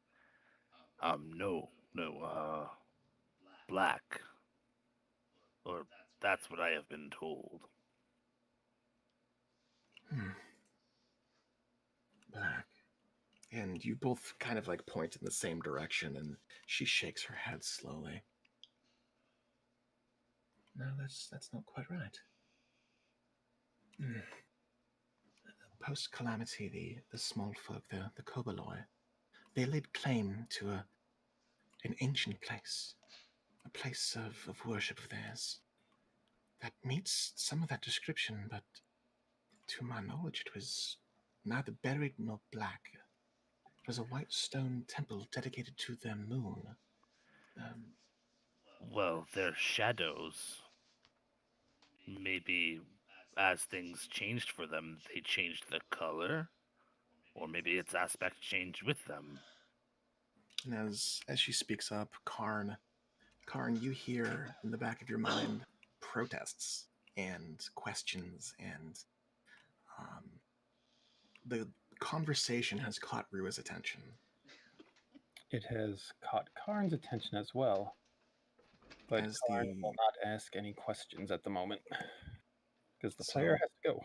No, black. Or that's what I have been told. Black. And you both kind of like point in the same direction, and she shakes her head slowly. No, that's not quite right. Post calamity, the small folk, the Koboloi, they laid claim to an ancient place, a place of worship of theirs that meets some of that description, but to my knowledge, it was neither buried nor black. It was a white stone temple dedicated to their moon. Well, they're shadows. Maybe as things changed for them, they changed the color, or maybe its aspect changed with them. And as she speaks up, Karn, you hear in the back of your mind protests and questions, and the conversation has caught Rua's attention. It has caught Karn's attention as well, but Karn will not ask any questions at the moment because the player has to go.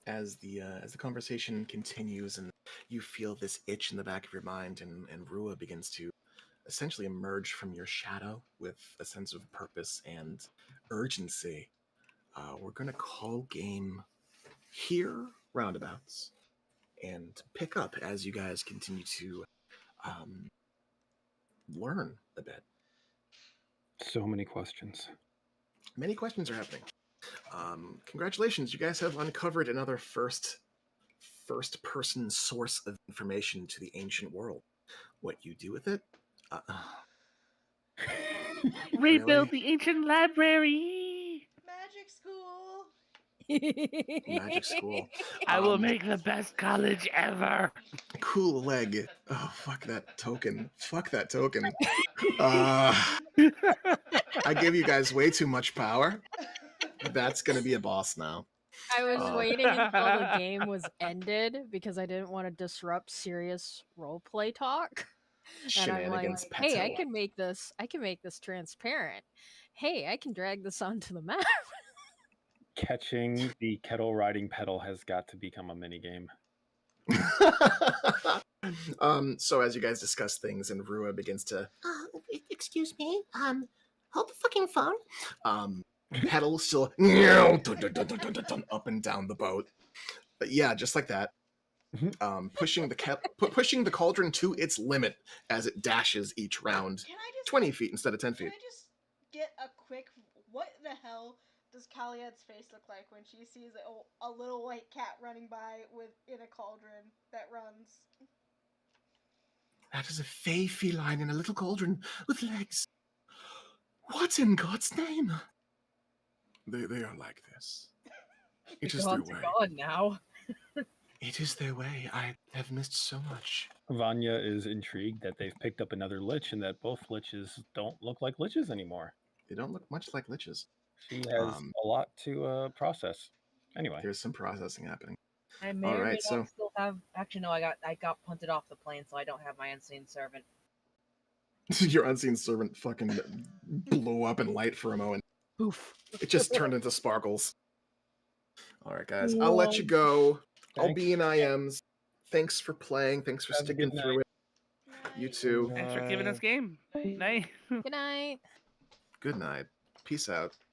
As the conversation continues, and you feel this itch in the back of your mind, and Rua begins to essentially emerge from your shadow with a sense of purpose and urgency. We're going to call game here, roundabouts, and pick up as you guys continue to learn a bit. So many questions. Many questions are happening. Congratulations, you guys have uncovered another first-person source of information to the ancient world. What you do with it? Rebuild the ancient library! Magic school! Magic school. I will make the best college ever! Cool leg. Oh, fuck that token. I give you guys way too much power. That's going to be a boss now. I was waiting until the game was ended because I didn't want to disrupt serious roleplay talk. And I'm like, hey, I can make this transparent. Hey, I can drag this onto the map. Catching the kettle riding pedal has got to become a mini game. So as you guys discuss things, and Rua begins to, excuse me, hold the fucking phone. Pedal still up and down the boat. But yeah, just like that. pushing the cauldron to its limit as it dashes each round Can I just 20 feet instead of 10 Can feet. I just get a quick? What the hell does Kaliad's face look like when she sees a little white cat running by in a cauldron that runs? That is a fey feline in a little cauldron with legs. What in God's name? They are like this. It is their God's way. gone now. It is their way. I have missed so much. Vanya is intrigued that they've picked up another lich and that both liches don't look like liches anymore. They don't look much like liches. She has a lot to process. Anyway, There's some processing happening. I may or may not still have. Actually, no. I got punted off the plane, so I don't have my unseen servant. Your unseen servant fucking blew up in light for a moment. Oof. It just turned into sparkles. All right, guys. I'll let you go. I'll Thanks. be in IMs. Thanks for playing. Thanks for Have a sticking good through it. You too. Thanks for giving us game. Night. Good night. Good night. Peace out.